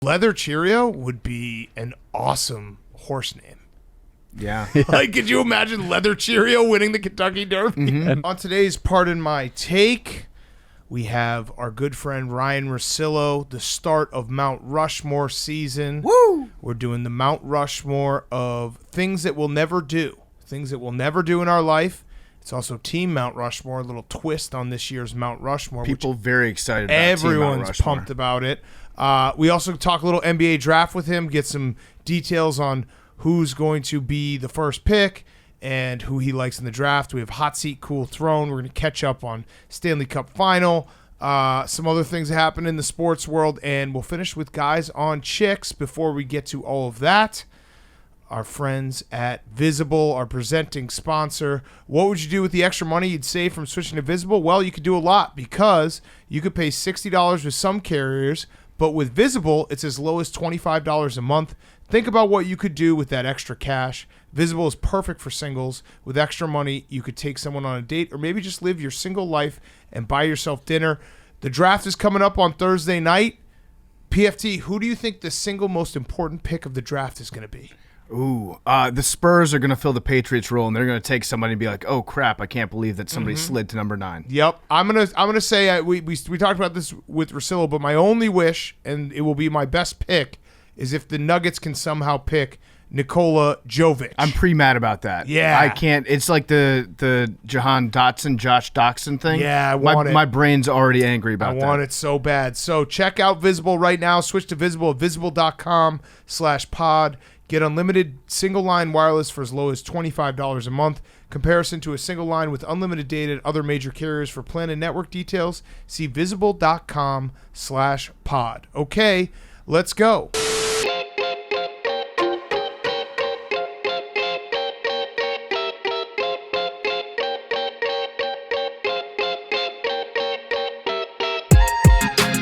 Leather Cheerio would be an awesome horse name. Yeah. Like, could you imagine Leather Cheerio winning the Kentucky Derby? Mm-hmm. On today's Pardon My Take, we have our good friend Ryen Russillo, the start of Mt Rushmore season. Woo! We're doing the Mt Rushmore of things that we'll never do. Things that we'll never do in our life. It's also Team Mt Rushmore, a little twist on this year's Mt Rushmore. People very excited about everyone's Team Mount Rushmore. pumped about it. We also talk a little NBA draft with him, get some details on who's going to be the first pick and who he likes in the draft. We have Hot Seat, Cool Throne. We're going to catch up on Stanley Cup Final, some other things that happen in the sports world, and we'll finish with Guys on Chicks. Before we get to all of that, our friends at Visible, our presenting sponsor. What would you do with the extra money you'd save from switching to Visible? Well, you could do a lot, because you could pay $60 with some carriers, but with Visible, it's as low as $25 a month. Think about what you could do with that extra cash. Visible is perfect for singles. With extra money, you could take someone on a date or maybe just live your single life and buy yourself dinner. The draft is coming up on Thursday night. PFT, who do you think the single most important pick of the draft is going to be? Ooh, the Spurs are going to fill the Patriots role, and they're going to take somebody and be like, "Oh crap, I can't believe that somebody slid to number 9." Yep, I'm gonna say we talked about this with Russillo, but my only wish, and it will be my best pick, is if the Nuggets can somehow pick Nikola Jovic. I'm pretty mad about that. Yeah, I can't. It's like the Josh Doxson thing. Yeah, I want it. My brain's already angry about that. I want it so bad. So check out Visible right now. Switch to Visible at visible.com/pod. Get unlimited single-line wireless for as low as $25 a month. Comparison to a single line with unlimited data at other major carriers. For plan and network details, see visible.com/pod. Okay, let's go.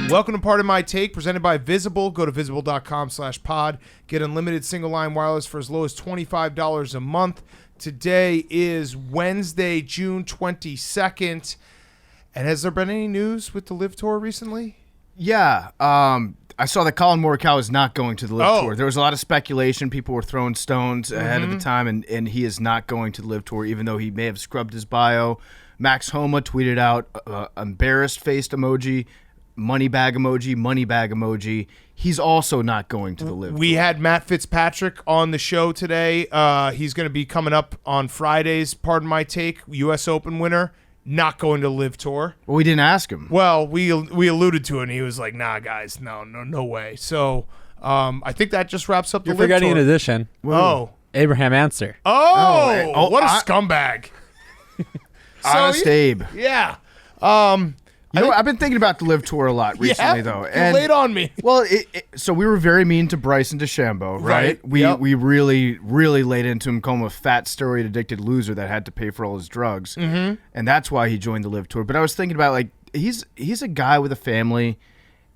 Welcome to Pardon My Take, presented by Visible. Go to visible.com/pod. Get unlimited single-line wireless for as low as $25 a month. Today is Wednesday, June 22nd. And has there been any news with the LIV Tour recently? Yeah. I saw that Colin Morikawa is not going to the LIV Tour. There was a lot of speculation. People were throwing stones ahead of the time, and he is not going to the LIV Tour, even though he may have scrubbed his bio. Max Homa tweeted out embarrassed-faced emoji, money bag emoji. He's also not going to the LIV Tour. We had Matt Fitzpatrick on the show today. He's going to be coming up on Fridays. Pardon My Take, U.S. Open winner, not going to LIV Tour. Well, we didn't ask him. Well, we alluded to it, and he was like, "Nah, guys, no way." So I think that just wraps up the LIV Tour. You're forgetting an addition. Oh, Abraham Answer. What a scumbag! Honest Abe. Yeah. I've been thinking about the LIV Tour a lot recently, though. And laid on me. Well, so we were very mean to Bryson DeChambeau, right? We really laid into him, calling him a fat, steroid-addicted loser that had to pay for all his drugs, and that's why he joined the LIV Tour. But I was thinking about, like, he's a guy with a family.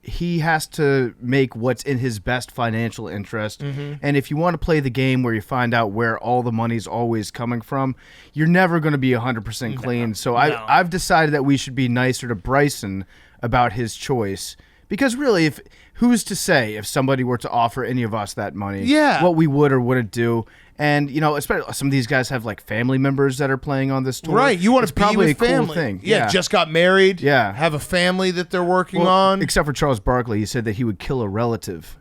He has to make what's in his best financial interest. And if you want to play the game where you find out where all the money's always coming from, you're never going to be 100% clean. I've decided that we should be nicer to Bryson about his choice. Because really, who's to say if somebody were to offer any of us that money, what we would or wouldn't do? And, especially some of these guys have, like, family members that are playing on this tour. Right, you want to be probably with a family. cool thing. Yeah, just got married. Yeah. Have a family that they're working on. Except for Charles Barkley, he said that he would kill a relative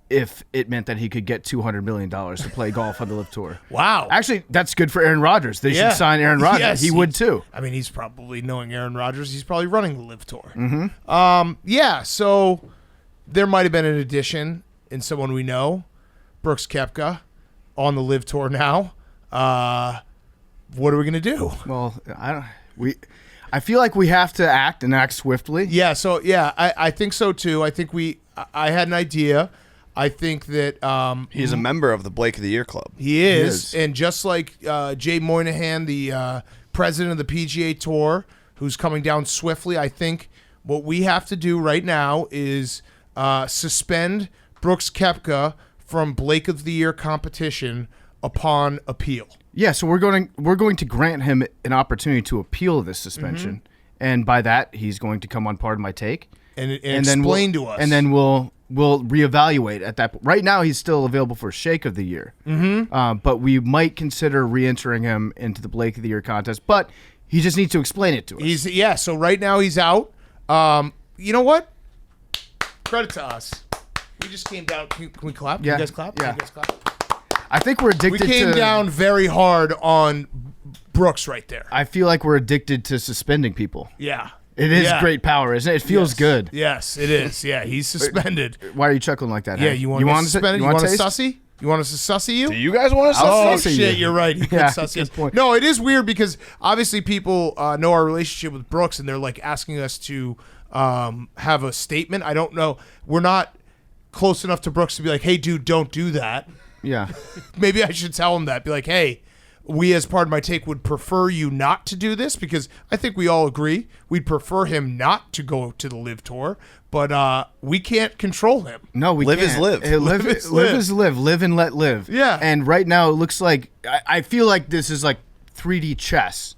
if it meant that he could get $200 million to play golf on the LIV Tour. Wow. Actually, that's good for Aaron Rodgers. They should sign Aaron Rodgers. Yes, he would too. I mean, he's probably, knowing Aaron Rodgers, he's probably running the LIV Tour. So there might have been an addition in someone we know, Brooks Koepka, on the LIV Tour now. What are we gonna do? Well, I feel like we have to act swiftly. Yeah. So I think so too. I think I had an idea. I think that he's a member of the Blake of the Year Club. He is. And just like Jay Moynihan, the president of the PGA Tour, who's coming down swiftly, I think what we have to do right now is suspend Brooks Koepka from Blake of the Year competition upon appeal. Yeah, so we're going to grant him an opportunity to appeal this suspension, and by that he's going to come on Pardon My Take and explain to us, and then we'll we'll reevaluate at that point. Right now, he's still available for Shake of the Year. But we might consider re-entering him into the Blake of the Year contest. But he just needs to explain it to us. So right now he's out. You know what? Credit to us. We just came down. Can we clap? Yeah. You guys clap? Yeah. You guys clap? I think we're addicted We came down very hard on Brooks right there. I feel like we're addicted to suspending people. Yeah. It is great power, isn't it? It feels good. Yes, it is. Yeah, he's suspended. Why are you chuckling like that? Yeah, Hank? you want to suspend it? You want a taste? sussy? You want us to sussy you? Do you guys want to Oh, sussy? shit, you're right. You Yeah, could sussy good us. point. No, it is weird because obviously people know our relationship with Brooks and they're like asking us to have a statement. I don't know. We're not close enough to Brooks to be like, hey, dude, don't do that. Yeah. Maybe I should tell him that. Be like, hey, we as Part of My Take would prefer you not to do this because I think we all agree we'd prefer him not to go to the Live Tour, but we can't control him. No, we Live can't. is live. Live is live. Live and let live. Yeah. And right now it looks like I feel like this is like 3D chess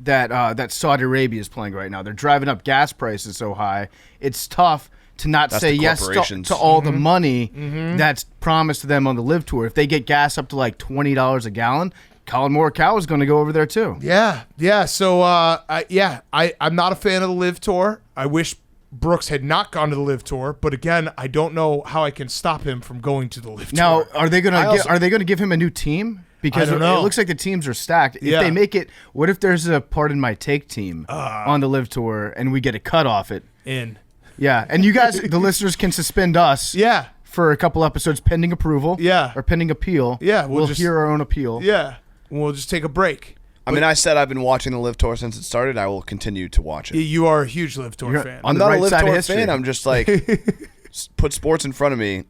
that Saudi Arabia is playing right now. They're driving up gas prices so high. It's tough to not say the yes corporations. to all the money that's promised to them on the Live Tour. If they get gas up to like $20 a gallon, Colin Morikawa is going to go over there too. Yeah. So I'm not a fan of the Live Tour. I wish Brooks had not gone to the Live Tour, but again, I don't know how I can stop him from going to the Live Now, Tour. are they going to give him a new team? Because I don't know. It looks like the teams are stacked. If they make it, what if there's a Pardon My Take team on the Live Tour and we get a cut off it? Yeah, and you guys, the listeners, can suspend us. Yeah. For a couple episodes pending approval. Yeah. Or pending appeal. Yeah, we'll hear our own appeal. Yeah. We'll just take a break. I mean, I said I've been watching the Live Tour since it started. I will continue to watch it. You are a huge Live Tour fan. on I'm the not right a Live side of Tour history. fan. I'm just like, put sports in front of me.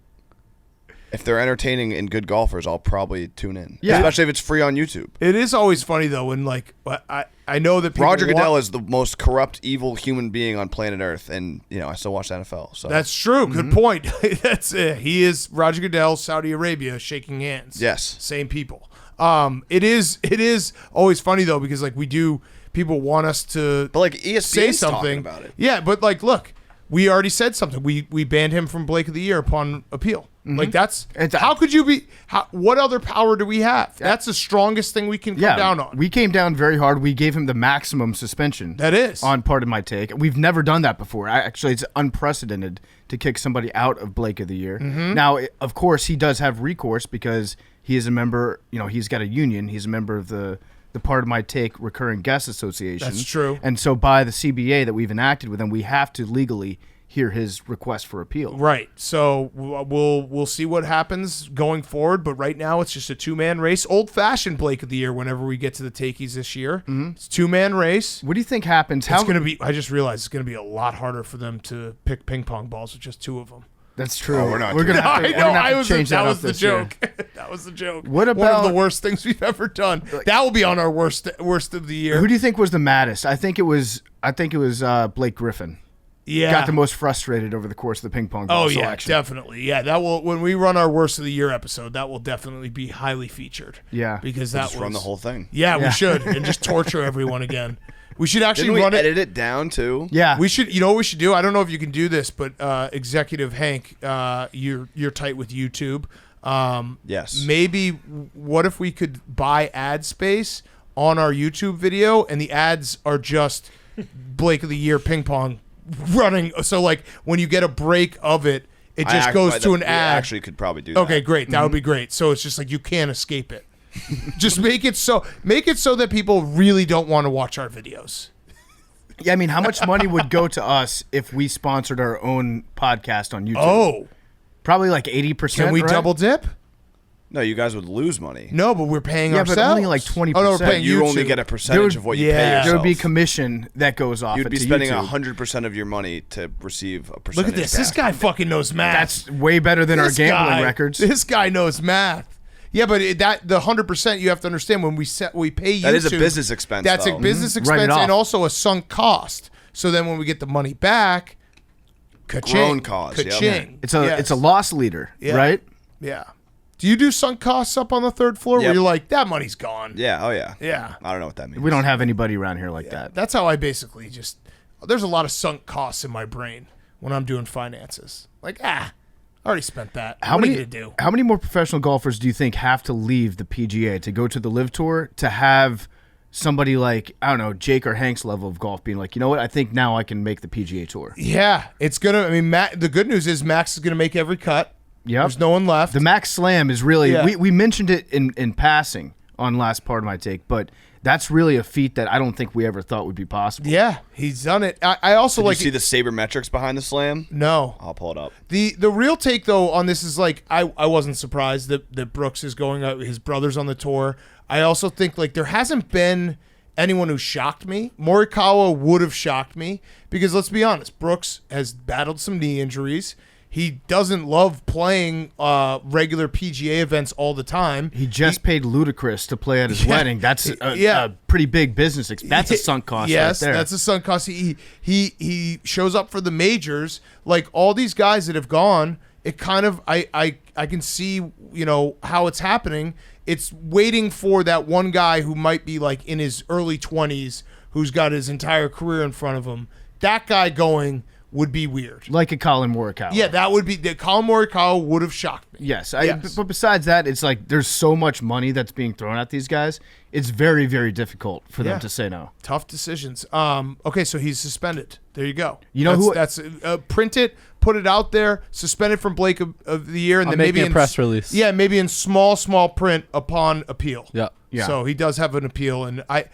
If they're entertaining and good golfers, I'll probably tune in. Yeah. Especially if it's free on YouTube. It is always funny though when like I know that people Roger Goodell is the most corrupt, evil human being on planet Earth, and I still watch the NFL. So That's true. Good point. That's it. He is Roger Goodell, Saudi Arabia, shaking hands. Yes. Same people. It is always funny though because like people want us to But like ESPN's say something talking about it. Yeah, but like look, we already said something. We banned him from Blake of the Year upon appeal. Like how could you be? What other power do we have? That's the strongest thing we can come down on. We came down very hard. We gave him the maximum suspension. That is on Pardon My Take. We've never done that before. Actually, it's unprecedented to kick somebody out of Blake of the Year. Now, of course, he does have recourse because he is a member. He's got a union. He's a member of the Pardon My Take Recurring Guest Association. That's true. And so, by the CBA that we've enacted with him, we have to legally hear his request for appeal. Right. So we'll see what happens going forward, but right now it's just a two-man race. Old-fashioned Blake of the Year whenever we get to the Takies this year. It's a two-man race. What do you think happens? It's going to be I just realized it's going to be a lot harder for them to pick ping pong balls with just two of them. That's true. Oh, we're not We're doing gonna have to, I know. we're gonna have to change that up was the this year. joke. That was the joke. What one of about- the worst things we've ever done? That will be on our worst of the year. Who do you think was the maddest? I think it was Blake Griffin. Yeah. Got the most frustrated over the course of the ping pong ball selection. Definitely. Yeah, that will when we run our worst of the year episode, that will definitely be highly featured. Yeah. Because Just run the whole thing. Yeah, we should and just torture everyone again. We should actually Didn't we run edit it down too? Yeah. We should. You know what we should do? I don't know if you can do this, but Executive Hank, you're tight with YouTube. Yes. Maybe what if we could buy ad space on our YouTube video, and the ads are just Blake of the Year ping pong running. So like when you get a break of it, it just goes to an ad. Actually, could probably do that. Okay, great. That would be great. So it's just like you can't escape it. Just make it so that people really don't want to watch our videos. Yeah, I mean, how much money would go to us if we sponsored our own podcast on YouTube? Oh, probably like 80%. can we right? double dip? No, you guys would lose money. No, but we're paying Yeah, ourselves. but only like 20%. Oh, no, we're paying You YouTube. only get a percentage of what you pay yourself. There would be commission that goes off. You'd be to spending YouTube. 100% of your money to receive a percentage. Look at this. back. This guy fucking knows math. That's way better than our This gambling guy- records. This guy knows math. Yeah, but the 100% you have to understand when we pay YouTube. That is a business expense. That's though. a business Write it expense off. and also a sunk cost. So then when we get the money back, ka-ching, Grown cause, yep. ka-ching. It's a loss leader, Yeah. right? Yeah. Do you do sunk costs up on the third floor where Yep. you're like, that money's gone? Yeah. Oh yeah. Yeah. I don't know what that means. We don't have anybody around here like that. That's how I basically there's a lot of sunk costs in my brain when I'm doing finances. Like, I already spent that. How what many, are you going to do? How many more professional golfers do you think have to leave the PGA to go to the Live Tour to have somebody like, I don't know, Jake or Hank's level of golf being like, you know what, I think now I can make the PGA Tour? Yeah, it's going to, I mean, the good news is Max is going to make every cut. Yep. There's no one left. The Max Slam is really, we mentioned it in passing on last part of my take, but that's really a feat that I don't think we ever thought would be possible. Yeah, he's done it. I also Did like. you see the sabermetrics behind the slam? No. I'll pull it up. The real take though on this is like I wasn't surprised that Brooks is going out. His brother's on the tour. I also think like there hasn't been anyone who shocked me. Morikawa would have shocked me because let's be honest, Brooks has battled some knee injuries. He doesn't love playing regular PGA events all the time. He just paid Ludacris to play at his wedding. That's a pretty big business. That's a sunk cost yes, right there. That's a sunk cost. He shows up for the majors. Like all these guys that have gone, it kind of I can see, you know, how it's happening. It's waiting for that one guy who might be like in his early 20s who's got his entire career in front of him. That guy going would be weird. Like a Colin Morikawa. Yeah, that would be. Colin Morikawa would have shocked me. Yes. But besides that, it's like there's so much money that's being thrown at these guys. It's very, very difficult for them to say no. Tough decisions. Okay, so he's suspended. There you go. You know that's print it, put it out there, suspended from Blake of the Year, and I'll then make maybe a press release. Yeah, maybe in small print upon appeal. Yeah. So he does have an appeal, and I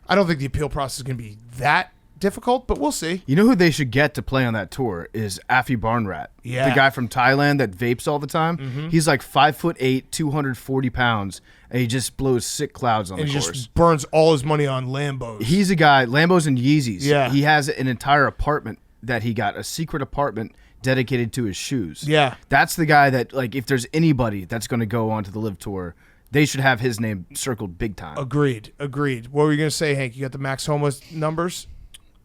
don't think the appeal process is going to be that difficult, but we'll see. You know who they should get to play on that tour is Afi Barnrat. Yeah. The guy from Thailand that vapes all the time. Mm-hmm. He's like 5'8", 240 pounds, and he just blows sick clouds on And the he course. just burns all his money on Lambos. He's a guy, Lambos and Yeezys. Yeah. He has an entire apartment that he got, a secret apartment dedicated to his shoes. Yeah. That's the guy that, like, if there's anybody that's going to go on to the Live Tour, they should have his name circled big time. Agreed. What were you going to say, Hank? You got the Max Homa numbers?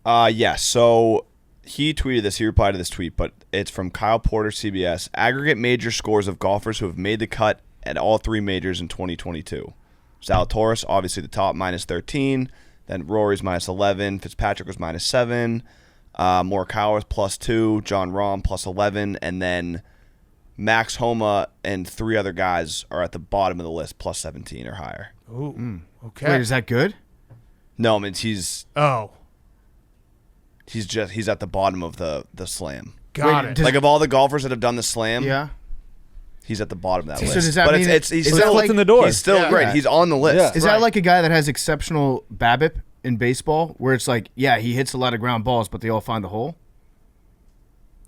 Yes. So he tweeted this. He replied to this tweet, but it's from Kyle Porter, CBS. Aggregate major scores of golfers who have made the cut at all three majors in 2022. Zalatoris, obviously the top, -13. Then Rory's -11. Fitzpatrick was -7. Morikawa was +2. John Rahm +11. And then Max Homa and three other guys are at the bottom of the list, +17 or higher. Ooh, okay. Wait, is that good? No, I mean he's at the bottom of the slam. Got Wait, it. Like of all the golfers that have done the slam, Yeah. he's at the bottom of that So list. does that but mean he's is still that like- in the door. He's still Yeah. great. He's on the list. Yeah. Is Right. that like a guy that has exceptional BABIP in baseball, where it's like, yeah, he hits a lot of ground balls, but they all find the hole?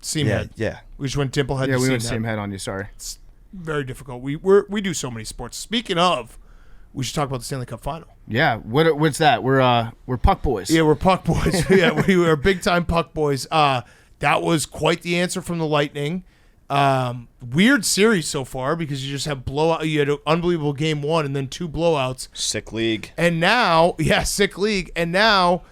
Seam Yeah, head. yeah. We just went dimple head Yeah, to we seam went head. same head on you. Sorry. It's very difficult. We do so many sports. Speaking of, we should talk about the Stanley Cup Final. Yeah. What's that? We're puck boys. Yeah, we're puck boys. Yeah, we were big time puck boys. That was quite the answer from the Lightning. Weird series so far because you just have blowout. You had an unbelievable game one and then two blowouts. Sick league. And now, sick league. And now,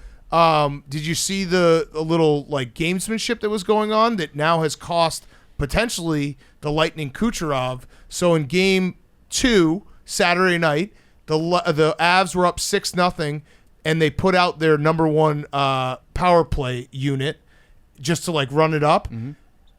did you see the little like gamesmanship that was going on that now has cost potentially the Lightning Kucherov? So in game 2, Saturday night, the Avs were up 6-0, and they put out their number one power play unit just to like run it up. Mm-hmm.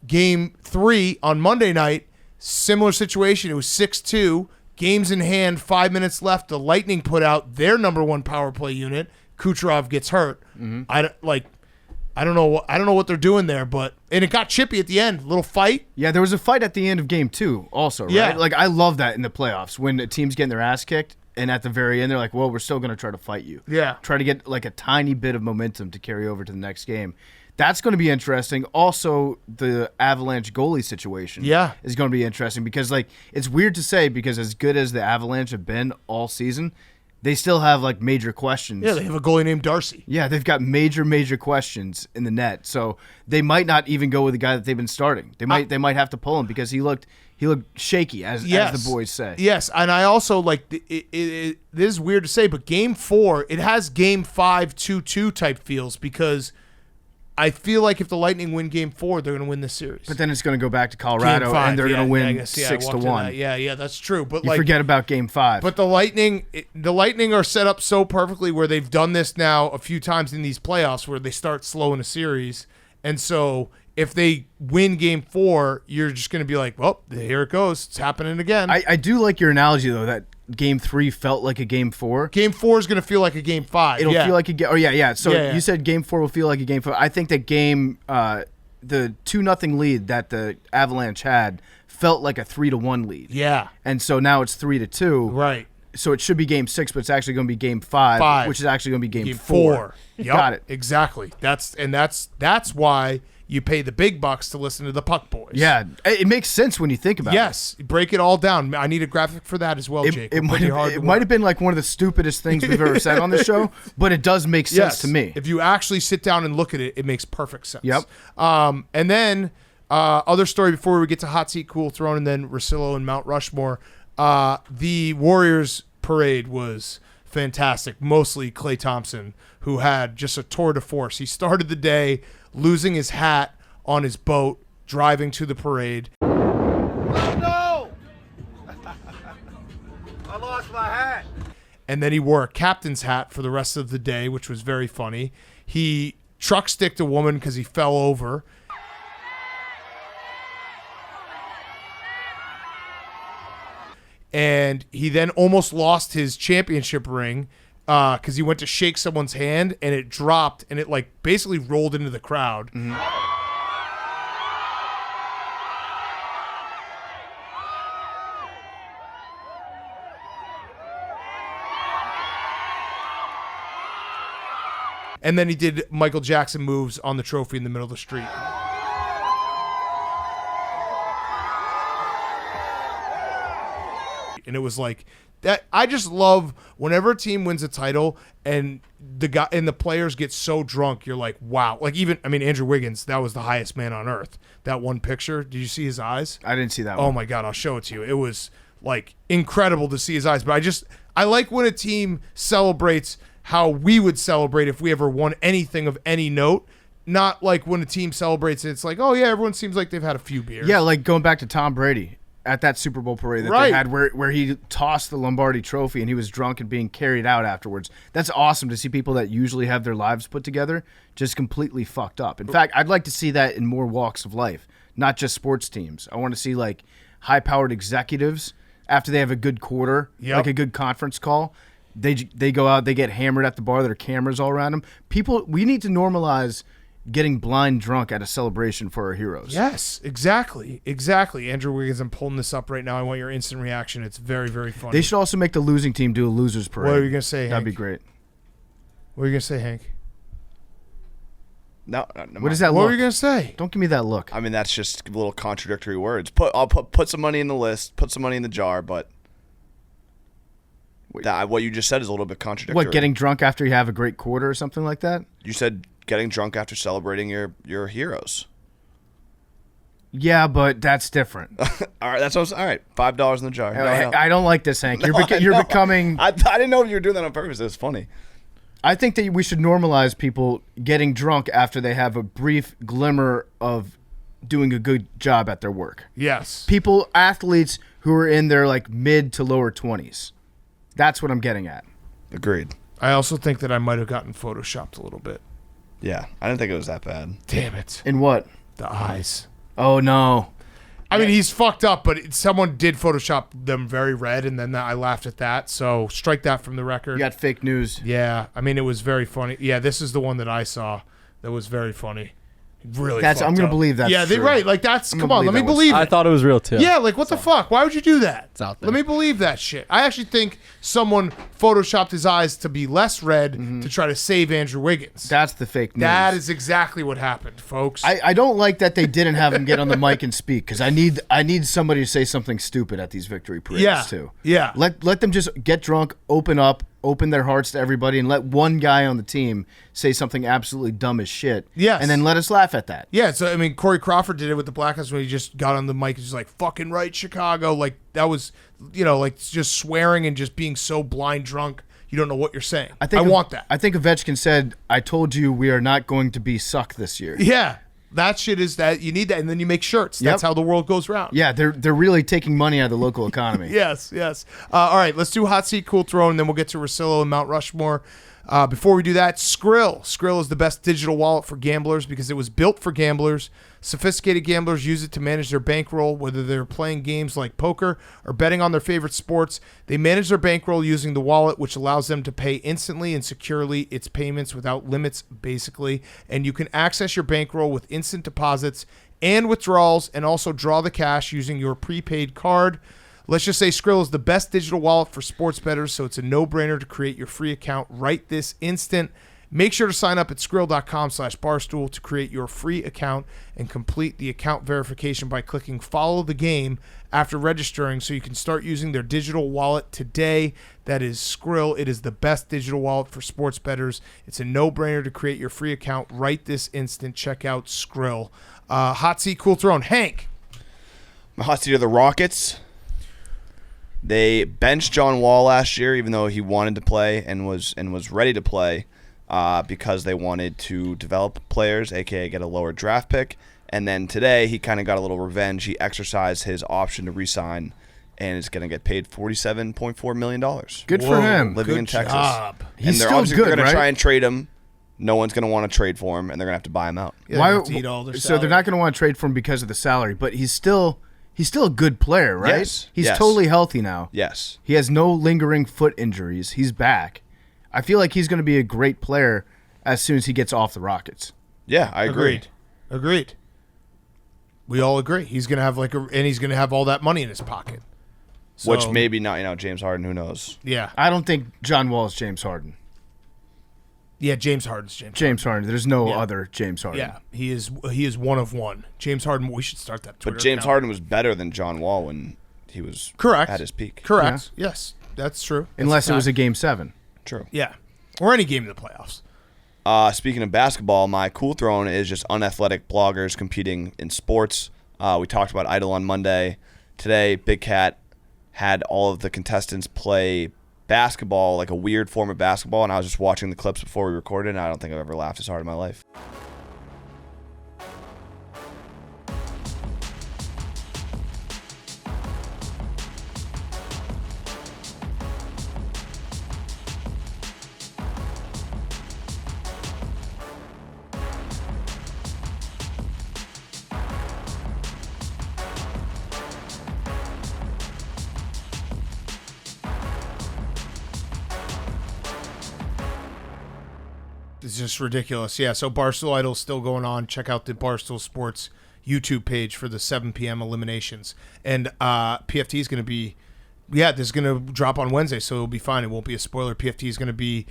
Game 3 on Monday night, similar situation. It was 6-2. Games in hand, 5 minutes left. The Lightning put out their number one power play unit. Kucherov gets hurt. Mm-hmm. I don't know what they're doing there, and it got chippy at the end. Little fight. Yeah, there was a fight at the end of game 2 also, right? Yeah. Like, I love that in the playoffs when a team's getting their ass kicked, and at the very end, they're like, well, we're still going to try to fight you. Yeah. Try to get, like, a tiny bit of momentum to carry over to the next game. That's going to be interesting. Also, the Avalanche goalie situation is going to be interesting because, like, it's weird to say because as good as the Avalanche have been all season, they still have, like, major questions. Yeah, they have a goalie named Darcy. Yeah, they've got major questions in the net. So they might not even go with the guy that they've been starting. They might have to pull him because he looked shaky, as the boys say. Yes, and I also like it. This is weird to say, but Game 4 it has Game 5 2-2 type feels because I feel like if the Lightning win Game 4, they're going to win this series. But then it's going to go back to Colorado, and they're going to win 6-1. Yeah, that's true. But you forget about Game 5. But the Lightning are set up so perfectly where they've done this now a few times in these playoffs where they start slow in a series, and so if they win Game 4, you're just going to be like, well, here it goes. It's happening again. I do like your analogy, though, that Game 3 felt like a Game 4. Game 4 is going to feel like a Game 5. It'll feel like a game. Oh, yeah. So Yeah. you said Game 4 will feel like a Game 5. I think that the 2-0 lead that the Avalanche had felt like a 3-1 lead. Yeah. And so now it's 3-2. Right. So it should be Game 6, but it's actually going to be Game 5, which is actually going to be Game 4. Yep, Got it. Exactly. That's why you pay the big bucks to listen to the Puck Boys. Yeah, it makes sense when you think about it. Yes, break it all down. I need a graphic for that as well, Jake. It might have been like one of the stupidest things we've ever said on the show, but it does make sense to me. If you actually sit down and look at it, it makes perfect sense. Yep. And then other story before we get to Hot Seat Cool Throne and then Russillo and Mt Rushmore, the Warriors parade was fantastic. Mostly Klay Thompson, who had just a tour de force. He started the day losing his hat on his boat, driving to the parade. Oh, no! I lost my hat. And then he wore a captain's hat for the rest of the day, which was very funny. He truck sticked a woman because he fell over. And he then almost lost his championship ring because he went to shake someone's hand and it dropped and it like basically rolled into the crowd. Mm-hmm. And then he did Michael Jackson moves on the trophy in the middle of the street. And it was like that. I just love whenever a team wins a title and the players get so drunk. You're like, wow. Like Andrew Wiggins, that was the highest man on earth. That one picture. Did you see his eyes? I didn't see that one. Oh my God, I'll show it to you. It was like incredible to see his eyes. But I like when a team celebrates how we would celebrate if we ever won anything of any note. Not like when a team celebrates it, it's like, oh yeah, everyone seems like they've had a few beers. Yeah, like going back to Tom Brady at that Super Bowl parade that they had where he tossed the Lombardi trophy and he was drunk and being carried out afterwards. That's awesome to see people that usually have their lives put together just completely fucked up. In fact, I'd like to see that in more walks of life, not just sports teams. I want to see like high-powered executives after they have a good quarter, like a good conference call. They go out, they get hammered at the bar, there are cameras all around them. We need to normalize getting blind drunk at a celebration for our heroes. Yes, exactly. Andrew Wiggins, I'm pulling this up right now. I want your instant reaction. It's very, very funny. They should also make the losing team do a loser's parade. What are you going to say, Hank? That'd be great. What are you going to say, Hank? No, what is that What look? were you going to say? Don't give me that look. I mean, that's just little contradictory words. I'll put some money in the list, put some money in the jar, but what you just said is a little bit contradictory. What, getting drunk after you have a great quarter or something like that? You said getting drunk after celebrating your heroes. Yeah, but that's different. All right, that's what all right. $5 in the jar. I don't like this, Hank. You're becoming. I didn't know if you were doing that on purpose. It was funny. I think that we should normalize people getting drunk after they have a brief glimmer of doing a good job at their work. Yes. Athletes who are in their like mid to lower 20s. That's what I'm getting at. Agreed. I also think that I might have gotten photoshopped a little bit. Yeah, I didn't think it was that bad. Damn it. In what? The eyes. Oh, no. I mean, he's fucked up, but someone did Photoshop them very red, and then I laughed at that. So strike that from the record. You got fake news. Yeah. I mean, it was very funny. Yeah, this is the one that I saw that was very funny. Really I'm going to believe that's Yeah, true. right. Like, come on, let me believe it. I thought it was real, too. Yeah, like, what the fuck? Why would you do that? It's out there. Let me believe that shit. I actually think someone photoshopped his eyes to be less red to try to save Andrew Wiggins. That's the fake news. That is exactly what happened, folks. I don't like that they didn't have him get on the mic and speak because I need somebody to say something stupid at these victory parades too. Yeah. Let them just get drunk, open their hearts to everybody, and let one guy on the team say something absolutely dumb as shit. Yes. And then let us laugh at that. Yeah, so I mean, Corey Crawford did it with the Blackhawks when he just got on the mic and just like, fucking right, Chicago. Like, that was, like just swearing and just being so blind drunk, you don't know what you're saying. I want that. I think Ovechkin said, I told you we are not going to be suck this year. Yeah, that shit is that. You need that, and then you make shirts. That's how the world goes round. Yeah, they're really taking money out of the local economy. Yes. All right, let's do Hot Seat Cool Throne, and then we'll get to Russillo and Mt Rushmore. Before we do that, Skrill. Skrill is the best digital wallet for gamblers because it was built for gamblers. Sophisticated gamblers use it to manage their bankroll, whether they're playing games like poker or betting on their favorite sports. They manage their bankroll using the wallet, which allows them to pay instantly and securely its payments without limits, basically. And you can access your bankroll with instant deposits and withdrawals, and also draw the cash using your prepaid card. Let's just say Skrill is the best digital wallet for sports bettors, so it's a no-brainer to create your free account right this instant. Make sure to sign up at Skrill.com/Barstool to create your free account and complete the account verification by clicking Follow the Game after registering so you can start using their digital wallet today. That is Skrill. It is the best digital wallet for sports bettors. It's a no-brainer to create your free account right this instant. Check out Skrill. Hot seat, cool throne. Hank. My hot seat are the Rockets. They benched John Wall last year, even though he wanted to play and was ready to play, because they wanted to develop players, aka get a lower draft pick. And then today he kind of got a little revenge. He exercised his option to re-sign and is going to get paid $47.4 million. Good for him. Living in Texas. Job. He's they're still obviously good, going right? to try and trade him. No one's going to want to trade for him, and they're going to have to buy him out. Yeah, Why? they have to eat all their So they're salary. not going to want to trade for him because of the salary, but he's still a good player, right? Yes. He's Yes. totally healthy now. Yes. He has no lingering foot injuries. He's back. I feel like he's going to be a great player as soon as he gets off the Rockets. Yeah, I agree. Agreed. We all agree. He's gonna have and he's gonna have all that money in his pocket. So, Which maybe not, James Harden, who knows? Yeah. I don't think John Wall is James Harden. Yeah, James Harden's James. James Harden. There's no Yeah. other James Harden. Yeah, he is one of one. James Harden. We should start that Twitter But James account. Harden was better than John Wall when he was Correct. at his peak. Correct. Yes, that's true. That's Unless it was a fact. Game 7. True. Yeah, or any game in the playoffs. Speaking of basketball, my cool throne is just unathletic bloggers competing in sports. We talked about Idol on Monday. Today, Big Cat had all of the contestants play basketball, like a weird form of basketball, and I was just watching the clips before we recorded, and I don't think I've ever laughed as hard in my life. It's just ridiculous. Yeah, so Barstool Idol's still going on. Check out the Barstool Sports YouTube page for the 7 p.m. eliminations. And PFT is going to be, this is going to drop on Wednesday, so it'll be fine. It won't be a spoiler. PFT is going to be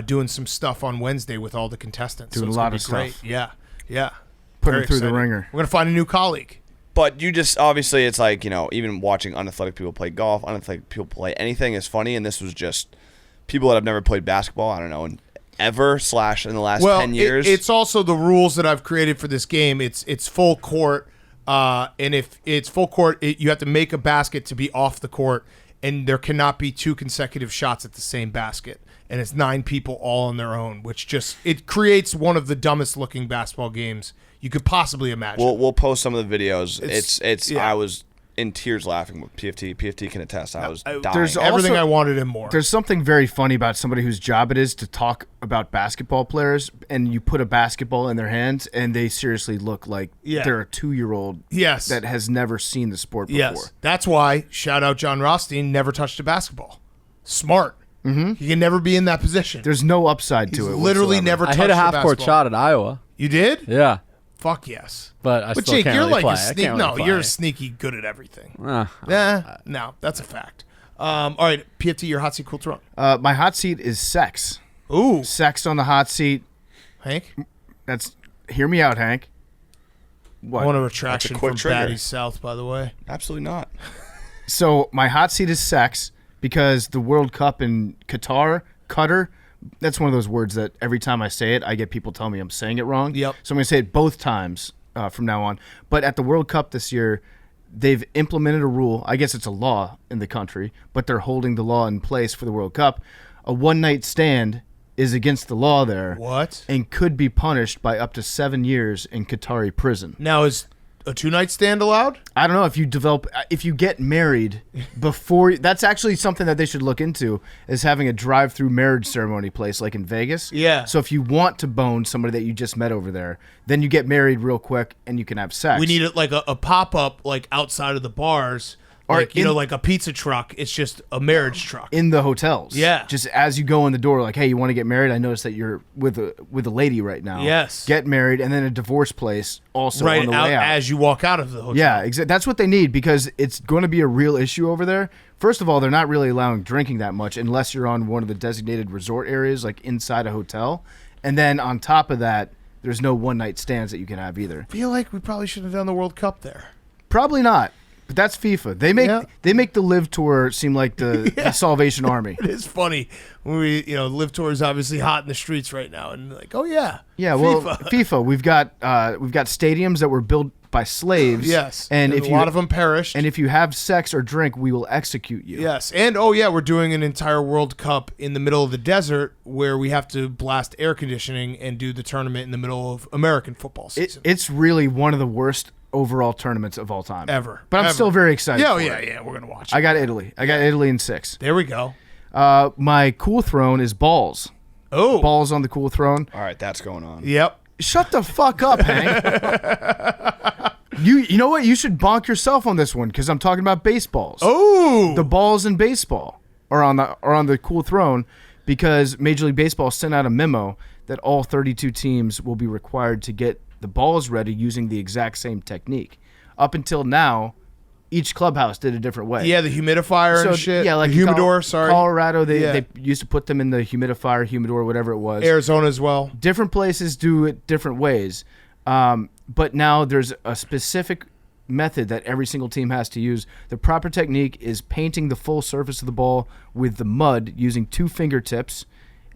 doing some stuff on Wednesday with all the contestants. Doing so it's a lot gonna of be great. stuff. Yeah. Put Very him through the excited. ringer. We're going to find a new colleague. But you just, obviously, it's like, even watching unathletic people play golf, unathletic people play anything is funny, and this was just people that have never played basketball, I don't know, in the last 10 years. It's also the rules that I've created for this game. It's full court, and if it's full court, you have to make a basket to be off the court, and there cannot be 2 consecutive shots at the same basket. And it's 9 people all on their own, which it creates one of the dumbest looking basketball games you could possibly imagine. We'll post some of the videos. It's yeah. I was in tears laughing with PFT. PFT can attest. I was dying. There's Everything also- I wanted and more. There's something very funny about somebody whose job it is to talk about basketball players, and you put a basketball in their hands, and they seriously look like they're a 2-year-old Yes. that has never seen the sport before. Yes, that's why, shout out John Rothstein, never touched a basketball. Smart. Mm-hmm. He can never be in that position. There's no upside He's to it. literally whatsoever. never I touched hit a a half-court basketball. shot at Iowa. You did? Yeah, Fuck yes. but I But still Jake, can't you're really like play. a I sneak. can't No, really you're play. a sneaky good at everything. Uh, No, that's a fact. All right, PFT, your hot seat, cool throne. My hot seat is sex. Ooh, Sex on the hot seat. Hank. Hear me out, Hank. What? I want a retraction quick from trigger. Batty South, by the way. Absolutely not. So my hot seat is sex because the World Cup in Qatar, that's one of those words that every time I say it, I get people telling me I'm saying it wrong. Yep. So I'm going to say it both times from now on. But at the World Cup this year, they've implemented a rule. I guess it's a law in the country, but they're holding the law in place for the World Cup. A one-night stand is against the law there. What? And could be punished by up to 7 years in Qatari prison. Now, is a 2-night stand allowed? I don't know if you get married before. That's actually something that they should look into, is having a drive-through marriage ceremony place like in Vegas. Yeah. So if you want to bone somebody that you just met over there, then you get married real quick and you can have sex. We need it like a pop-up like outside of the bars. Like, like a pizza truck. It's just a marriage truck. In the hotels. Yeah. Just as you go in the door, like, hey, you want to get married? I noticed that you're with a lady right now. Yes. Get married, and then a divorce place also on the way out. As you walk out of the hotel. Yeah, exactly. That's what they need, because it's going to be a real issue over there. First of all, they're not really allowing drinking that much unless you're on one of the designated resort areas, like inside a hotel. And then on top of that, there's no one-night stands that you can have either. I feel like we probably should have done the World Cup there. Probably not. But that's FIFA. They make the Live Tour seem like the Salvation Army. It is funny when Live Tour is obviously hot in the streets right now, and like, oh yeah, well, FIFA. We've got stadiums that were built by slaves. Yes, and if a lot of them perished. And if you have sex or drink, we will execute you. Yes, and we're doing an entire World Cup in the middle of the desert where we have to blast air conditioning and do the tournament in the middle of American football season. It's really one of the worst overall tournaments of all time ever, but I'm still very excited. We're gonna watch it. I got Italy in 6. There we go. My cool throne is balls. Balls on the cool throne. All right, that's going on. Yep. Shut the fuck up, Hank. You know what, you should bonk yourself on this one, because I'm talking about baseballs. The balls in baseball are on the cool throne, because Major League Baseball sent out a memo that all 32 teams will be required to get the balls ready using the exact same technique. Up until now, each clubhouse did a different way. Yeah, the humidifier and shit. Yeah, like the humidor. Colorado, they used to put them in the humidifier, humidor, whatever it was. Arizona as well. Different places do it different ways. But now there's a specific method that every single team has to use. The proper technique is painting the full surface of the ball with the mud using 2 fingertips.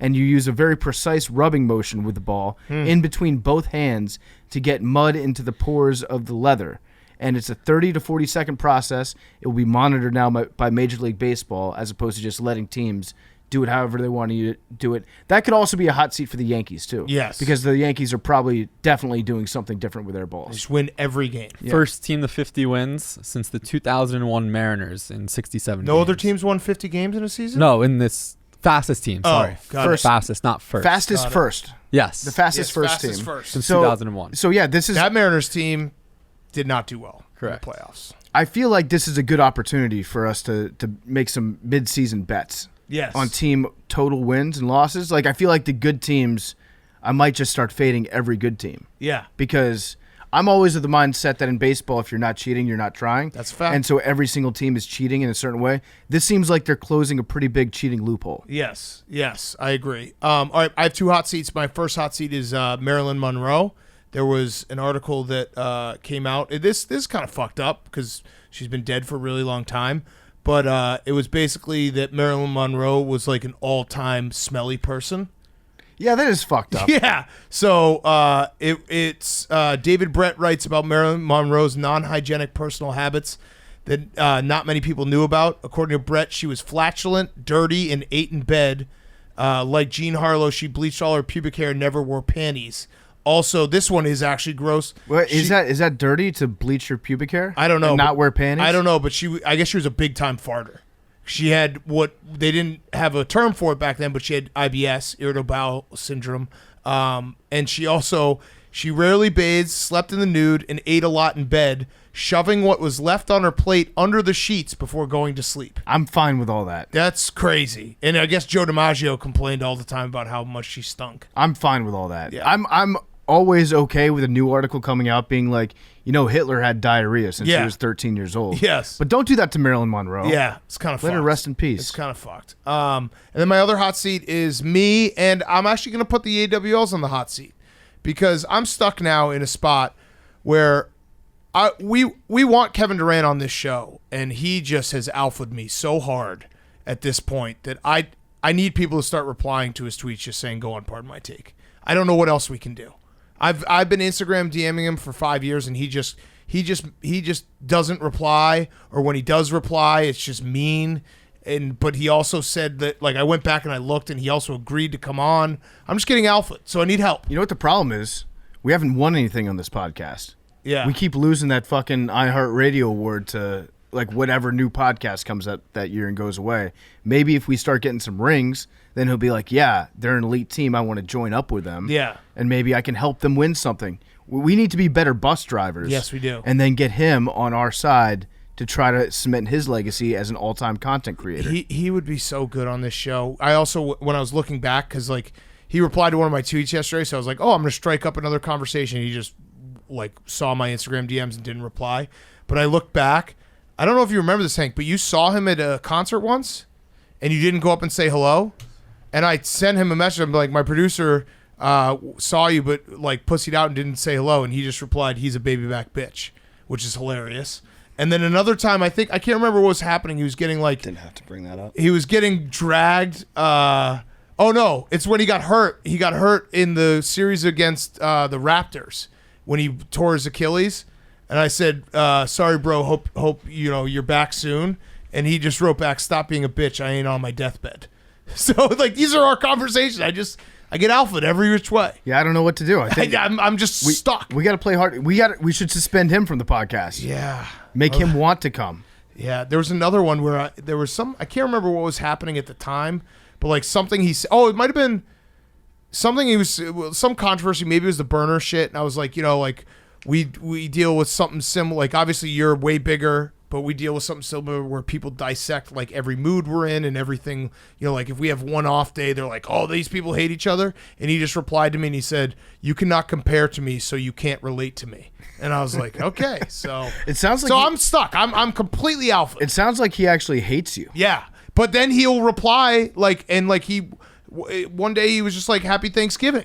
And you use a very precise rubbing motion with the ball in between both hands to get mud into the pores of the leather. And it's a 30 to 40 second process. It will be monitored now by Major League Baseball, as opposed to just letting teams do it however they want to do it. That could also be a hot seat for the Yankees, too. Yes. Because the Yankees are probably definitely doing something different with their balls. Just win every game. Yeah. First team to 50 wins since the 2001 Mariners in 67 No games. Other teams won 50 games in a season? No, in this fastest team. Sorry. Fastest, not first. Fastest first. Yes. The fastest first team. Since 2001. So, yeah, this is... That Mariners team did not do well in the playoffs. I feel like this is a good opportunity for us to make some mid-season bets. Yes. On team total wins and losses. Like, I feel like the good teams, I might just start fading every good team. Yeah. Because I'm always of the mindset that in baseball, if you're not cheating, you're not trying. That's a fact. And so every single team is cheating in a certain way. This seems like they're closing a pretty big cheating loophole. Yes, I agree. All right, I have 2 hot seats. My first hot seat is Marilyn Monroe. There was an article that came out. This is kind of fucked up because she's been dead for a really long time. But it was basically that Marilyn Monroe was like an all-time smelly person. Yeah, that is fucked up. Yeah. So it's David Brett writes about Marilyn Monroe's non-hygienic personal habits that not many people knew about. According to Brett, she was flatulent, dirty, and ate in bed. Like Jean Harlow, she bleached all her pubic hair and never wore panties. Also, this one is actually gross. What, is that dirty to bleach your pubic hair? I don't know. And not wear panties? I don't know, but I guess she was a big time farter. She had what they didn't have a term for it back then, but she had IBS, irritable bowel syndrome, and she rarely bathed, slept in the nude, and ate a lot in bed, shoving what was left on her plate under the sheets before going to sleep. I'm fine with all that. That's crazy. And I guess Joe DiMaggio complained all the time about how much she stunk. I'm fine with all that. Yeah. I'm always okay with a new article coming out being like, Hitler had diarrhea since he was 13 years old. Yes. But don't do that to Marilyn Monroe. Yeah, it's kind of fucked. Let her rest in peace. It's kind of fucked. And then my other hot seat is me, and I'm actually going to put the AWLs on the hot seat because I'm stuck now in a spot where we want Kevin Durant on this show, and he just has alphaed me so hard at this point that I need people to start replying to his tweets just saying, go on, pardon my take. I don't know what else we can do. I've been Instagram DMing him for 5 years, and he just doesn't reply, or when he does reply, it's just mean. But he also said that, like, I went back and I looked, and he also agreed to come on. I'm just getting alpha, so I need help. You know what the problem is? We haven't won anything on this podcast. Yeah. We keep losing that fucking iHeartRadio award to like whatever new podcast comes up that year and goes away. Maybe if we start getting some rings, then he'll be like, yeah, they're an elite team. I want to join up with them. Yeah. And maybe I can help them win something. We need to be better bus drivers. Yes, we do. And then get him on our side to try to cement his legacy as an all-time content creator. He would be so good on this show. I also, when I was looking back, because like he replied to one of my tweets yesterday, so I was like, oh, I'm going to strike up another conversation. He just like saw my Instagram DMs and didn't reply. But I looked back. I don't know if you remember this, Hank, but you saw him at a concert once and you didn't go up and say hello. And I sent him a message. I'm like, my producer saw you, but like pussied out and didn't say hello. And he just replied, he's a baby back bitch, which is hilarious. And then another time, I can't remember what was happening. He was getting like, Didn't have to bring that up. he was getting dragged. Oh no, it's when he got hurt. He got hurt in the series against the Raptors when he tore his Achilles. And I said, sorry, bro, hope you're back soon. And he just wrote back, stop being a bitch. I ain't on my deathbed. So like these are our conversations. I get alpha every which way. Yeah, I don't know what to do. I think I'm just stuck. we got to play hard. We should suspend him from the podcast. Yeah. Make him want to come. Yeah, there was another one where there was I can't remember what was happening at the time, but like something he said, it might have been something some controversy, maybe it was the burner shit, and I was like, like we deal with something similar, like obviously you're way bigger, but we deal with something similar where people dissect like every mood we're in and everything, like if we have one off day, they're like, oh, these people hate each other, and he just replied to me and he said, you cannot compare to me, so you can't relate to me. And I was like, okay, so It sounds like so I'm stuck. I'm completely alpha. It sounds like he actually hates you. Yeah, but then he'll reply one day he was just like, "Happy Thanksgiving,"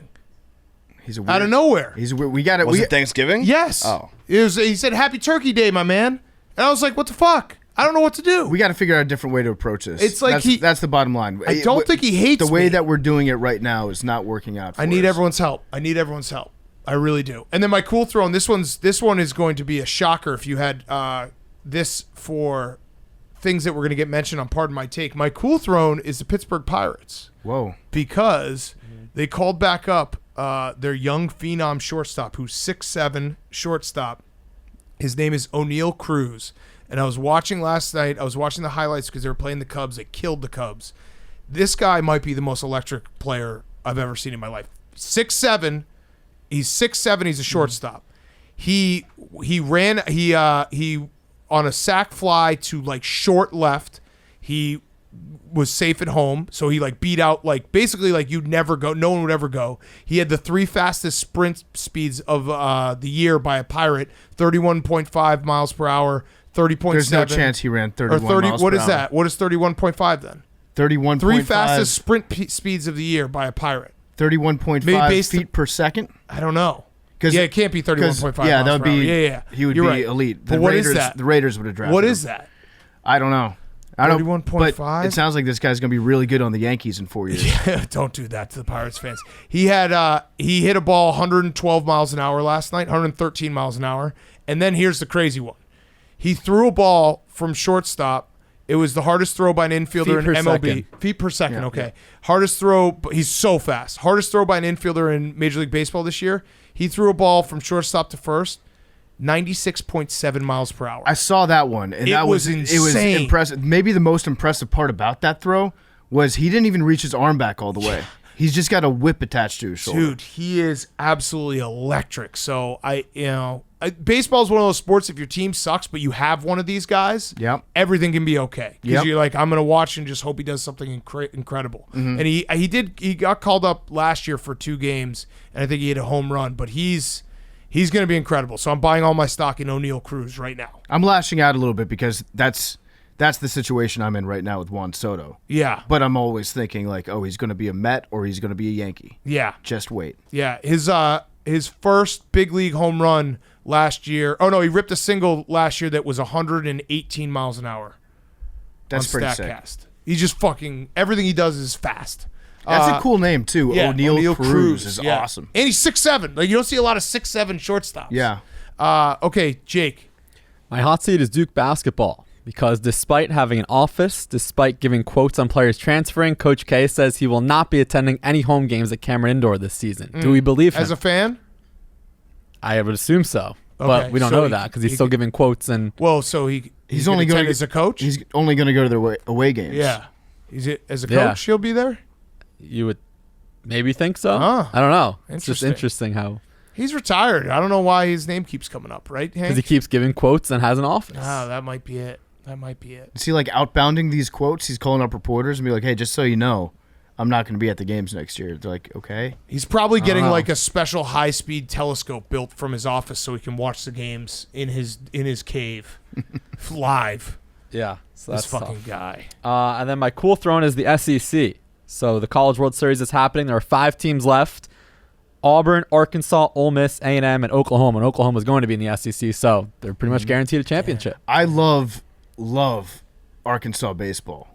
He's a weird, out of nowhere. He's a weird, we got it. Was it Thanksgiving? Yes. Oh. He said, "Happy Turkey Day, my man," and I was like, "What the fuck? I don't know what to do." We got to figure out a different way to approach this. It's like that's the bottom line. I don't think he hates the way me. that we're doing it right now is not working out. For I need us. everyone's help. I really do. And then my cool throne. This one is going to be a shocker. If you had this for things that were going to get mentioned on Pardon My Take, my cool throne is the Pittsburgh Pirates. Whoa. Because they called back up their young phenom shortstop, who's 6'7", shortstop. His name is O'Neal Cruz. And I was watching last night. I was watching the highlights because they were playing the Cubs. They killed the Cubs. This guy might be the most electric player I've ever seen in my life. 6'7". He's 6'7". He's a shortstop. He ran on a sac fly to like short left. He was safe at home, so he like beat out like basically like you'd never go. No one would ever go. He had the 3 fastest sprint speeds of the year by a Pirate: 31.5 miles per hour, 30.7. There's no chance he ran 31 or 30. miles What per is hour. that? What is 31.5 then? 31.5. 3 fastest sprint speeds of the year by a Pirate. 31.5 feet per second. I don't know. 'Cause- Yeah, it can't be 31.5 Yeah, miles that would per hour. be. Yeah. He would You're be right. elite. But what is that? The Raiders would have drafted What him. is that? I don't know. I don't. 31.5? But it sounds like this guy's going to be really good on the Yankees in 4 years. Don't do that to the Pirates fans. He hit a ball 112 miles an hour last night, 113 miles an hour. And then here's the crazy one. He threw a ball from shortstop. It was the hardest throw by an infielder in per MLB. second. Feet per second, Yeah, okay. yeah. Hardest throw, but he's so fast. Hardest throw by an infielder in Major League Baseball this year. He threw a ball from shortstop to first, 96.7 miles per hour. I saw that one, and It that was it was insane. impressive. Maybe the most impressive part about that throw was he didn't even reach his arm back all the way. He's just got a whip attached to his shoulder. Dude, he is absolutely electric. So baseball is one of those sports. If your team sucks, but you have one of these guys, Yep. everything can be okay. Because Yep. you're like, I'm gonna watch and just hope he does something incredible. Mm-hmm. And he got called up last year for 2 games, and I think he hit a home run. But he's gonna be incredible. So I'm buying all my stock in O'Neal Cruz right now. I'm lashing out a little bit because that's the situation I'm in right now with Juan Soto. Yeah, But I'm always thinking like, oh, he's going to be a Met or he's going to be a Yankee. yeah, Just wait. yeah. His first big league home run last year. Oh no, he ripped a single last year that was 118 miles an hour. That's on pretty sick. StatCast. He's just fucking everything he does is fast. That's a cool name too. Yeah, O'Neal Cruz is yeah. awesome. And he's 6'7". Like you don't see a lot of 6'7" shortstops. Yeah. Okay, Jake. My hot seat is Duke basketball because despite having an office, despite giving quotes on players transferring, Coach K says he will not be attending any home games at Cameron Indoor this season. Do we believe him? As a fan? I would assume so. but we don't so know that because he's still giving quotes and. Well, so he's only going as a coach. He's only going to go to the away games. Yeah, as a coach, he'll be there. You would maybe think so. Oh, I don't know. It's just interesting how he's retired. I don't know why his name keeps coming up, right? Because he keeps giving quotes and has an office. Oh, that might be it. Is he like outbounding these quotes? He's calling up reporters and be like, "Hey, just so you know, I'm not going to be at the games next year." They're like, "Okay." He's probably getting like a special high-speed telescope built from his office so he can watch the games in his cave live. Yeah, so that's this fucking tough. guy. And then my cool throne is the SEC. So the College World Series is happening. There are 5 teams left: Auburn, Arkansas, Ole Miss, A&M, and Oklahoma. And Oklahoma's going to be in the SEC, so they're pretty much guaranteed a championship. I love Arkansas baseball.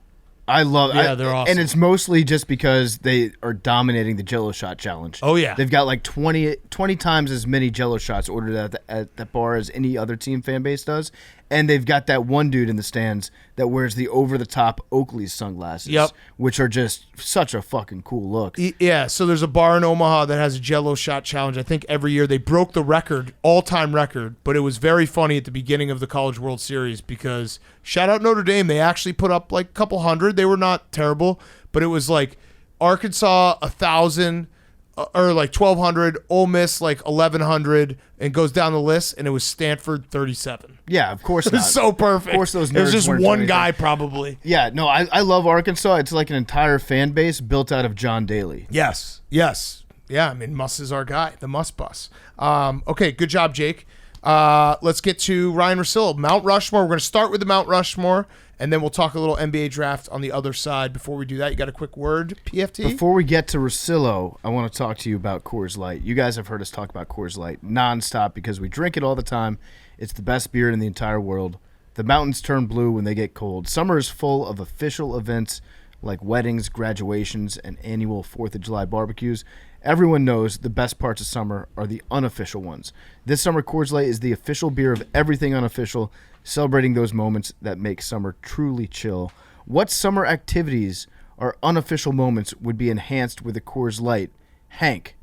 They're awesome. And it's mostly just because they are dominating the Jello shot challenge. Oh, yeah. They've got like 20 times as many Jello shots ordered at the bar as any other team fan base does. And they've got that one dude in the stands that wears the over-the-top Oakley sunglasses, which are just such a fucking cool look. Yeah, so there's a bar in Omaha that has a Jello shot challenge. I think every year they broke the record, all-time record, but it was very funny at the beginning of the College World Series because, shout out Notre Dame, they actually put up like a couple hundred. They were not terrible, but it was like Arkansas 1,000 or like 1,200, Ole Miss like 1,100, and goes down the list, and it was Stanford 37. Yeah, of course not. It's so perfect. Of course those nerds It was just weren't one doing guy anything. probably. Yeah, no, I love Arkansas. It's like an entire fan base built out of John Daly. Yes. Yeah, I mean, Muss is our guy, the Muss bus. Okay, good job, Jake. Let's get to Ryen Russillo. Mount Rushmore. We're going to start with the Mount Rushmore, and then we'll talk a little NBA draft on the other side. Before we do that, you got a quick word, PFT? Before we get to Russillo, I want to talk to you about Coors Light. You guys have heard us talk about Coors Light nonstop because we drink it all the time. It's the best beer in the entire world. The mountains turn blue when they get cold. Summer is full of official events like weddings, graduations, and annual 4th of July barbecues. Everyone knows the best parts of summer are the unofficial ones. This summer, Coors Light is the official beer of everything unofficial, celebrating those moments that make summer truly chill. What summer activities or unofficial moments would be enhanced with a Coors Light? Hank.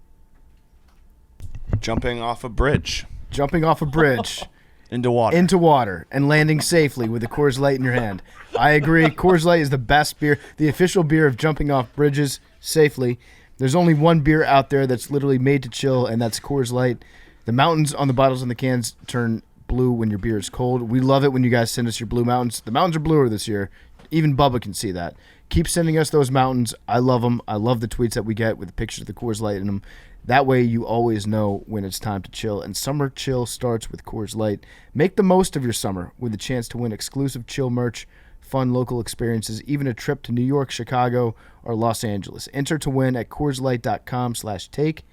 Jumping off a bridge. Jumping off a bridge. Into water. Into water and landing safely with a Coors Light in your hand. I agree. Coors Light is the best beer, the official beer of jumping off bridges safely. There's only one beer out there that's literally made to chill, and that's Coors Light. The mountains on the bottles and the cans turn blue when your beer is cold. We love it when you guys send us your blue mountains. The mountains are bluer this year. Even Bubba can see that. Keep sending us those mountains. I love them. I love the tweets that we get with the pictures of the Coors Light in them. That way you always know when it's time to chill. And summer chill starts with Coors Light. Make the most of your summer with a chance to win exclusive chill merch, fun local experiences, even a trip to New York, Chicago, or Los Angeles. Enter to win at CoorsLight.com/take.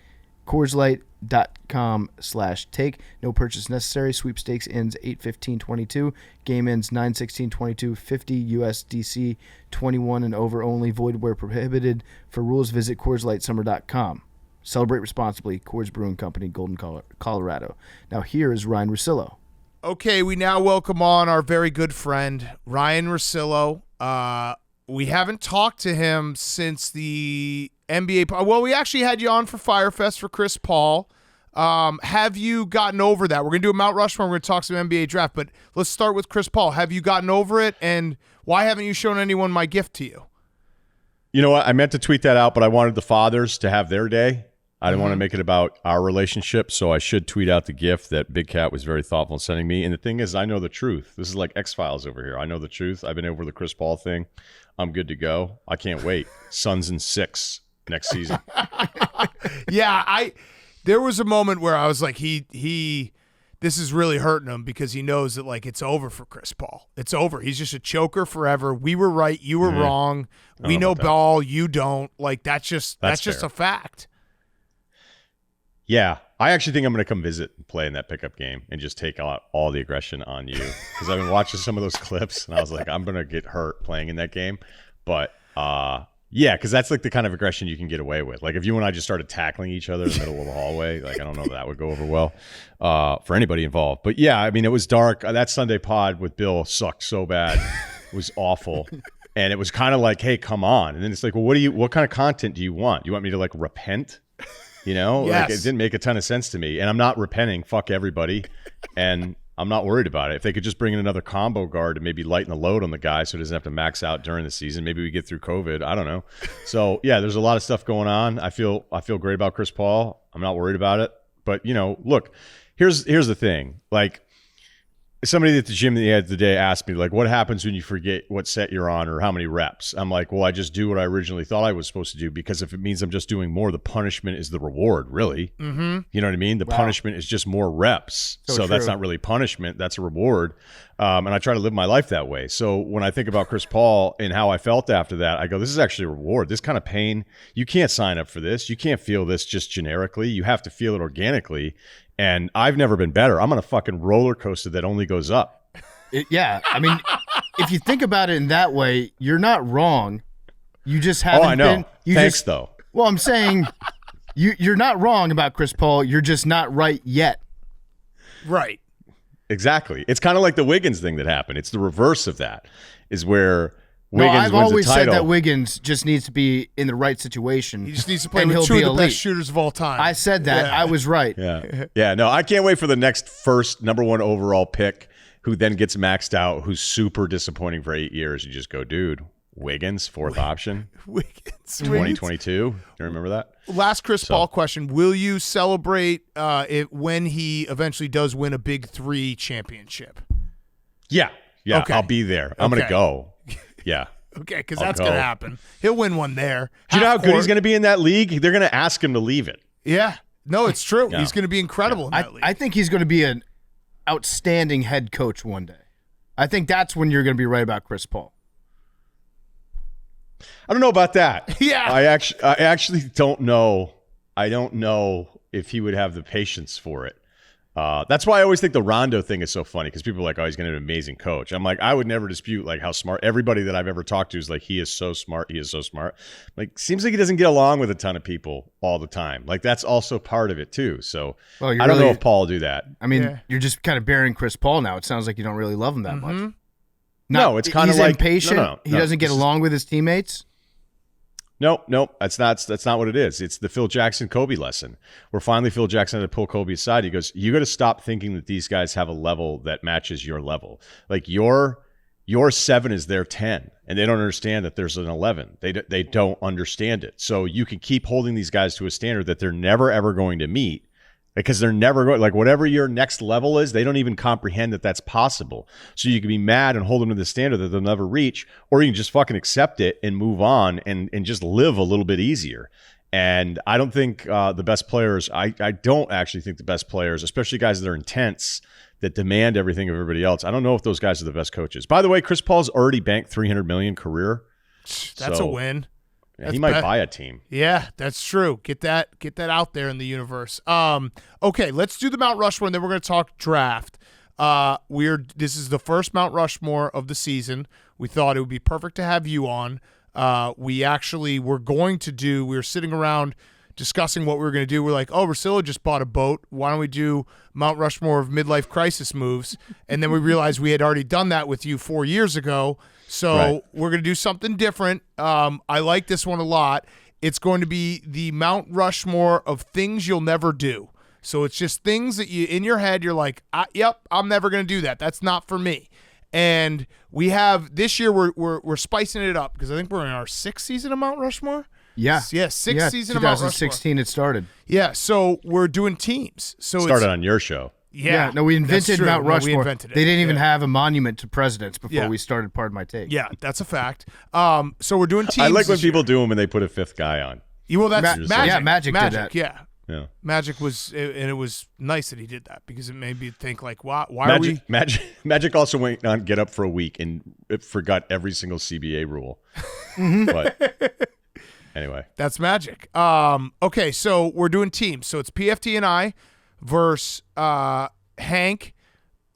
CoorsLight.com/take. No purchase necessary. Sweepstakes ends 8/15/22. Game ends 9/16/22. 50 USDC. 21 and over only. Void where prohibited. For rules, visit CoorsLightSummer.com. Celebrate responsibly. Coors Brewing Company, Golden, Colorado. Now here is Ryen Russillo. Okay, we now welcome on our very good friend, Ryen Russillo. We haven't talked to him since the NBA. Well, we actually had you on for Firefest for Chris Paul. Have you gotten over that? We're going to do a Mount Rushmore. We're going to talk some NBA draft, but let's start with Chris Paul. Have you gotten over it, and why haven't you shown anyone my gift to you? You know what? I meant to tweet that out, but I wanted the fathers to have their day. I didn't want to make it about our relationship, so I should tweet out the gift that Big Cat was very thoughtful in sending me. And the thing is, I know the truth. This is like X-Files over here. I know the truth. I've been over the Chris Paul thing. I'm good to go. I can't wait. Suns in 6 next season. Yeah, there was a moment where I was like, this is really hurting him because he knows that like it's over for Chris Paul. It's over. He's just a choker forever. We were right. You were wrong. We know ball. You don't. Like that's just a fact. Yeah, I actually think I'm going to come visit and play in that pickup game and just take out all the aggression on you because I've been watching some of those clips and I was like, I'm going to get hurt playing in that game. But yeah, because that's like the kind of aggression you can get away with. Like if you and I just started tackling each other in the middle of the hallway, like I don't know if that would go over well for anybody involved. But yeah, I mean, it was dark. That Sunday pod with Bill sucked so bad. It was awful. And it was kind of like, hey, come on. And then it's like, well, what kind of content do you want? You want me to like repent? You know, Yes. like it didn't make a ton of sense to me. And I'm not repenting. Fuck everybody. And I'm not worried about it. If they could just bring in another combo guard and maybe lighten the load on the guy so he doesn't have to max out during the season, maybe we get through COVID. I don't know. So yeah, there's a lot of stuff going on. I feel great about Chris Paul. I'm not worried about it. But you know, look, here's the thing. Like, somebody at the gym the other day asked me, like, what happens when you forget what set you're on or how many reps? I'm like, well, I just do what I originally thought I was supposed to do, because if it means I'm just doing more, the punishment is the reward, really. Mm-hmm. You know what I mean? The punishment is just more reps. So that's not really punishment. That's a reward. And I try to live my life that way. So when I think about Chris Paul and how I felt after that, I go, this is actually a reward. This kind of pain, you can't sign up for this. You can't feel this just generically. You have to feel it organically. And I've never been better. I'm on a fucking roller coaster that only goes up. Yeah. I mean, if you think about it in that way, you're not wrong. You just haven't I know. been. Thanks, though. Well, I'm saying you're not wrong about Chris Paul. You're just not right yet. Right. Exactly. It's kind of like the Wiggins thing that happened. It's the reverse of that, is where Wiggins I've wins always a title. said that Wiggins just needs to be in the right situation. He just needs to play and with he'll two be of the elite. best shooters of all time. I said that. Yeah. I was right. Yeah. Yeah. No, I can't wait for the next first number 1 overall pick who then gets maxed out, who's super disappointing for 8 years. You just go, dude, Wiggins, 4th option, Wiggins. 2022. You remember that? Last Chris Paul question. Will you celebrate it when he eventually does win a Big 3 championship? Yeah. Yeah. Okay. I'll be there. I'm going to Okay. go. Yeah. Okay, because I'll that's go. going to happen. He'll win one there. Do you know how good he's Half-court. going to be in that league? They're going to ask him to leave it. Yeah. No, it's true. No. He's going to be incredible in that league. I think he's going to be an outstanding head coach one day. I think that's when you're going to be right about Chris Paul. I don't know about that. Yeah. I actually don't know. I don't know if he would have the patience for it. That's why I always think the Rondo thing is so funny, because people are like, oh, he's going to be an amazing coach. I'm like, I would never dispute like how smart everybody that I've ever talked to is like, he is so smart. He is so smart. Like, seems like he doesn't get along with a ton of people all the time. Like, that's also part of it too. So Well, I don't know if Paul will do that. I mean, Yeah. you're just kind of burying Chris Paul now. It sounds like you don't really love him that much. No, it's kinda he's like- impatient. no, He doesn't get this is- along with his teammates. Nope. That's not what it is. It's the Phil Jackson Kobe lesson, where finally Phil Jackson had to pull Kobe aside. He goes, you got to stop thinking that these guys have a level that matches your level. Like your 7 is their 10, and they don't understand that there's an 11. They don't understand it. So you can keep holding these guys to a standard that they're never ever going to meet, because they're never going, like, whatever your next level is, they don't even comprehend that that's possible. So you can be mad and hold them to the standard that they'll never reach, or you can just fucking accept it and move on and just live a little bit easier. And I don't think the best players, I don't actually think the best players, especially guys that are intense, that demand everything of everybody else, I don't know if those guys are the best coaches. By the way, Chris Paul's already banked $300 million career. That's So, a win. Yeah, That's he might bad. buy a team. Yeah, that's true. Get that out there in the universe. Okay, let's do the Mount Rushmore, and then we're going to talk draft. This is the first Mount Rushmore of the season. We thought it would be perfect to have you on. We were sitting around discussing what we were going to do. We're like, oh, Russillo just bought a boat. Why don't we do Mount Rushmore of midlife crisis moves? And then we realized we had already done that with you 4 years ago. So Right. we're going to do something different. I like this one a lot. It's going to be the Mount Rushmore of things you'll never do. So it's just things that you, in your head, you're like, yep, I'm never going to do that. That's not for me. And we have, this year, we're spicing it up, because I think we're in our 6th season of Mount Rushmore. Yeah. Yeah, sixth season of Mount Rushmore. 2016 it started. Yeah, so we're doing teams. So Started on your show. Yeah, no, we that's invented true. Mount No, Rushmore. we invented it. They didn't even Yeah. have a monument to presidents before Yeah. we started Pardon My Take. Yeah, that's a fact. So we're doing teams. I like when this year. people do them and they put a 5th guy on. Well, that's Ma- Magic. yeah, Magic did that. Yeah. Yeah. Magic was, and it was nice that he did that, because it made me think, like, why are we? Magic also went on Get Up for a week and it forgot every single CBA rule. Mm-hmm. But anyway, That's Magic. Okay, so we're doing teams. So it's PFT and I versus Hank,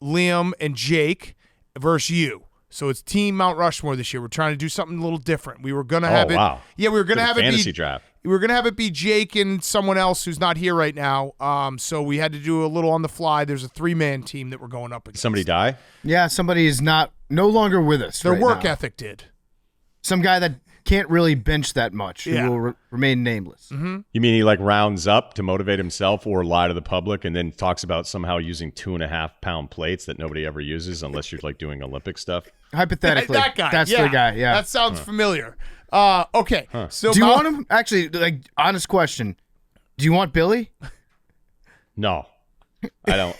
Liam, and Jake versus you. So it's Team Mount Rushmore this year. We're trying to do something a little different. We were gonna have it. wow. Yeah, we were gonna Good have it fantasy be draft. We were gonna have it be Jake and someone else who's not here right now. So we had to do a little on the fly. There's a 3-man team that we're going up against. Somebody die? Yeah, somebody is no longer with us. Their right work now. ethic did. Some guy that can't really bench that much. He will remain nameless. Mm-hmm. You mean he like rounds up to motivate himself or lie to the public and then talks about somehow using 2.5-pound plates that nobody ever uses unless you're like doing Olympic stuff? Hypothetically, that guy. that's the guy. Yeah, that sounds familiar. Okay, so do you want him? Actually, like, honest question: do you want Billy? No, I don't.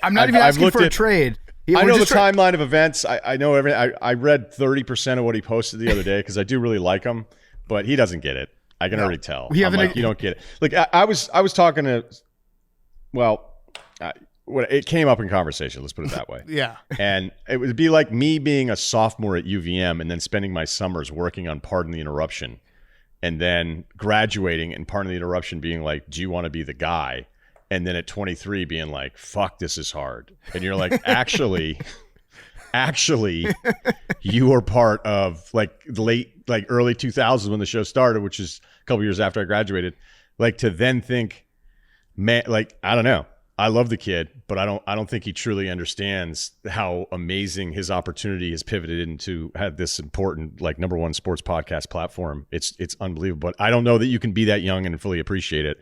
I'm not even asking for a trade. I know the timeline of events. I know everything. I read 30% of what he posted the other day because I do really like him, but he doesn't get it. I can already tell. You don't get it. Like I was talking to, it came up in conversation. Let's put it that way. Yeah. And it would be like me being a sophomore at UVM and then spending my summers working on Pardon the Interruption, and then graduating and Pardon the Interruption being like, "Do you want to be the guy?" And then at 23 being like, "Fuck, this is hard." And you're like, actually, you were part of like early 2000s when the show started, which is a couple years after I graduated. Like, to then think, man, like, I don't know. I love the kid, but I don't think he truly understands how amazing his opportunity has pivoted into had this important, like, #1 sports podcast platform. It's unbelievable. But I don't know that you can be that young and fully appreciate it.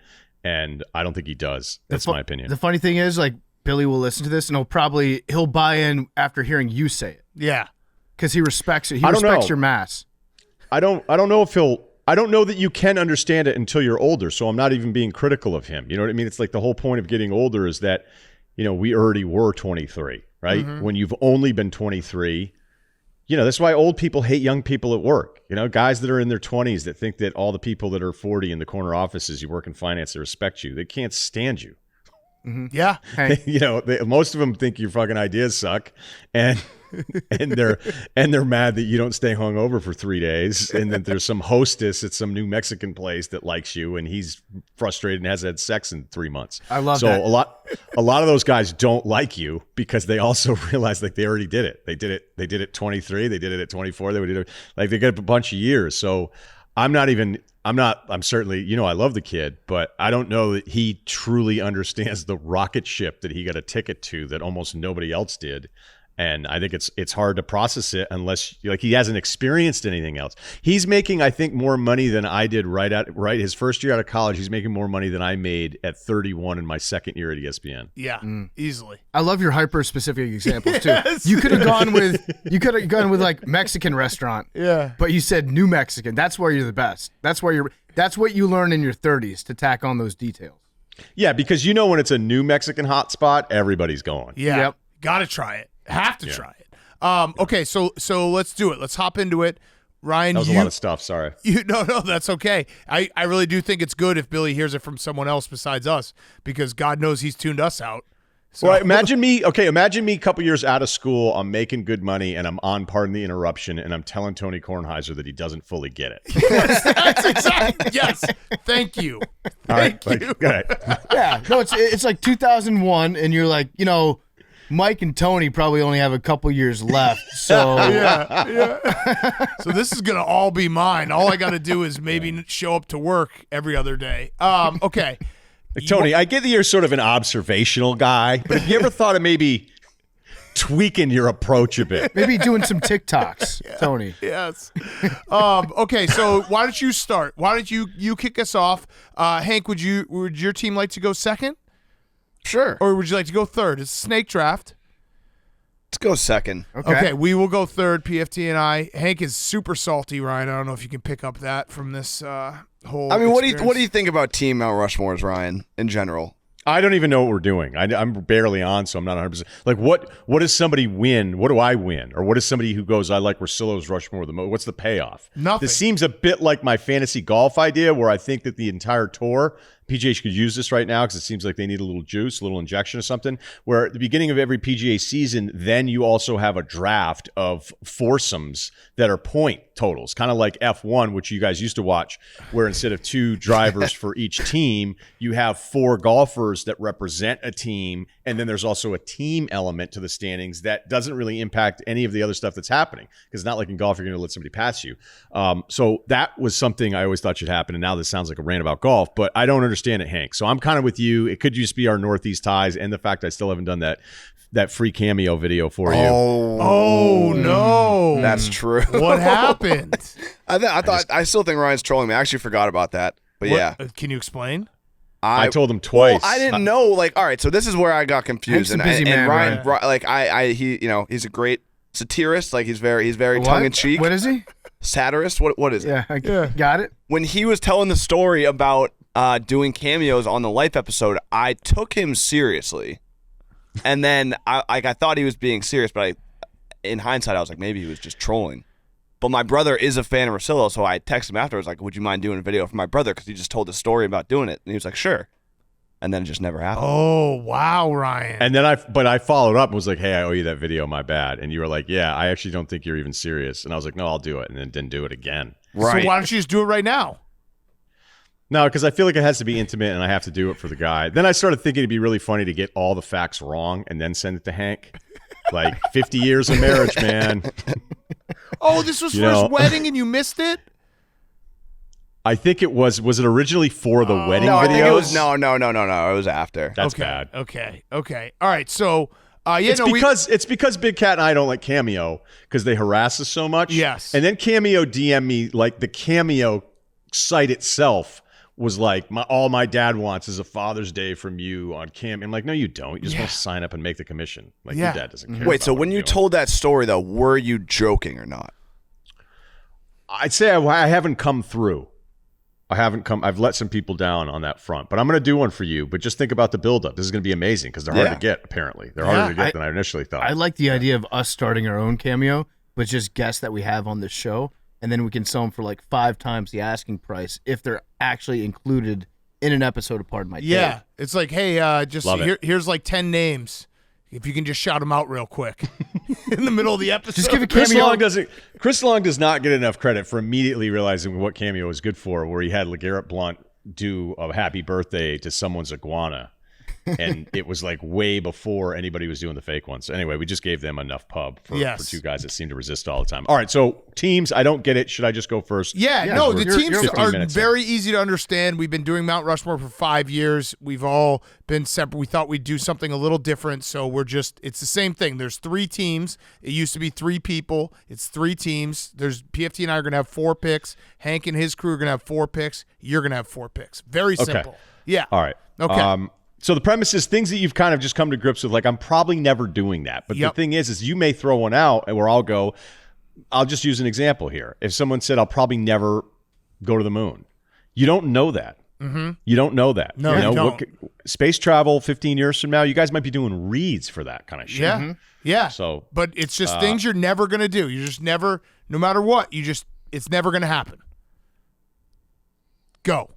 And I don't think he does. That's my opinion. The funny thing is, like, Billy will listen to this and he'll buy in after hearing you say it. Yeah. Because he respects it. He respects your mass. I don't know that you can understand it until you're older. So I'm not even being critical of him. You know what I mean? It's like the whole point of getting older is that, we already were 23, right? Mm-hmm. When you've only been 23, that's why old people hate young people at work. Guys that are in their 20s that think that all the people that are 40 in the corner offices, you work in finance, they respect you. They can't stand you. Mm-hmm. Yeah. Most of them think your fucking ideas suck, and they're mad that you don't stay hungover for 3 days, and that there's some hostess at some new Mexican place that likes you, and he's frustrated and hasn't had sex in 3 months. I love that. So a lot of those guys don't like you because they also realize like they already did it. They did it at 23. They did it at 24. They got a bunch of years. So I'm certainly, I love the kid, but I don't know that he truly understands the rocket ship that he got a ticket to that almost nobody else did. And I think it's hard to process it unless he hasn't experienced anything else. He's making, I think, more money than I did right his first year out of college. He's making more money than I made at 31 in my second year at ESPN. Yeah, easily. I love your hyper specific examples too. You could have gone with like Mexican restaurant. Yeah. But you said New Mexican. That's where you're the best. That's what you learn in your 30s to tack on those details. Yeah, because when it's a New Mexican hotspot, everybody's going. Yeah. Yep. Gotta try it. Have to try it. Okay, so let's do it. Let's hop into it. Ryan, that was a lot of stuff. Sorry. No, that's okay. I really do think it's good if Billy hears it from someone else besides us, because God knows he's tuned us out. So. Well, imagine me a couple years out of school. I'm making good money, and I'm on Pardon the Interruption, and I'm telling Tony Kornheiser that he doesn't fully get it. That's exactly. Yes. Thank you. Thank you. Good. Yeah. No, it's like 2001, and you're like, Mike and Tony probably only have a couple years left, so yeah. So this is gonna all be mine. All I got to do is maybe show up to work every other day. Okay, Tony, I get that you're sort of an observational guy, but have you ever thought of maybe tweaking your approach a bit? Maybe doing some TikToks, Tony. Yes. Okay, so why don't you start? Why don't you kick us off? Hank, would your team like to go second? Sure. Or would you like to go third? It's a snake draft. Let's go second. Okay, we will go third, PFT and I. Hank is super salty, Ryan. I don't know if you can pick up that from this whole experience. What do you think about Team Mount Rushmore's, Ryan, in general? I don't even know what we're doing. I'm barely on, so I'm not 100%. Like, what does somebody win? What do I win? Or what is somebody who goes, I like Russillo's Rushmore the most? What's the payoff? Nothing. This seems a bit like my fantasy golf idea, where I think that the entire tour, PGA could use this right now because it seems like they need a little juice, a little injection or something, where at the beginning of every PGA season, then you also have a draft of foursomes that are point totals, kind of like F1, which you guys used to watch, where instead of 2 drivers for each team, you have 4 golfers that represent a team, and then there's also a team element to the standings that doesn't really impact any of the other stuff that's happening, because it's not like in golf you're going to let somebody pass you. So that was something I always thought should happen, and now this sounds like a rant about golf, but I don't understand it, Hank. So I'm kind of with you. It could just be our Northeast ties and the fact I still haven't done that that free cameo video for you. Oh no, That's true. what happened? I still think Ryan's trolling me. I actually forgot about that. But yeah. Can you explain? I told him twice. Well, I didn't know. Like, all right, so this is where I got confused. Hank's a busy man, Ryan, right? like, he's a great satirist. Like, he's very What? tongue in cheek. What is he? Satirist. What is it? Yeah, got it. When he was telling the story about doing cameos on the Life episode, I took him seriously, and then I thought he was being serious, but in hindsight, I was like, maybe he was just trolling. But my brother is a fan of Russillo, so I texted him afterwards, like, would you mind doing a video for my brother? Because he just told the story about doing it. And he was like, sure. And then it just never happened. Oh, wow, Ryan. And then I followed up and was like, hey, I owe you that video, my bad. And you were like, yeah, I actually don't think you're even serious. And I was like, no, I'll do it. And then didn't do it again. Right. So why don't you just do it right now? No, because I feel like it has to be intimate and I have to do it for the guy. Then I started thinking it'd be really funny to get all the facts wrong and then send it to Hank. Like 50 years of marriage, man. Oh, this was for his wedding and you missed it? I think it was it originally for the wedding No, videos? I think it was no. It was after. That's okay, bad. Okay. All right. So, it's because Big Cat and I don't like Cameo because they harass us so much. Yes. And then Cameo DM me, like the Cameo site itself was like, all my dad wants is a Father's Day from you on Cameo. I'm like, no, you don't. You just want to sign up and make the commission. Like, your dad doesn't care. Wait, about so what when you're you doing. told that story, though, were you joking or not? I'd say I haven't come through. I've let some people down on that front, but I'm going to do one for you. But just think about the buildup. This is going to be amazing because they're hard to get, apparently. They're harder to get than I initially thought. I like the idea of us starting our own cameo, but just guests that we have on this show, and then we can sell them for like 5 times the asking price if they're actually included in an episode of Pardon My Take. Yeah. It's like, hey, just Love it. here's like 10 names. If you can just shout them out real quick in the middle of the episode. Just give a Chris cameo. Long Chris Long does not get enough credit for immediately realizing what Cameo is good for, where he had LeGarrette Blount do a happy birthday to someone's iguana. And it was like way before anybody was doing the fake ones. So anyway, we just gave them enough pub for 2 guys that seem to resist all the time. All right, so teams, I don't get it. Should I just go first? Yeah, no, the teams you're 15 are minutes very easy to understand. We've been doing Mount Rushmore for 5 years. We've all been separate. We thought we'd do something a little different, so it's the same thing. There's 3 teams. It used to be 3 people. It's 3 teams. There's PFT and I are going to have 4 picks. Hank and his crew are going to have 4 picks. You're going to have 4 picks. Very simple. Yeah. All right. Okay. So the premise is things that you've kind of just come to grips with, like, I'm probably never doing that. But the thing is you may throw one out and where I'll go, I'll just use an example here. If someone said, I'll probably never go to the moon, you don't know that. Mm-hmm. You don't know that. No, you don't. Space travel 15 years from now, you guys might be doing reads for that kind of shit. Yeah. Yeah. So, but it's just things you're never going to do. You just never, no matter what, it's never going to happen. Go.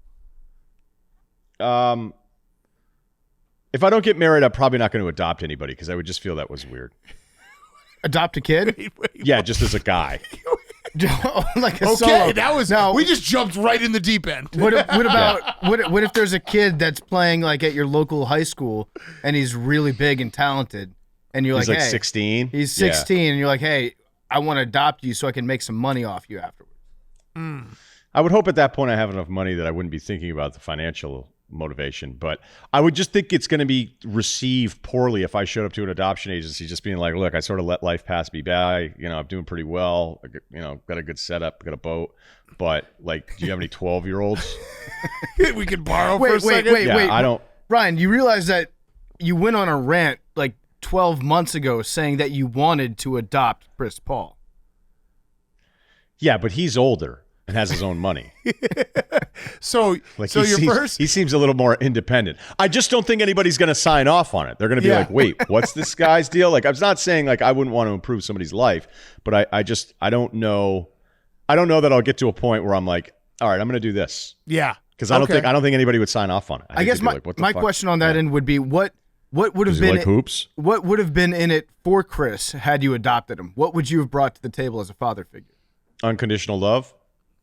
If I don't get married, I'm probably not going to adopt anybody because I would just feel that was weird. Adopt a kid? Yeah, just as a guy. Like a Okay, solo. that was we just jumped right in the deep end. What if there's a kid that's playing like at your local high school and he's really big and talented and you're He's like, like hey, 16. He's 16 and you're like, hey, I want to adopt you so I can make some money off you afterwards. I would hope at that point I have enough money that I wouldn't be thinking about the financial motivation, but I would just think it's going to be received poorly if I showed up to an adoption agency just being like, look, I sort of let life pass me by, I'm doing pretty well, got a good setup, got a boat, but like, do you have any 12-year-olds? We can borrow for a second. Wait, I don't. Ryan, you realize that you went on a rant like 12 months ago saying that you wanted to adopt Chris Paul. Yeah, but he's older and has his own money. So he seems a little more independent. I just don't think anybody's going to sign off on it. They're going to be like, wait, what's this guy's deal? Like, I'm not saying like I wouldn't want to improve somebody's life, but I don't know. I don't know that I'll get to a point where I'm like, all right, I'm going to do this. Yeah. Because I don't think anybody would sign off on it. I guess my question on that end would be what would have been like hoops? What would have been in it for Chris had you adopted him? What would you have brought to the table as a father figure? Unconditional love.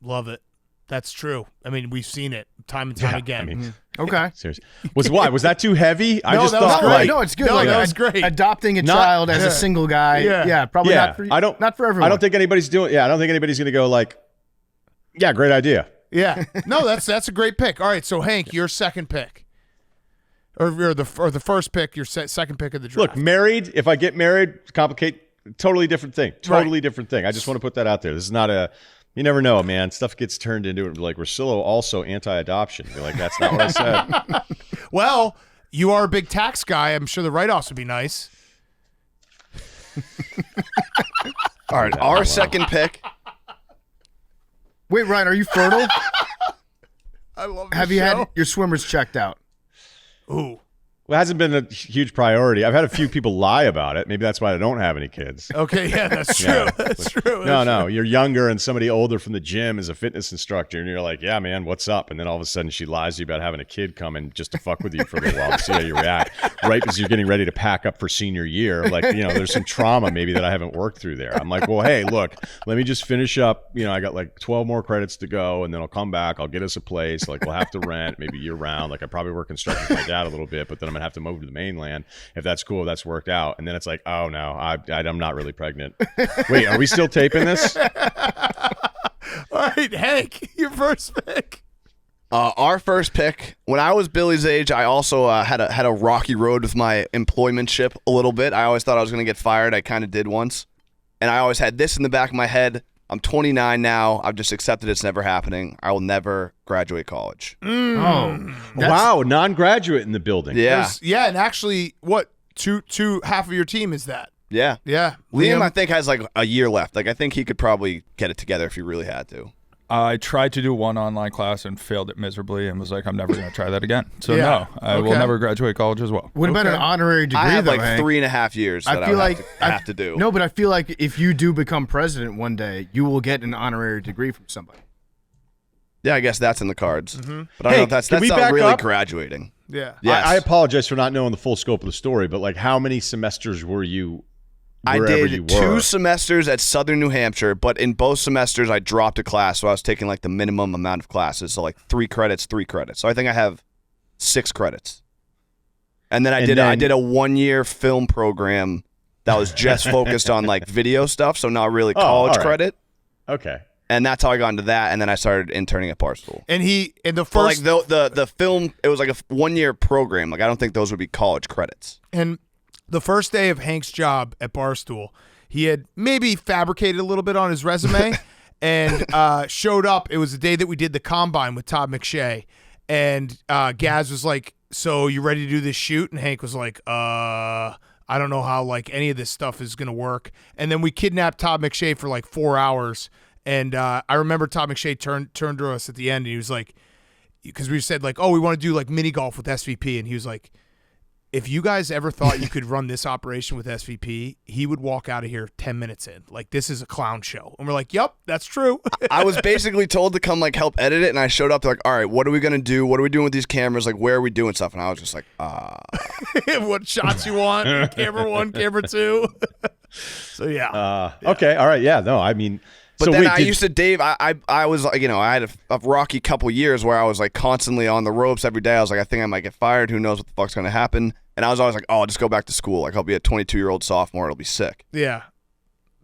Love it. That's true. I mean, we've seen it time and time again. I mean, okay. Seriously. Was that too heavy? I just that was thought great. like, no, it's good. No, like that was great. Adopting a child as a single guy. Yeah, probably not for you. Not for everyone. I don't think anybody's doing. Yeah, I don't think anybody's going to go like, yeah, great idea. Yeah. No, that's a great pick. All right, so Hank, your second pick. or the first pick, your second pick of the draft. Look, married. If I get married, complicate. Totally different thing. Totally different thing. I just want to put that out there. This is not a. You never know, man. Stuff gets turned into it. Like Russillo also anti-adoption. You're like, that's not what I said. Well, you are a big tax guy. I'm sure the write-offs would be nice. All right, our second pick. Wait, Ryan, are you fertile? I love this Have you show. had your swimmers checked out? Ooh. Well, it hasn't been a huge priority. I've had a few people lie about it. Maybe that's why I don't have any kids. Okay, yeah, that's true. Yeah. That's true. No. You're younger and somebody older from the gym is a fitness instructor, and you're like, yeah, man, what's up? And then all of a sudden she lies to you about having a kid coming just to fuck with you for a little while and see how you react. Right as you're getting ready to pack up for senior year, like, there's some trauma maybe that I haven't worked through there. I'm like, well, hey, look, let me just finish up. I got like 12 more credits to go, and then I'll come back. I'll get us a place. Like, we'll have to rent maybe year round. Like, I probably work construction with my dad a little bit, but then I'm gonna have to move to the mainland. If that's cool, that's worked out. And then it's like, oh no, I'm not really pregnant. Wait, are we still taping this? All right, Hank, your first pick. Our first pick. When I was Billy's age, I also had a rocky road with my employmentship a little bit. I always thought I was going to get fired. I kind of did once, and I always had this in the back of my head. I'm 29 now. I've just accepted it's never happening. I will never graduate college. Wow, non-graduate in the building. Yeah, Yeah, and actually, what half of your team is that? yeah. Yeah, Liam, I think, has like a year left. Like, I think he could probably get it together if he really had to. I tried to do one online class and failed it miserably and was like, I'm never going to try that again. So, Yeah. no, I will Okay. never graduate college as well. What about an honorary degree, I have though, like Hank? 3.5 years that I feel would like have to do. No, but I feel like if you do become president one day, you will get an honorary degree from somebody. Yeah, I guess that's in the cards. But I don't Hey, know if that's can we not back really up? graduating. Yeah. Yes. I apologize for not knowing the full scope of the story, but like, how many semesters were you I wherever you did were? 2 semesters at Southern New Hampshire, but in both semesters I dropped a class, so I was taking like the minimum amount of classes, so like 3 credits. So I think I have 6 credits. And then I did a 1-year film program that was just focused on like video stuff, so not really college all right. credit. Okay. And that's how I got into that, and then I started interning at Barstool. And the But first like the film, it was like a 1-year program. Like, I don't think those would be college credits. and the first day of Hank's job at Barstool, he had maybe fabricated a little bit on his resume and showed up. It was the day that we did the combine with Todd McShay, and Gaz was like, "So you ready to do this shoot?" And Hank was like, I don't know how like any of this stuff is gonna work." And then we kidnapped Todd McShay for like 4 hours. And I remember Todd McShay turned to us at the end, and he was like, because we said like, "Oh, we want to do like mini golf with SVP," and he was like, "If you guys ever thought you could run this operation with SVP, he would walk out of here 10 minutes in. Like, this is a clown show." And we're like, "Yep, that's true." I was basically told to come like help edit it, and I showed up. They're like, "All right, what are we gonna do? What are we doing with these cameras? Like, where are we doing stuff?" And I was just like, What shots you want? Camera 1, camera 2. So yeah. Okay. All right. Yeah. No, I mean, But so then wait, I used to, Dave, I was like, I had a rocky couple years where I was like constantly on the ropes every day. I was like, I think I might get fired. Who knows what the fuck's going to happen? And I was always like, oh, I'll just go back to school. Like, I'll be a 22-year-old sophomore. It'll be sick. Yeah.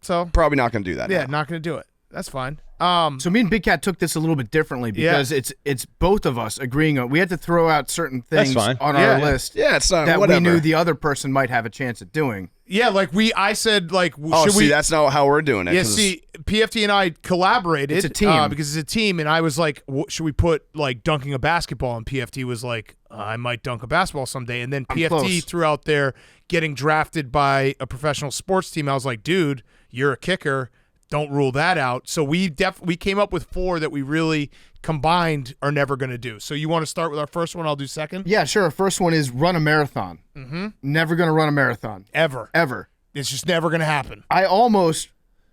So Probably not going to do that. yeah, now. not gonna do it. That's fine. So me and Big Cat took this a little bit differently because it's both of us agreeing on. We had to throw out certain things That's fine. on Yeah. our list Yeah, it's not that whatever. we knew the other person might have a chance at doing. Yeah, like I said, like, Oh, should see, we? that's not how we're doing it. Yeah, 'cause see, PFT and I collaborated. It's a team. because it's a team, and I was like, should we put like dunking a basketball? And PFT was like, I might dunk a basketball someday. And then PFT close. threw out there getting drafted by a professional sports team. I was like, dude, you're a kicker. Don't rule that out. So we came up with 4 that we really combined are never going to do. So you want to start with our first one? I'll do second. Yeah, sure. First one is run a marathon. Mm-hmm. Never going to run a marathon. Ever. It's just never going to happen. I almost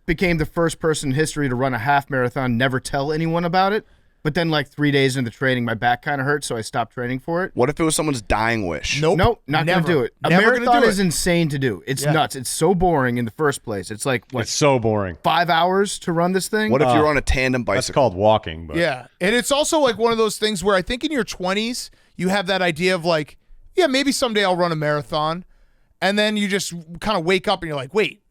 became the first person in history to run a half marathon, never tell anyone about it. But then like 3 days into training, my back kind of hurt, so I stopped training for it. What if it was someone's dying wish? Nope. Nope, not going never. to do it. A Never gonna marathon do is it. insane to do. It's Yeah. nuts. It's so boring in the first place. It's like, what, it's so boring. 5 hours to run this thing? What if you're on a tandem That's bicycle? called walking. But Yeah. And it's also like one of those things where I think in your 20s, you have that idea of like, yeah, maybe someday I'll run a marathon. And then you just kind of wake up and you're like, wait,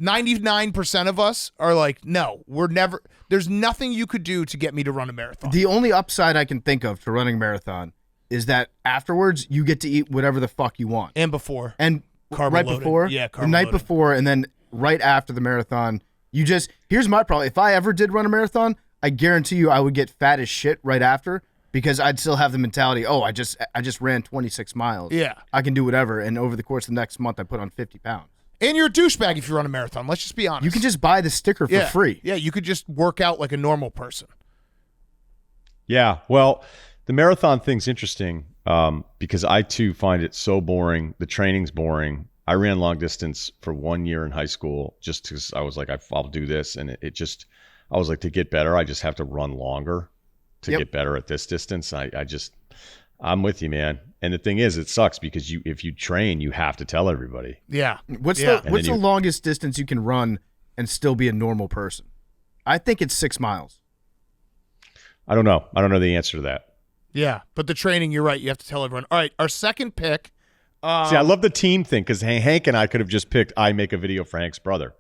99% of us are like, no, we're never, there's nothing you could do to get me to run a marathon. The only upside I can think of to running a marathon is that afterwards you get to eat whatever the fuck you want. And before. And Carb right loaded. before, Yeah, the carb night loaded. before, and then right after the marathon, here's my problem. If I ever did run a marathon, I guarantee you I would get fat as shit right after because I'd still have the mentality, I just ran 26 miles. Yeah. I can do whatever. And over the course of the next month, I put on 50 pounds. And you're a douchebag if you run a marathon. Let's just be honest. You can just buy the sticker for free. Yeah, you could just work out like a normal person. Yeah, well, the marathon thing's interesting because I too find it so boring. The training's boring. I ran long distance for 1 year in high school just because I was like, I'll do this, and I was like, to get better, I just have to run longer to get better at this distance. I'm with you, man. And the thing is, it sucks because if you train, you have to tell everybody. Yeah. What's the longest distance you can run and still be a normal person? I think it's 6 miles. I don't know. I don't know the answer to that. Yeah, but the training, you're right. You have to tell everyone. All right, our second pick. See, I love the team thing because Hank and I could have just picked, I make a video for Hank's brother.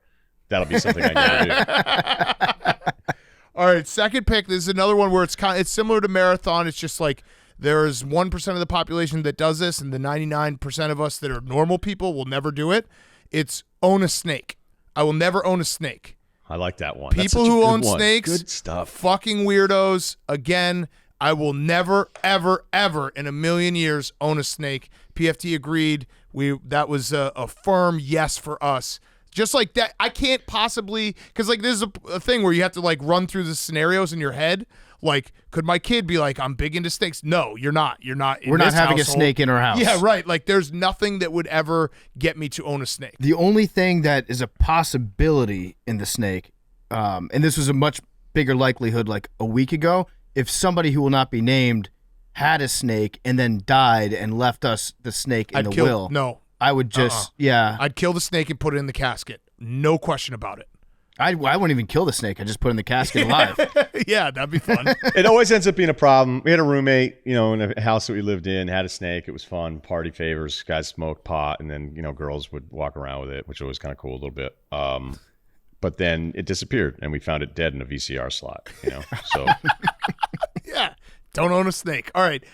That'll be something I never do. All right, second pick. This is another one where it's similar to marathon. It's just like there's 1% of the population that does this, and the 99% of us that are normal people will never do it. It's own a snake. I will never own a snake. I like that one. People who own snakes, good stuff. Fucking weirdos. Again, I will never, ever, ever in a million years own a snake. PFT agreed. That was a firm yes for us. Just like that, I can't possibly, because like this is a thing where you have to like run through the scenarios in your head. Like, could my kid be like, I'm big into snakes? No, you're not. You're not. We're not having a snake in our house. Yeah, right. Like, there's nothing that would ever get me to own a snake. The only thing that is a possibility in the snake, and this was a much bigger likelihood like a week ago, if somebody who will not be named had a snake and then died and left us the snake in the will. No. I would just, I'd kill the snake and put it in the casket. No question about it. I wouldn't even kill the snake. I just put it in the casket alive. Yeah, that'd be fun. It always ends up being a problem. We had a roommate, in a house that we lived in, had a snake. It was fun. Party favors. Guys smoked pot, and then, girls would walk around with it, which was kind of cool a little bit. But then it disappeared, and we found it dead in a VCR slot, So yeah. Don't own a snake. All right.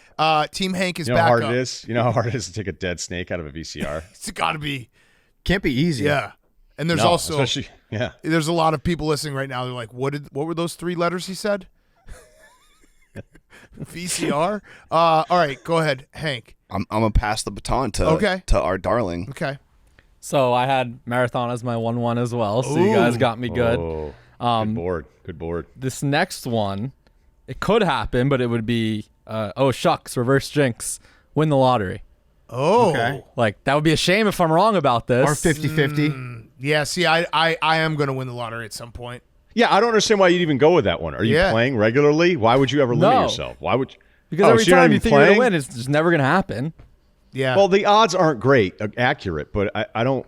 Team Hank is back how hard up. it is? You know how hard it is to take a dead snake out of a VCR? It's got to be. Can't be easy. Yeah. And there's there's a lot of people listening right now. They're like, what were those 3 letters he said? VCR? All right, go ahead, Hank. I'm gonna pass the baton to our darling. Okay. So I had marathon as my 1-1 as well. So you guys got me good. Oh, good board. This next one, it could happen, but it would be, shucks, reverse jinx, win the lottery. Oh. Okay. Like, that would be a shame if I'm wrong about this. Or 50-50. Yeah, see, I am going to win the lottery at some point. Yeah, I don't understand why you'd even go with that one. Are you playing regularly? Why would you ever limit yourself? Why would you? Because every time you think you're going to win, it's just never going to happen. Yeah. Well, the odds aren't great, accurate, but I don't.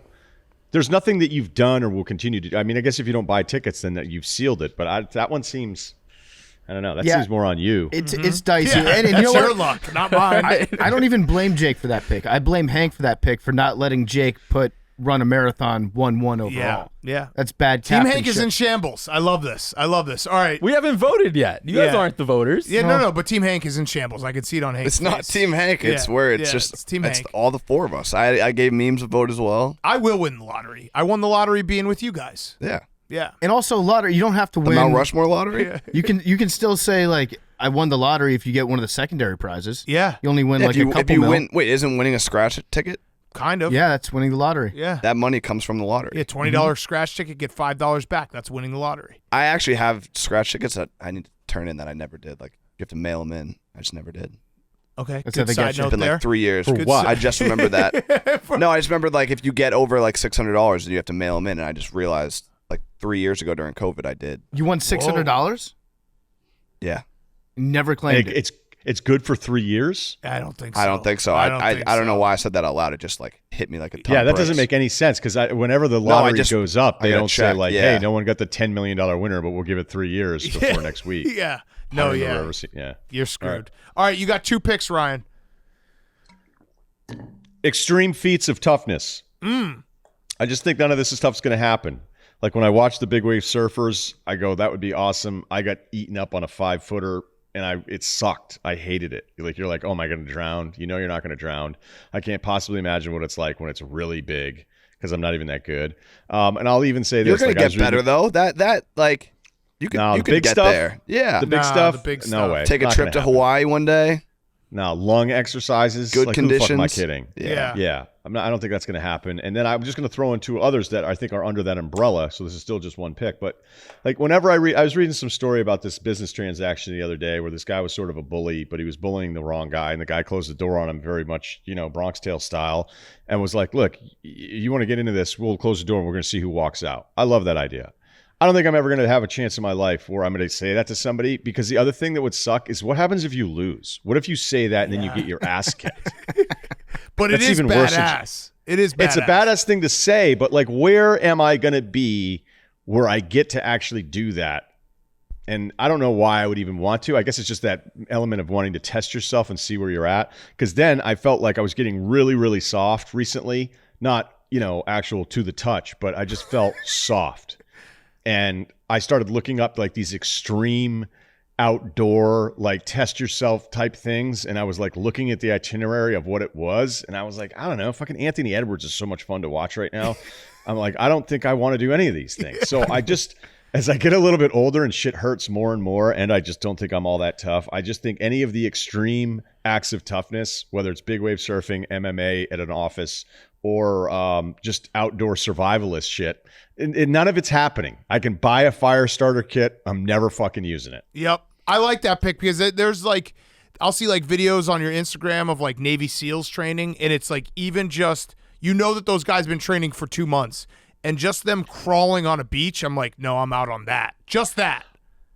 There's nothing that you've done or will continue to do. I mean, I guess if you don't buy tickets, then you've sealed it. But that one seems, I don't know. That seems more on you. It's dicey. Yeah, and that's you know your what? luck, not mine. I don't even blame Jake for that pick. I blame Hank for that pick for not letting Jake run a marathon 1-1 overall. Yeah. That's bad Team captainship. Hank is in shambles. I love this. All right. We haven't voted yet. You guys aren't the voters. Yeah, no, but Team Hank is in shambles. I can see it on Hank's It's not face. Team Hank. It's it's Team Hank. all the 4 of us. I gave memes a vote as well. I will win the lottery. I won the lottery being with you guys. Yeah. Yeah. And also lottery, you don't have to The win. Mount Rushmore lottery? Yeah. You can still say like I won the lottery if you get one of the secondary prizes. Yeah. You only win Yeah, like if a couple if you mil. win, wait, isn't winning a scratch ticket? Kind of. Yeah, that's winning the lottery. Yeah. That money comes from the lottery. Yeah, $20 scratch ticket, get $5 back. That's winning the lottery. I actually have scratch tickets that I need to turn in that I never did. Like, you have to mail them in. I just never did. Okay. That's how Good they get side you. note It's been there. like 3 years. For what? I just remembered that. No, I just remembered like if you get over like $600, you have to mail them in. And I just realized like 3 years ago during COVID, I did. You won $600? Yeah. Never claimed it. It's good for 3 years. I don't think so. I don't think so. I don't know why I said that out loud. It just like hit me like a ton Yeah, of that bricks. doesn't make any sense because whenever the I lottery just- goes up, I they gotta don't say check, like, yeah. "Hey, no one got the $10 million winner, but we'll give it 3 years before next week." Yeah. I No, don't remember yeah. ever yeah. You're screwed. All right, you got 2 picks, Ryan. Extreme feats of toughness. I just think none of this stuff's going to happen. Like when I watch the big wave surfers, I go, that would be awesome. I got eaten up on a 5-footer and it sucked. I hated it. Like, you're like, oh, am I going to drown? You know you're not going to drown. I can't possibly imagine what it's like when it's really big because I'm not even that good. And I'll even say You're this. going to get better, though. That like, you could big get stuff, there. Yeah. The big stuff? No way. Take a trip to Hawaii one day. No, lung exercises. Good like, conditions. Who the fuck am I kidding? Yeah. I don't think that's going to happen. And then I'm just going to throw in 2 others that I think are under that umbrella. So this is still just one pick. But like whenever I was reading some story about this business transaction the other day where this guy was sort of a bully, but he was bullying the wrong guy. And the guy closed the door on him very much, Bronx Tale style, and was like, look, you want to get into this? We'll close the door and we're going to see who walks out. I love that idea. I don't think I'm ever going to have a chance in my life where I'm going to say that to somebody, because the other thing that would suck is what happens if you lose? What if you say that and then you get your ass kicked? But That's it is even worse. badass. It is badass. It's a badass thing to say, but like, where am I going to be where I get to actually do that? And I don't know why I would even want to. I guess it's just that element of wanting to test yourself and see where you're at. Because then I felt like I was getting really, really soft recently. Not, actual to the touch, but I just felt soft. And I started looking up like these extreme outdoor, like test yourself type things. And I was like looking at the itinerary of what it was. And I was like, I don't know, fucking Anthony Edwards is so much fun to watch right now. I'm like, I don't think I want to do any of these things. So I just, as I get a little bit older and shit hurts more and more, and I just don't think I'm all that tough. I just think any of the extreme acts of toughness, whether it's big wave surfing, MMA at an office, or just outdoor survivalist shit, and none of it's happening. I can buy a fire starter kit. I'm never fucking using it. Yep. I like that pick because there's like, I'll see like videos on your Instagram of like Navy SEALs training, and it's like even just, that those guys have been training for 2 months, and just them crawling on a beach, I'm like, no, I'm out on that. Just that.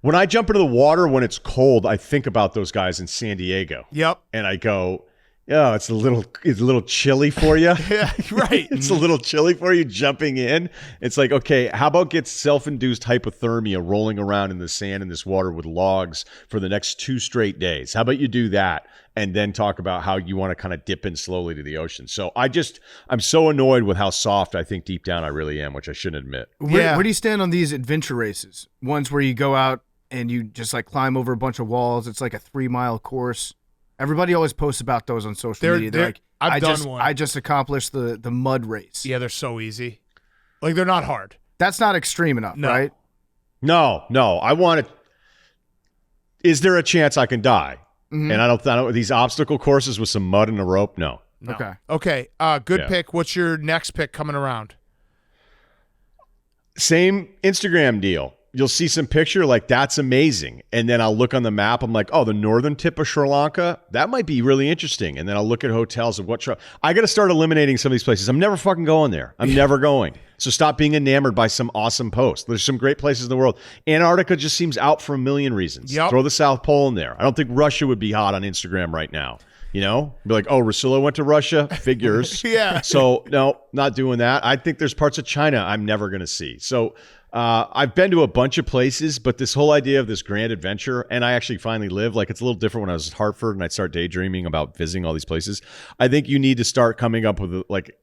When I jump into the water when it's cold, I think about those guys in San Diego. Yep. And I go, oh, it's a little chilly for you. Yeah, right. It's a little chilly for you jumping in. It's like, okay, how about get self-induced hypothermia rolling around in the sand in this water with logs for the next 2 straight days? How about you do that and then talk about how you want to kind of dip in slowly to the ocean? So I'm so annoyed with how soft I think deep down I really am, which I shouldn't admit. Where do you stand on these adventure races? Ones where you go out and you just like climb over a bunch of walls. It's like a 3-mile course. Everybody always posts about those on social media. They're like, I've done one. I just accomplished the mud race. Yeah, they're so easy. Like, they're not hard. That's not extreme enough, right? No. I want to. Is there a chance I can die? Mm-hmm. And I don't. These obstacle courses with some mud and a rope. No. Okay. Good pick. What's your next pick coming around? Same Instagram deal. You'll see some picture like, that's amazing. And then I'll look on the map. I'm like, oh, the northern tip of Sri Lanka, that might be really interesting. And then I'll look at hotels of I got to start eliminating some of these places. I'm never fucking going there. I'm never going. So stop being enamored by some awesome post. There's some great places in the world. Antarctica just seems out for a million reasons. Yep. Throw the South Pole in there. I don't think Russia would be hot on Instagram right now. Be like, oh, Russillo went to Russia. Figures. Yeah. So no, not doing that. I think there's parts of China I'm never going to see. So I've been to a bunch of places, but this whole idea of this grand adventure, and I actually finally live, like, it's a little different when I was at Hartford and I'd start daydreaming about visiting all these places. I think you need to start coming up with like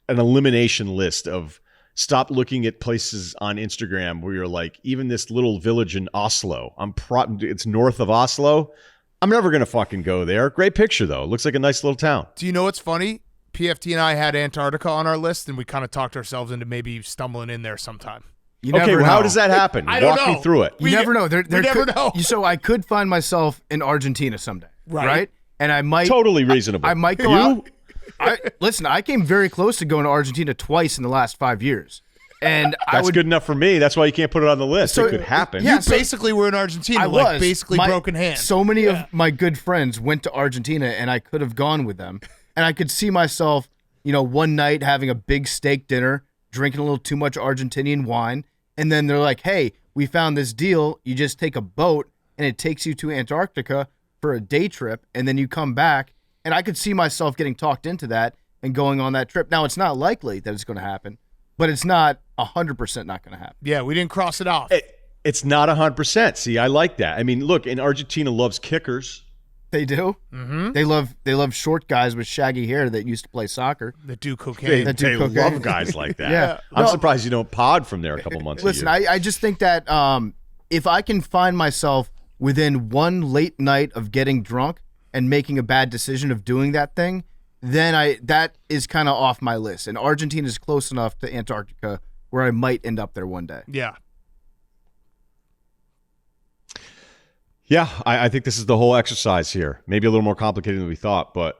an elimination list of stop looking at places on Instagram where you're like, even this little village in Oslo, it's north of Oslo. I'm never going to fucking go there. Great picture though. It looks like a nice little town. Do you know what's funny? PFT and I had Antarctica on our list, and we kind of talked ourselves into maybe stumbling in there sometime. How does that happen? Walk me through it. You never know. We never know. So I could find myself in Argentina someday, right? And I might totally reasonable. I might go out. Listen, I came very close to going to Argentina twice in the last 5 years, and that's good enough for me. That's why you can't put it on the list. So, it could happen. Yeah, basically were in Argentina. I was basically broken hand. So many of my good friends went to Argentina, and I could have gone with them, and I could see myself, one night having a big steak dinner, drinking a little too much Argentinian wine. And then they're like, hey, we found this deal. You just take a boat and it takes you to Antarctica for a day trip. And then you come back. And I could see myself getting talked into that and going on that trip. Now, it's not likely that it's going to happen, but it's not 100% not going to happen. Yeah, we didn't cross it off. It's not 100%. See, I like that. I mean, look, and Argentina loves kickers. They do. Mm-hmm. They love short guys with shaggy hair that used to play soccer. That do cocaine. They love guys like that. Yeah. I'm surprised you don't pod from there a couple months. Listen, I just think that if I can find myself within one late night of getting drunk and making a bad decision of doing that thing, then that is kind of off my list. And Argentina is close enough to Antarctica where I might end up there one day. Yeah. Yeah, I think this is the whole exercise here. Maybe a little more complicated than we thought, but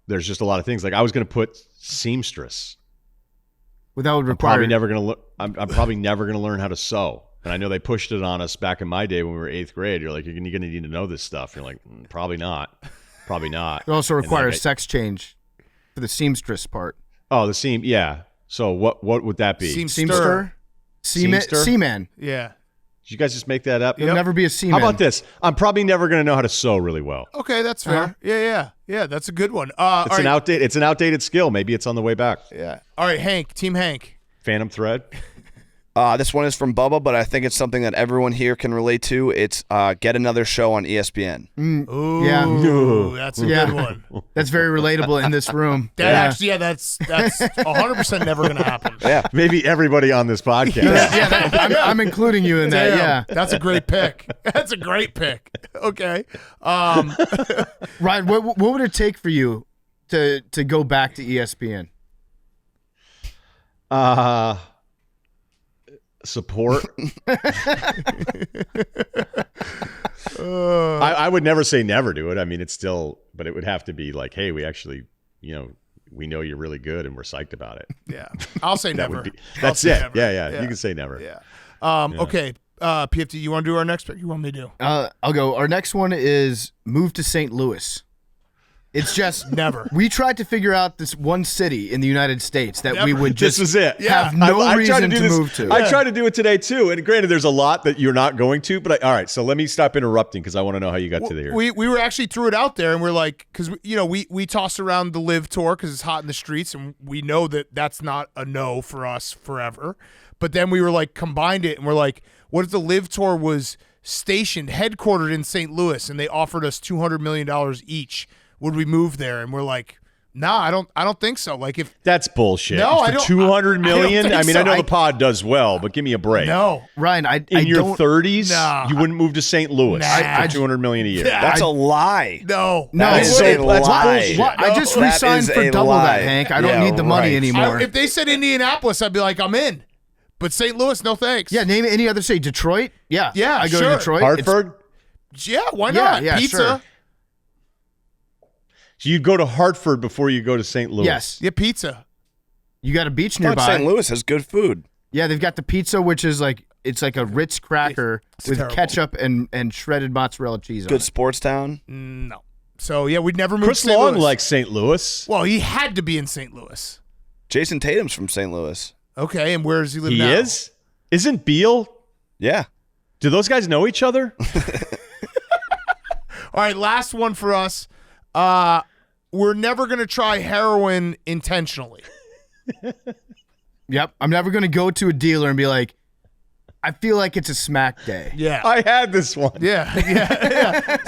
there's just a lot of things. Like I was going to put seamstress. Well, that would I'm require. probably never going to learn how to sew. And I know they pushed it on us back in my day when we were 8th grade. You're like, you're going to need to know this stuff. You're like, probably not. Probably not. It also requires sex change for the seamstress part. Oh, the seam. Yeah. So what would that be? Seamster? Seaman. Yeah. Did you guys just make that up? You'll never be a seaman. How about this? I'm probably never going to know how to sew really well. Okay, that's fair. Yeah. That's a good one. It's an outdated skill. Maybe it's on the way back. Yeah. All right, Hank. Team Hank. Phantom thread. This one is from Bubba, but I think it's something that everyone here can relate to. It's get another show on ESPN. Ooh, that's a good one. That's very relatable in this room. That's 100% never going to happen. Yeah. Maybe everybody on this podcast. I'm including you in that. Yeah, that's a great pick. That's a great pick. Okay, Ryan, what would it take for you to go back to ESPN? Support. I would never say never do it. I mean, it's still, but it would have to be like, hey, we actually, we know you're really good and we're psyched about it. Yeah, I'll say never. That's it. Never. Yeah. You can say never. Yeah. Okay. PFT, you want to do our next pick? You want me to do? I'll go. Our next one is move to St. Louis. It's just never. We tried to figure out this one city in the United States that we would just this is it. have no reason to move to. I tried to do it today too, and granted, there's a lot that you're not going to. But all right, so let me stop interrupting because I want to know how you got to there. We were actually threw it out there, and we're like, because we toss around the Live Tour because it's hot in the streets, and we know that that's not a no for us forever. But then we were like combined it, and we're like, what if the Live Tour was headquartered in St. Louis, and they offered us $200 million each? Would we move there? And we're like, nah, I don't think so. Like if that's bullshit. No, for $200 million. I mean, I know so. the pod does well, but give me a break. No, Ryan, in your 30s, you wouldn't move to St. Louis for $200 million a year. That's a lie. No, that's a lie. I just re-signed for double that, Hank. I don't need the money anymore. If they said Indianapolis, I'd be like, I'm in. But St. Louis, no thanks. Yeah, name any other city. Detroit? Yeah. Yeah, I go to Detroit. Hartford? Why not? Yeah, Pizza. Sure. So you'd go to Hartford before you go to St. Louis? Yes. Yeah, pizza. You got a beach nearby. St. Louis has good food. Yeah, they've got the pizza, which is it's like a Ritz cracker with terrible. ketchup and shredded mozzarella cheese on Good it. sports town. No. So, yeah, we'd never move Chris to St. Long Louis. likes St. Louis. Well, he had to be in St. Louis. Jason Tatum's from St. Louis. Okay, and where does he live He now? is? Isn't Beal? Yeah. Do those guys know each other? All right, last one for us. We're never going to try heroin intentionally. Yep. I'm never going to go to a dealer and be like, I feel like it's a smack day. Yeah. I had this one. Yeah.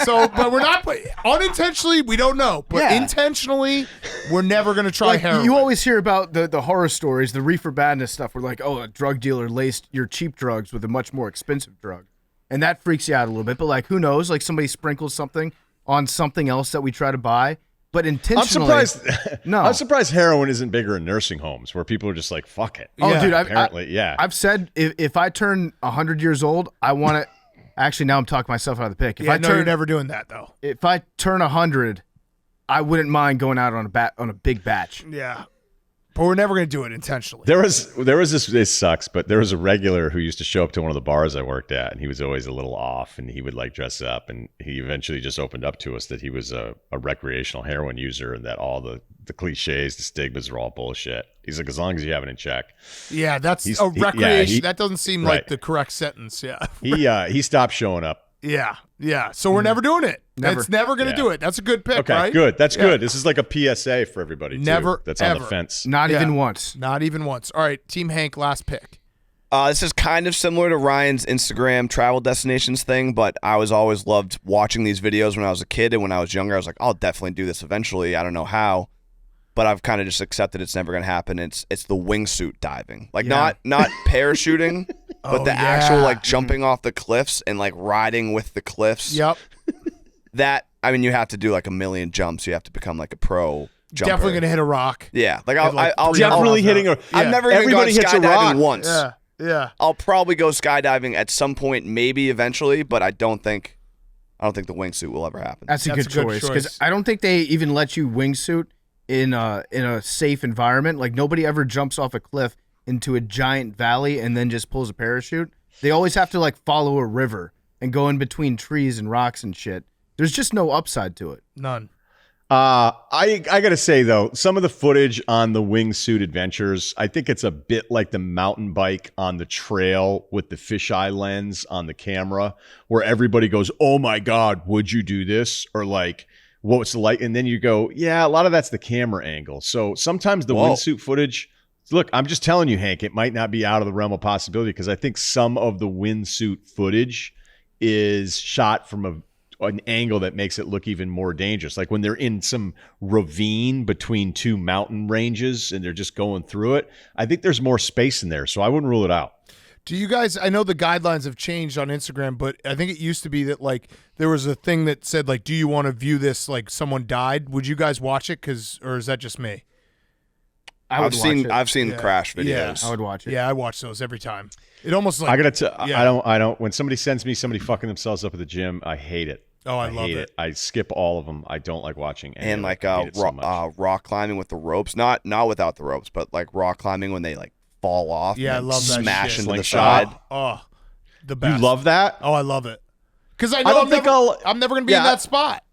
So, but we're not unintentionally. We don't know, but Yeah. intentionally, we're never going to try heroin. You always hear about the horror stories, the reefer madness stuff. Where like, oh, a drug dealer laced your cheap drugs with a much more expensive drug, and that freaks you out a little bit. But like, who knows? Like somebody sprinkles something on something else that we try to buy. But intentionally, I'm surprised. No. I'm surprised heroin isn't bigger in nursing homes where people are just like, "Fuck it." Oh, Yeah. dude, Apparently, I've said if I turn 100 years old, I want to. Actually, now I'm talking myself out of the pick. If you're never doing that though. If I turn 100, I wouldn't mind going out on a big batch. Yeah, but we're never going to do it intentionally. There was this. This sucks, but there was a regular who used to show up to one of the bars I worked at, and he was always a little off, and he would like dress up, and he eventually just opened up to us that he was a recreational heroin user, and that all the cliches, the stigmas are all bullshit. He's like, as long as you have it in check. Yeah, that's He's- a he- recreation. he- that doesn't seem right. like the correct sentence. Yeah. He stopped showing up. Yeah. So we're never doing it. Never. It's never going to Yeah. do it. That's a good pick, Okay, right? good. That's Yeah. good. This is like a PSA for everybody. Too, Never, that's on ever. the fence. Not Yeah. even once. Not even once. All right, Team Hank, last pick. This is kind of similar to Ryan's Instagram travel destinations thing, but I always loved watching these videos when I was a kid, and when I was younger, I was like, I'll definitely do this eventually. I don't know how, but I've kind of just accepted it's never going to happen. It's the wingsuit diving, like Yeah. not parachuting, but the actual like jumping off the cliffs and like riding with the cliffs. Yep. That, I mean, you have to do like a million jumps. You have to become like a pro jumper. Definitely gonna hit a rock. Yeah, like I'll definitely hitting a. I've never even gone Everybody hits a rock. skydiving once. Yeah. I'll probably go skydiving at some point, maybe eventually, but I don't think the wingsuit will ever happen. That's a good choice because I don't think they even let you wingsuit in a safe environment. Like nobody ever jumps off a cliff into a giant valley and then just pulls a parachute. They always have to like follow a river and go in between trees and rocks and shit. There's just no upside to it. None. I gotta say though, some of the footage on the wingsuit adventures, I think it's a bit like the mountain bike on the trail with the fisheye lens on the camera, where everybody goes, "Oh my God, would you do this?" Or like, "What's the light?" And then you go, "Yeah, a lot of that's the camera angle." So sometimes the wingsuit footage. Look, I'm just telling you, Hank, it might not be out of the realm of possibility because I think some of the wingsuit footage is shot from an angle that makes it look even more dangerous. Like when they're in some ravine between two mountain ranges and they're just going through it. I think there's more space in there, so I wouldn't rule it out. Do you guys, I know the guidelines have changed on Instagram, but I think it used to be that like there was a thing that said like, do you want to view this like someone died? Would you guys watch it? Or is that just me? I've seen crash videos. Yeah. I would watch it. Yeah, I watch those every time. It almost like I don't when somebody sends me somebody fucking themselves up at the gym, I hate it. Oh, I love hate it. I skip all of them. I don't like watching any and like so rock climbing with the ropes, not without the ropes, but like rock climbing when they like fall off. Yeah, I love that smash shit. into the side. Oh, the best. You love that? Oh, I love it. Because I know I'm never going to be in that spot.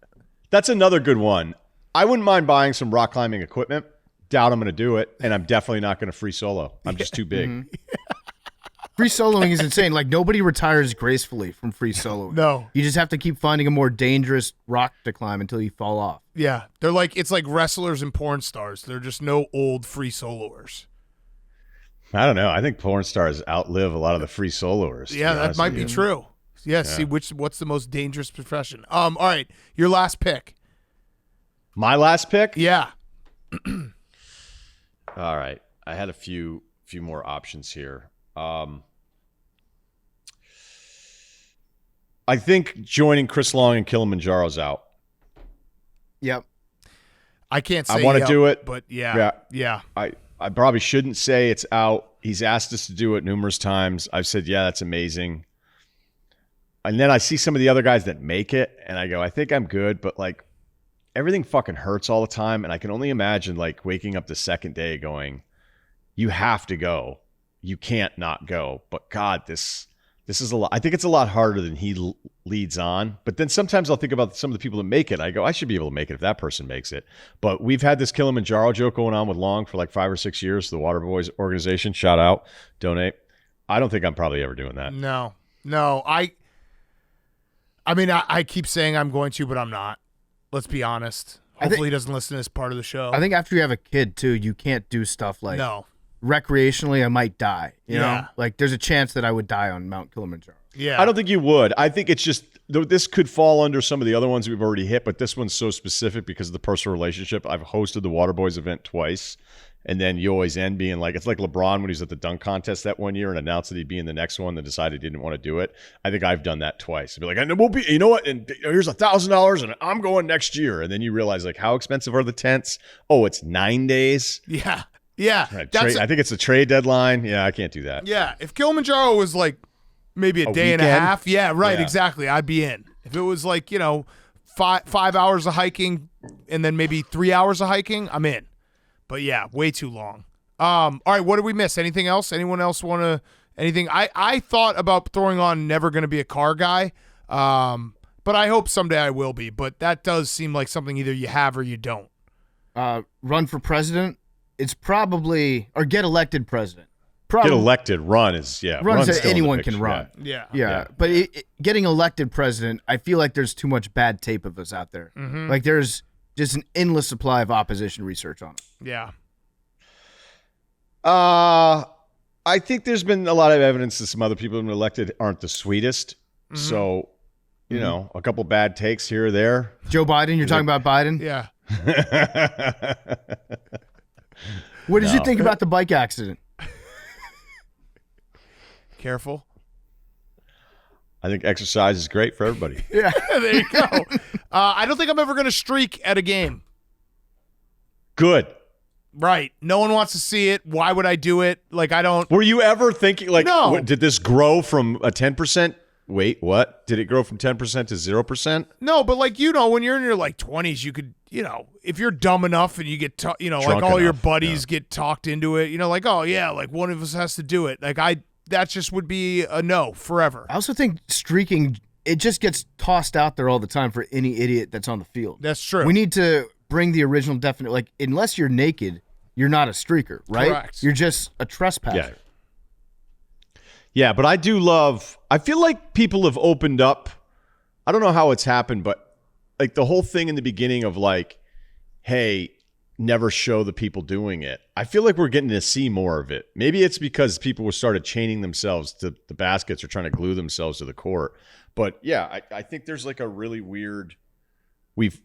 That's another good one. I wouldn't mind buying some rock climbing equipment. Doubt I'm going to do it, and I'm definitely not going to free solo. I'm just too big. Free soloing is insane. Like nobody retires gracefully from free soloing. No. You just have to keep finding a more dangerous rock to climb until you fall off. Yeah. They're like, it's like wrestlers and porn stars. They're just no old free soloers. I don't know. I think porn stars outlive a lot of the free soloers. Yeah, that might be true. Yeah, see what's the most dangerous profession. All right, your last pick. My last pick? Yeah. All right. I had a few more options here. I think joining Chris Long and Kilimanjaro's out. Yep. I can't say I want to do it, but yeah. I probably shouldn't say it's out. He's asked us to do it numerous times. I've said, yeah, that's amazing. And then I see some of the other guys that make it, and I go, I think I'm good, but like everything fucking hurts all the time, and I can only imagine like waking up the second day going, you have to go. You can't not go. But God, this is a lot. I think it's a lot harder than he leads on. But then sometimes I'll think about some of the people that make it. I go, I should be able to make it if that person makes it. But we've had this Kilimanjaro joke going on with Long for like 5 or 6 years. The Water Boys organization, shout out, donate. I don't think I'm probably ever doing that. No. I mean, I keep saying I'm going to, but I'm not. Let's be honest. Hopefully he doesn't listen to this part of the show. I think after you have a kid too, you can't do stuff like recreationally. I might die. You know, like there's a chance that I would die on Mount Kilimanjaro. Yeah, I don't think you would. I think it's just this could fall under some of the other ones we've already hit, but this one's so specific because of the personal relationship. I've hosted the Water Boys event twice, and then you always end being like, it's like LeBron when he was at the dunk contest that one year and announced that he'd be in the next one, then decided he didn't want to do it. I think I've done that twice. I'd be like, and we'll be, you know what? And here's $1,000, and I'm going next year. And then you realize like, how expensive are the tents? Oh, it's 9 days. Yeah. I think it's a trade deadline. Yeah, I can't do that. Yeah, if Kilimanjaro was like maybe a day and a half, exactly, I'd be in. If it was like 5 hours of hiking and then maybe 3 hours of hiking, I'm in. But yeah, way too long. All right, what did we miss? Anything else? Anyone else want to? Anything? I thought about throwing on never going to be a car guy, but I hope someday I will be. But that does seem like something either you have or you don't. Run for president. It's probably or get elected president. Get elected. Run is anyone can run. Yeah. But getting elected president, I feel like there's too much bad tape of us out there. Mm-hmm. Like there's just an endless supply of opposition research on it. Yeah. I think there's been a lot of evidence that some other people who've been elected aren't the sweetest. Mm-hmm. So, a couple bad takes here or there. Joe Biden, you're talking about Biden? Yeah. What did you think about the bike accident? Careful. I think exercise is great for everybody. Yeah, there you go. I don't think I'm ever going to streak at a game. Good. Right. No one wants to see it. Why would I do it? Like, I don't. Were you ever thinking, like, No. did this grow from a 10%? Wait, what? Did it grow from 10% to 0%? No, but like, when you're in your like 20s, you could, if you're dumb enough and you get, like Drunk all your enough, buddies get talked into it, like, oh yeah, like one of us has to do it. Like that just would be a no forever. I also think streaking, it just gets tossed out there all the time for any idiot that's on the field. That's true. We need to bring the original definite, like, unless you're naked, you're not a streaker, right? Correct. You're just a trespasser. Yeah. Yeah, but I feel like people have opened up. I don't know how it's happened, but like the whole thing in the beginning of like, hey, never show the people doing it. I feel like we're getting to see more of it. Maybe it's because people started chaining themselves to the baskets or trying to glue themselves to the court. But yeah, I think there's like a really weird. We've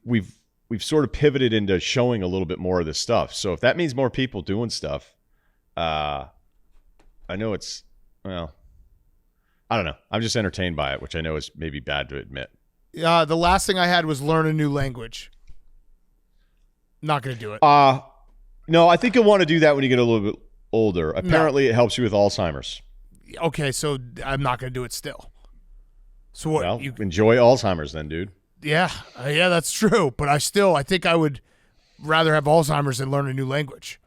sort of pivoted into showing a little bit more of this stuff. So if that means more people doing stuff, I know it's, well, I don't know. I'm just entertained by it, which I know is maybe bad to admit. The last thing I had was learn a new language. Not going to do it. No, I think you'll want to do that when you get a little bit older. Apparently, it helps you with Alzheimer's. Okay, so I'm not going to do it still. So what? Well, enjoy Alzheimer's then, dude. Yeah, that's true. But I think I would rather have Alzheimer's than learn a new language.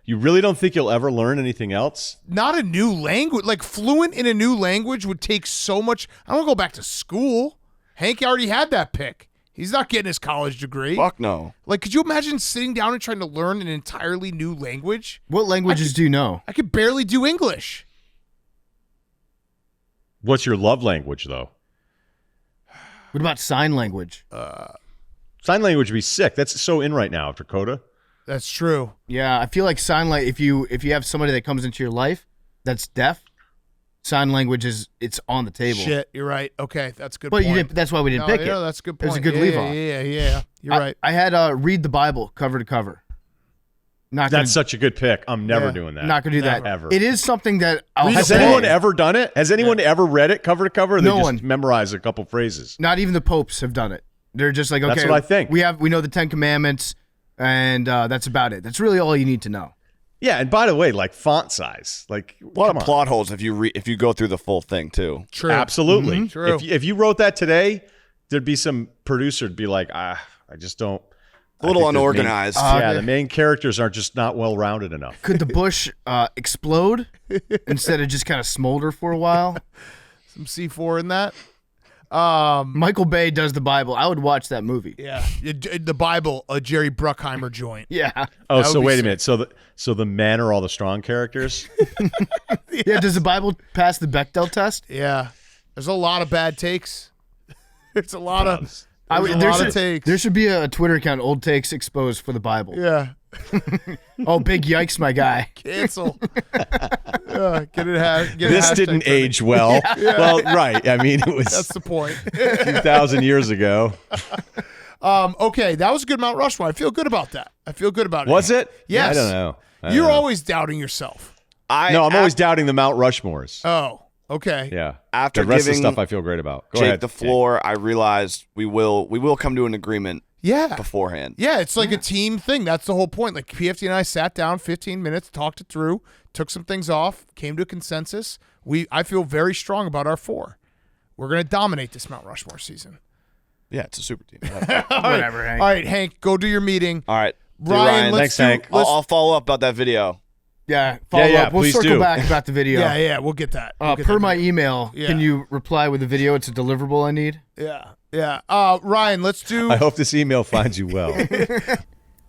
You really don't think you'll ever learn anything else? Not a new language. Like fluent in a new language would take so much. I don't want to go back to school. Hank already had that pick. He's not getting his college degree. Fuck no. Like, could you imagine sitting down and trying to learn an entirely new language? What languages do you know? I could barely do English. What's your love language, though? What about sign language? Sign language would be sick. That's so in right now after Coda. That's true. Yeah, I feel like sign language. If you have somebody that comes into your life that's deaf, sign language it's on the table. Shit, you're right. Okay, that's a good But point. that's why we didn't pick it. Yeah, that's a good point. It was a good yeah, leave yeah, off. Yeah. You're right. I had read the Bible cover to cover. That's such a good pick. I'm never doing that. Not gonna do that Ever. It is something that Has anyone ever done it? Has anyone ever read it cover to cover? Or No they one. just memorize a couple phrases. Not even the popes have done it. They're just like, okay, That's what I think. We know the 10 Commandments, and that's about it. That's really all you need to know. Yeah, and by the way, like font size, like A lot of plot holes if you go through the full thing too. True. Absolutely. True. If you wrote that today, there'd be some producer would be like, I just don't. A little I think the unorganized. the main characters are just not well rounded enough. Could the bush explode instead of just kind of smolder for a while? Some C4 in that. Michael Bay does the Bible. I would watch that movie. Yeah, the Bible, a Jerry Bruckheimer joint. Yeah. Oh, That would so be wait a sick. minute. So the men are all the strong characters? Yeah. Does the Bible pass the Bechdel test? Yeah, there's a lot of bad takes. There's a lot of. Takes. There should be a Twitter account, Old Takes Exposed for the Bible. Yeah, Oh, big yikes, my guy. cancel. Get it. This didn't age well. Well, right. I mean, it was That's the point. 2,000 years ago. Okay, that was a good Mount Rushmore. I feel good about that. I feel good about it. Was it? Yes. I don't know. You're always doubting yourself. No, I'm always doubting the Mount Rushmores. Oh, okay. Yeah. After the rest of the giving stuff I feel great about. Go Jake ahead. the floor, I realized we will come to an agreement Yeah. beforehand. Yeah, it's like a team thing. That's the whole point. Like PFT and I sat down 15 minutes, talked it through, took some things off, came to a consensus. I feel very strong about our 4. We're going to dominate this Mount Rushmore season. Yeah, it's a super team. Whatever, Hank. All right, Hank, go do your meeting. All right. Ryan, Thanks, Hank. I'll follow up about that video. Yeah. Follow up. We'll please circle do. back about the video. Yeah, we'll get that. We'll get Per that. my email, Yeah. can you reply with a video? It's a deliverable I need. Yeah. Ryan, let's do. I hope this email finds you well.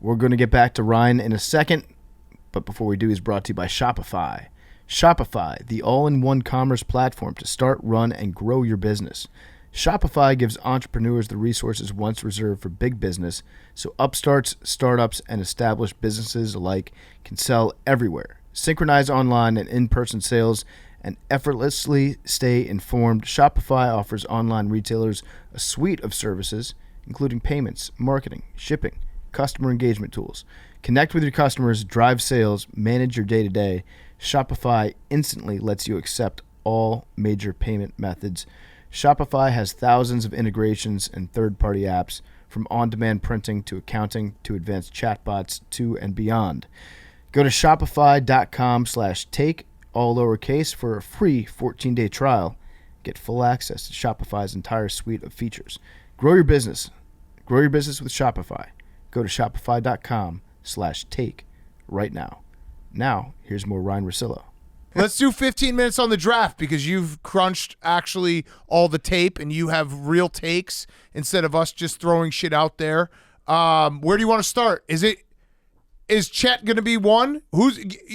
We're going to get back to Ryan in a second, but before we do, he's brought to you by Shopify. Shopify, the all-in-one commerce platform to start, run, and grow your business. Shopify gives entrepreneurs the resources once reserved for big business, so upstarts, startups, and established businesses alike can sell everywhere. Synchronize online and in-person sales and effortlessly stay informed. Shopify offers online retailers a suite of services, including payments, marketing, shipping, customer engagement tools. Connect with your customers, drive sales, manage your day-to-day. Shopify instantly lets you accept all major payment methods. Shopify has thousands of integrations and third-party apps, from on-demand printing to accounting to advanced chatbots to and beyond. Go to shopify.com/take, all lowercase, for a free 14-day trial. Get full access to Shopify's entire suite of features. Grow your business. Grow your business with Shopify. Go to shopify.com/take right now. Now, here's more Ryen Russillo. Let's do 15 minutes on the draft because you've crunched actually all the tape and you have real takes instead of us just throwing shit out there. Where do you want to start? Is Chet going to be one?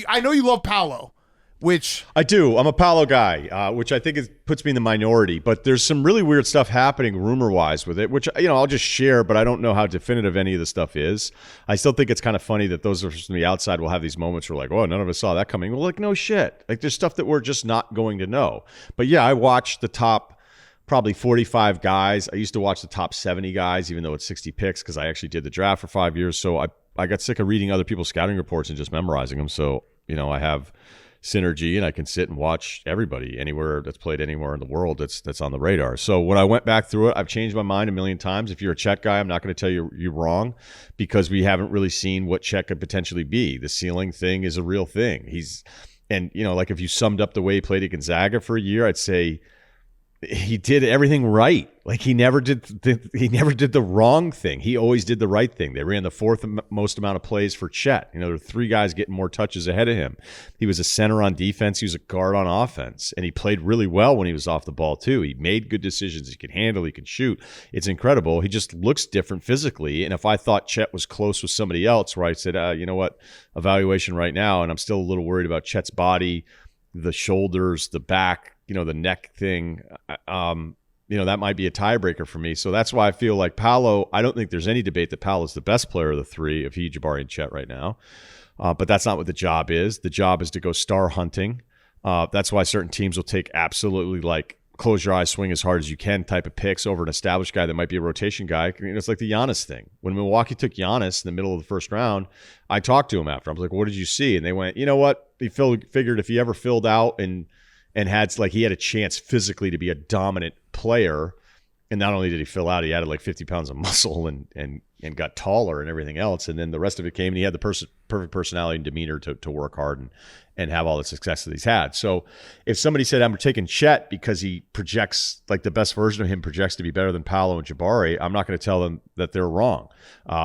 I know you love Paolo, which I do. I'm a Paolo guy, which I think puts me in the minority. But there's some really weird stuff happening rumor-wise with it, which I'll just share. But I don't know how definitive any of the stuff is. I still think it's kind of funny that those of us from the outside will have these moments where like, oh, none of us saw that coming. Well, like, no shit. Like, there's stuff that we're just not going to know. But yeah, I watched the top probably 45 guys. I used to watch the top 70 guys, even though it's 60 picks, because I actually did the draft for 5 years. So I got sick of reading other people's scouting reports and just memorizing them. So I have synergy, and I can sit and watch everybody anywhere that's played anywhere in the world that's on the radar. So when I went back through it, I've changed my mind a million times. If you're a Chet guy, I'm not going to tell you you're wrong, because we haven't really seen what Chet could potentially be. The ceiling thing is a real thing. Like if you summed up the way he played at Gonzaga for a year, I'd say he did everything right. Like he never did the wrong thing. He always did the right thing. They ran the fourth most amount of plays for Chet. There were 3 guys getting more touches ahead of him. He was a center on defense. He was a guard on offense, and he played really well when he was off the ball too. He made good decisions. He could handle. He could shoot. It's incredible. He just looks different physically. And if I thought Chet was close with somebody else, where I said, you know what, evaluation right now, and I'm still a little worried about Chet's body, the shoulders, the back, the neck thing, that might be a tiebreaker for me. So that's why I feel like Paolo, I don't think there's any debate that Paolo's the best player of the 3 of he, Jabari, and Chet right now. But that's not what the job is. The job is to go star hunting. That's why certain teams will take absolutely like close your eyes, swing as hard as you can type of picks over an established guy that might be a rotation guy. It's like the Giannis thing. When Milwaukee took Giannis in the middle of the first round, I talked to him after. I was like, what did you see? And they went, you know what? He figured if he ever filled out and had like he had a chance physically to be a dominant player, and not only did he fill out, he added like 50 pounds of muscle and got taller and everything else, and then the rest of it came, and he had the perfect personality and demeanor to work hard and have all the success that he's had. So if somebody said I'm taking Chet because he projects, like the best version of him projects to be better than Paolo and Jabari, I'm not going to tell them that they're wrong.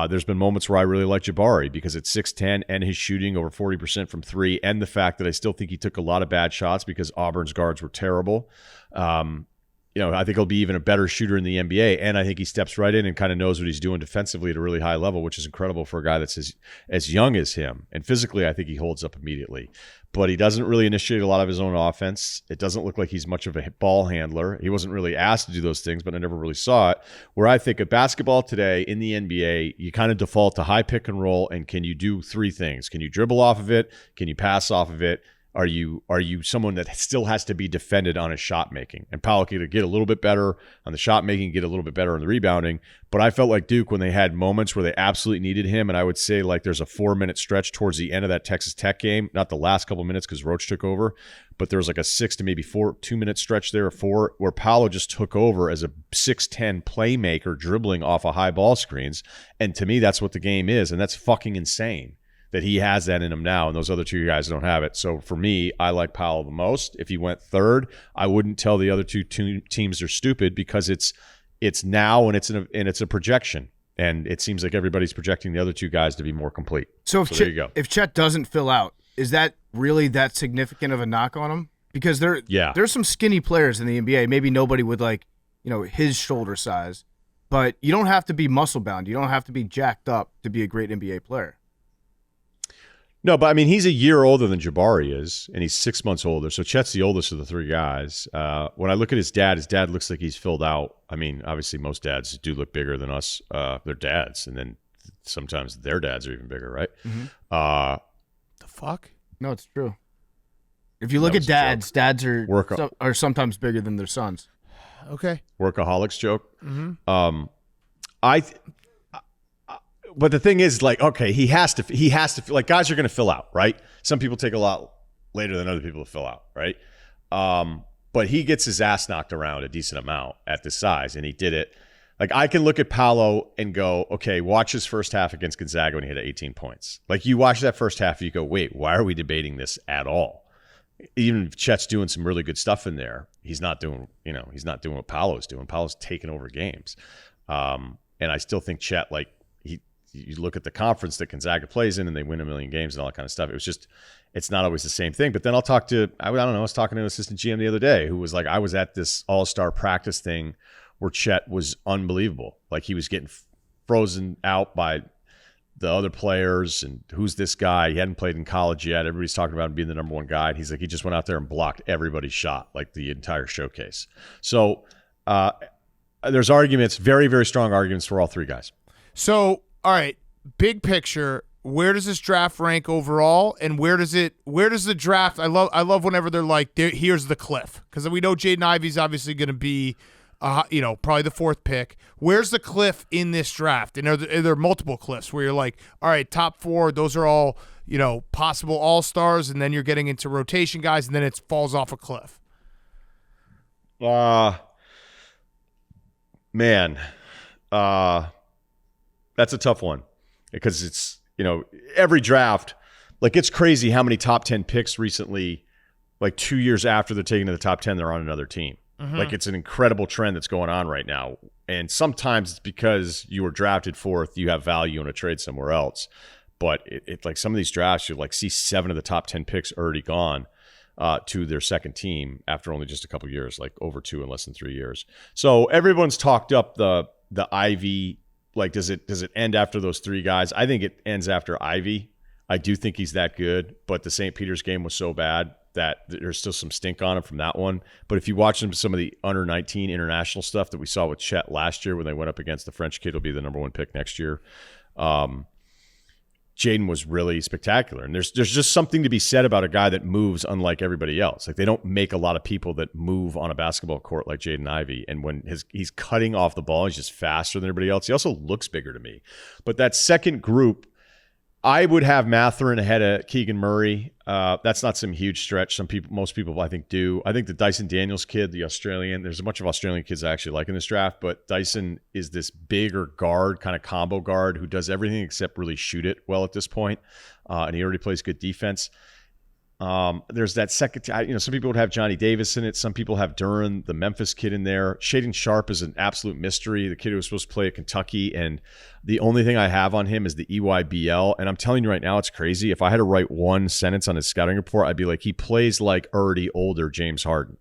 There's been moments where I really like Jabari because it's 6'10", and his shooting over 40% from 3, and the fact that I still think he took a lot of bad shots because Auburn's guards were terrible. I think he'll be even a better shooter in the NBA, and I think he steps right in and kind of knows what he's doing defensively at a really high level, which is incredible for a guy that's as young as him. And physically, I think he holds up immediately. But he doesn't really initiate a lot of his own offense. It doesn't look like he's much of a ball handler. He wasn't really asked to do those things, but I never really saw it. Where I think of basketball today in the NBA, you kind of default to high pick and roll, and can you do 3 things? Can you dribble off of it? Can you pass off of it? Are you someone that still has to be defended on his shot making? And Paolo could get a little bit better on the shot making, get a little bit better on the rebounding. But I felt like Duke when they had moments where they absolutely needed him, and I would say like there's a 4-minute stretch towards the end of that Texas Tech game, not the last couple minutes because Roach took over, but there was like a 6 to maybe 2-minute stretch there, or 4, where Paolo just took over as a 6'10" playmaker dribbling off of high ball screens. And to me, that's what the game is, and that's fucking insane that he has that in him now, and those other 2 guys don't have it. So for me, I like Powell the most. If he went 3rd, I wouldn't tell the other 2 teams they're stupid, because it's now and it's a projection, and it seems like everybody's projecting the other 2 guys to be more complete. So there you go. If Chet doesn't fill out, is that really that significant of a knock on him? Because there's some skinny players in the NBA. Maybe nobody with his shoulder size, but you don't have to be muscle bound. You don't have to be jacked up to be a great NBA player. No, but I mean, he's a year older than Jabari is, and he's 6 months older. So Chet's the oldest of the 3 guys. When I look at his dad looks like he's filled out. I mean, obviously most dads do look bigger than us, their dads, and then sometimes their dads are even bigger, right? Mm-hmm. The fuck? No, it's true. If you look at dads are sometimes bigger than their sons. Okay. Workaholics joke. Mm-hmm. But the thing is, like, okay, he has to, like, guys are going to fill out, right? Some people take a lot later than other people to fill out, right? But he gets his ass knocked around a decent amount at this size, and he did it. Like, I can look at Paolo and go, okay, watch his first half against Gonzaga when he hit 18 points. Like, you watch that first half, you go, wait, why are we debating this at all? Even if Chet's doing some really good stuff in there, he's not doing what Paolo's doing. Paolo's taking over games. And I still think Chet, like, you look at the conference that Gonzaga plays in and they win a million games and all that kind of stuff. It's not always the same thing. But then I was talking to an assistant GM the other day who was like, I was at this all-star practice thing where Chet was unbelievable. Like, he was getting frozen out by the other players, and who's this guy? He hadn't played in college yet. Everybody's talking about him being the number one guy. And he's like, he just went out there and blocked everybody's shot, like the entire showcase. So there's arguments, very, very strong arguments for all three guys. So, all right, big picture, where does this draft rank overall, and where does the draft? I love whenever they're like, here's the cliff, because we know Jaden Ivey's obviously going to be probably the fourth pick. Where's the cliff in this draft? And are there multiple cliffs where you're like, all right, top four, those are all, possible all-stars, and then you're getting into rotation guys, and then it falls off a cliff? Man, that's a tough one, because it's, every draft, like, it's crazy how many top 10 picks recently, like 2 years after they're taken to the top 10, they're on another team. Like, it's an incredible trend that's going on right now. And sometimes it's because you were drafted fourth, you have value in a trade somewhere else. But it like, some of these drafts, you like see 7 of the top 10 picks already gone to their second team after only just a couple years, like over 2 in less than 3 years. So everyone's talked up the Ivy. Like, does it end after those 3 guys? I think it ends after Ivy. I do think he's that good, but the St. Peter's game was so bad that there's still some stink on him from that one. But if you watch some of the under 19 international stuff that we saw with Chet last year when they went up against the French kid who'll be the number 1 pick next year, Jaden was really spectacular. And there's just something to be said about a guy that moves unlike everybody else. Like, they don't make a lot of people that move on a basketball court like Jaden Ivey. And when he's cutting off the ball, he's just faster than everybody else. He also looks bigger to me. But that second group, I would have Mathurin ahead of Keegan Murray. That's not some huge stretch. Most people I think do. I think the Dyson Daniels kid, the Australian, there's a bunch of Australian kids I actually like in this draft, but Dyson is this bigger guard, kind of combo guard who does everything except really shoot it well at this point. And he already plays good defense. There's that second, some people would have Johnny Davis in it. Some people have Duran, the Memphis kid, in there. Shaedon Sharp is an absolute mystery. The kid who was supposed to play at Kentucky. And the only thing I have on him is the EYBL. And I'm telling you right now, it's crazy. If I had to write one sentence on his scouting report, I'd be like, he plays like already older James Harden.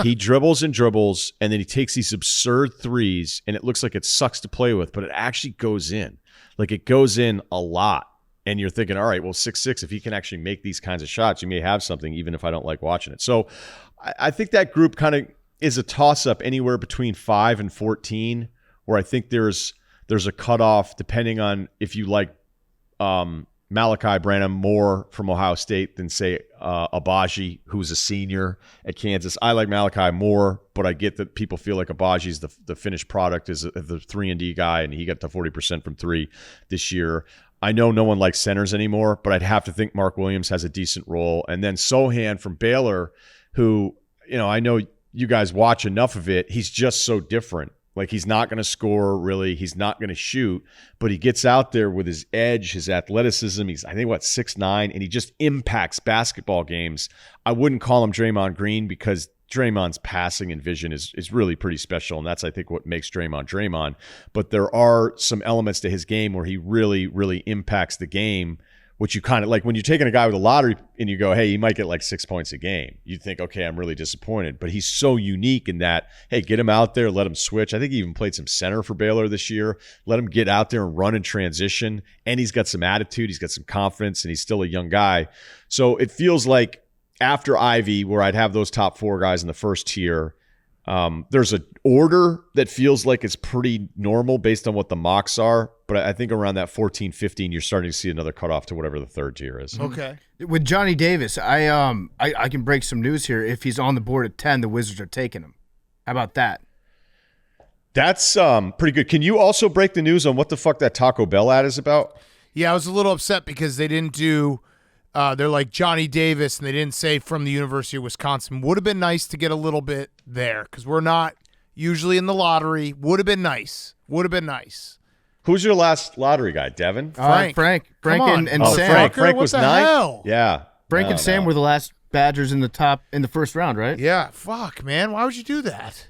He dribbles and dribbles, and then he takes these absurd threes, and it looks like it sucks to play with, but it actually goes in. Like, it goes in a lot. And you're thinking, all right, well, 6'6", if he can actually make these kinds of shots, you may have something, even if I don't like watching it. So I think that group kind of is a toss-up anywhere between 5 and 14, where I think there's a cutoff depending on if you like Malachi Branham more from Ohio State than, say, Abaji, who's a senior at Kansas. I like Malachi more, but I get that people feel like Abaji's the finished product is the 3-and-D guy, and he got to 40% from 3 this year. I know no one likes centers anymore, but I'd have to think Mark Williams has a decent role. And then Sohan from Baylor, who, I know you guys watch enough of it. He's just so different. Like, he's not going to score, really. He's not going to shoot, but he gets out there with his edge, his athleticism. He's, 6'9", and he just impacts basketball games. I wouldn't call him Draymond Green, because Draymond's passing and vision is really pretty special, and that's, I think, what makes Draymond Draymond. But there are some elements to his game where he really, really impacts the game, which you kind of like when you're taking a guy with a lottery and you go, hey, he might get like 6 points a game. You think, okay, I'm really disappointed. But he's so unique in that, hey, get him out there, let him switch. I think he even played some center for Baylor this year. Let him get out there and run in transition. And he's got some attitude. He's got some confidence, and he's still a young guy. So it feels like after Ivy, where I'd have those top 4 guys in the first tier, there's an order that feels like it's pretty normal based on what the mocks are. But I think around that 14, 15, you're starting to see another cutoff to whatever the third tier is. Okay. With Johnny Davis, I can break some news here. If he's on the board at 10, the Wizards are taking him. How about that? That's pretty good. Can you also break the news on what the fuck that Taco Bell ad is about? Yeah, I was a little upset because they didn't do They're like Johnny Davis, and they didn't say from the University of Wisconsin. Would have been nice to get a little bit there because we're not usually in the lottery. Would have been nice. Would have been nice. Who's your last lottery guy, Devin? Frank. Frank on, and Sam. Frank was what the ninth. hell? Yeah. Frank and Sam were the last Badgers in the first round, right? Yeah. Fuck, man. Why would you do that?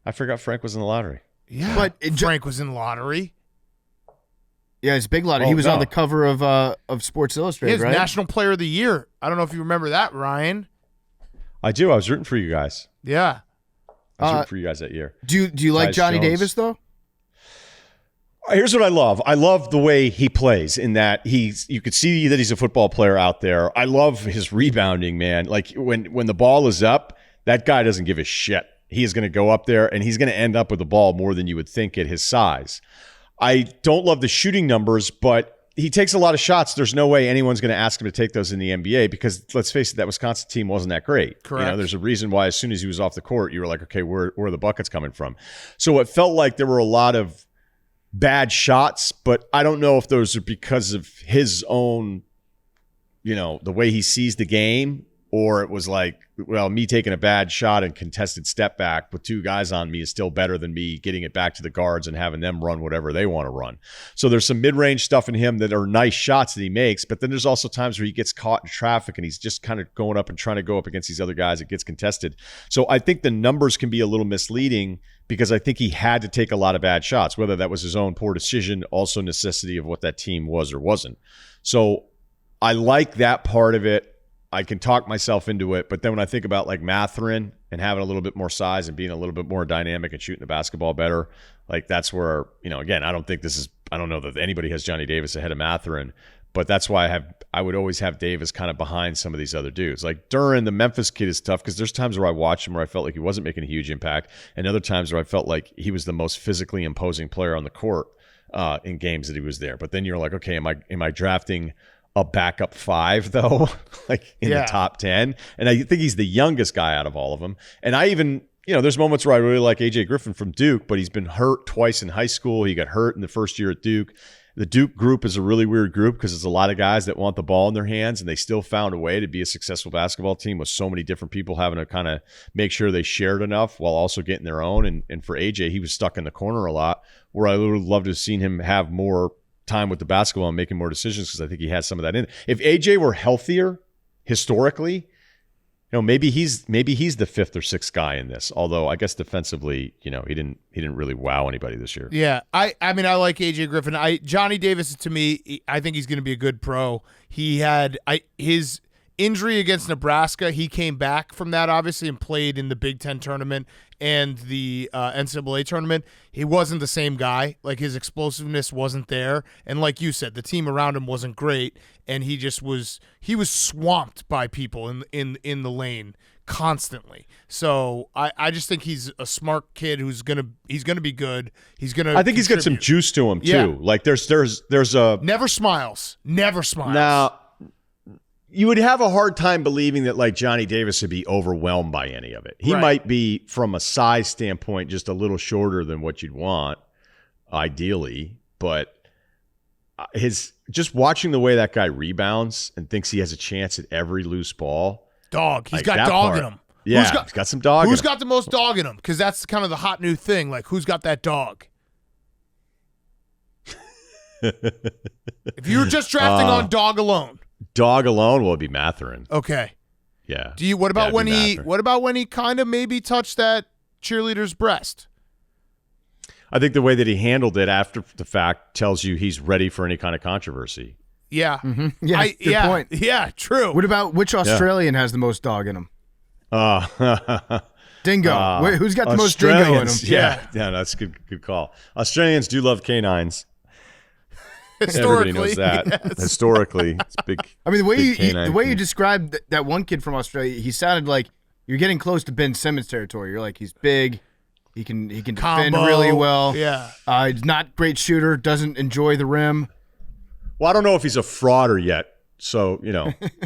I forgot Frank was in the lottery. Yeah. But Frank was in the lottery. Yeah, it's big lottery. Oh, He was no. on the cover of Sports He Illustrated, is right? National Player of the Year. I don't know if you remember that, Ryan. I do. I was rooting for you guys. Yeah. I was rooting for you guys that year. Do you like Tyus Johnny Jones. Davis though? Here's what I love. I love the way he plays in that you could see that he's a football player out there. I love his rebounding, man. Like when the ball is up, that guy doesn't give a shit. He is going to go up there and he's going to end up with the ball more than you would think at his size. I don't love the shooting numbers, but he takes a lot of shots. There's no way anyone's going to ask him to take those in the NBA because let's face it, that Wisconsin team wasn't that great. Correct. There's a reason why as soon as he was off the court, you were like, okay, where are the buckets coming from? So it felt like there were a lot of bad shots, but I don't know if those are because of his own, the way he sees the game, or it was like, well, me taking a bad shot and contested step back with two guys on me is still better than me getting it back to the guards and having them run whatever they want to run. So there's some mid-range stuff in him that are nice shots that he makes, but then there's also times where he gets caught in traffic and he's just kind of going up and trying to go up against these other guys. It gets contested. So I think the numbers can be a little misleading because I think he had to take a lot of bad shots, whether that was his own poor decision, also necessity of what that team was or wasn't. So I like that part of it. I can talk myself into it, but then when I think about like Mathurin and having a little bit more size and being a little bit more dynamic and shooting the basketball better, like that's where, again, I don't know that anybody has Johnny Davis ahead of Mathurin, but that's why I would always have Davis kind of behind some of these other dudes. Like Duran, the Memphis kid, is tough because there's times where I watched him where I felt like he wasn't making a huge impact, and other times where I felt like he was the most physically imposing player on the court in games that he was there. But then you're like, okay, am I drafting a backup 5 though, like in the top 10? And I think he's the youngest guy out of all of them. And I even, there's moments where I really like AJ Griffin from Duke, but he's been hurt twice in high school. He got hurt in the first year at Duke. The Duke group is a really weird group because it's a lot of guys that want the ball in their hands, and they still found a way to be a successful basketball team with so many different people having to kind of make sure they shared enough while also getting their own. And for AJ, he was stuck in the corner a lot, where I would have loved to have seen him have more time with the basketball and making more decisions because I think he has some of that in it. If AJ were healthier historically, maybe he's the 5th or 6th guy in this. Although I guess defensively, he didn't really wow anybody this year. Yeah, I mean I like AJ Griffin. Johnny Davis, to me, I think he's going to be a good pro. He had his injury against Nebraska. He came back from that obviously and played in the Big Ten tournament and the NCAA tournament. He wasn't the same guy. Like his explosiveness wasn't there, and like you said, the team around him wasn't great, and he just was swamped by people in the lane constantly. So I just think he's a smart kid who's gonna be good. He's gonna. I think he's got some juice to him too. Yeah. Like there's a never smiles. Now, you would have a hard time believing that like Johnny Davis would be overwhelmed by any of it. He might be, from a size standpoint, just a little shorter than what you'd want, ideally. But just watching the way that guy rebounds and thinks he has a chance at every loose ball. Dog. He's like got dog in him. Yeah, he's got some dog in him. Who's got the most dog in him? Because that's kind of the hot new thing. Like, who's got that dog? If you were just drafting on dog alone. Dog alone will be Mathurin. Okay. Yeah. What about when he kind of maybe touched that cheerleader's breast? I think the way that he handled it after the fact tells you he's ready for any kind of controversy. Yeah. Mm-hmm. Yeah, good point. Yeah, true. What about which Australian has the most dog in him? Dingo. Wait, who's got the most dingo in him? Yeah, that's a good call. Australians do love canines. Historically, everybody knows that. Yes. Historically, it's big. I mean, the way you canine. described that one kid from Australia, he sounded like you're getting close to Ben Simmons territory. You're like, he's big, he can defend Combo. really well. Yeah, he's not great shooter, doesn't enjoy the rim. Well, I don't know if he's a frauder yet, so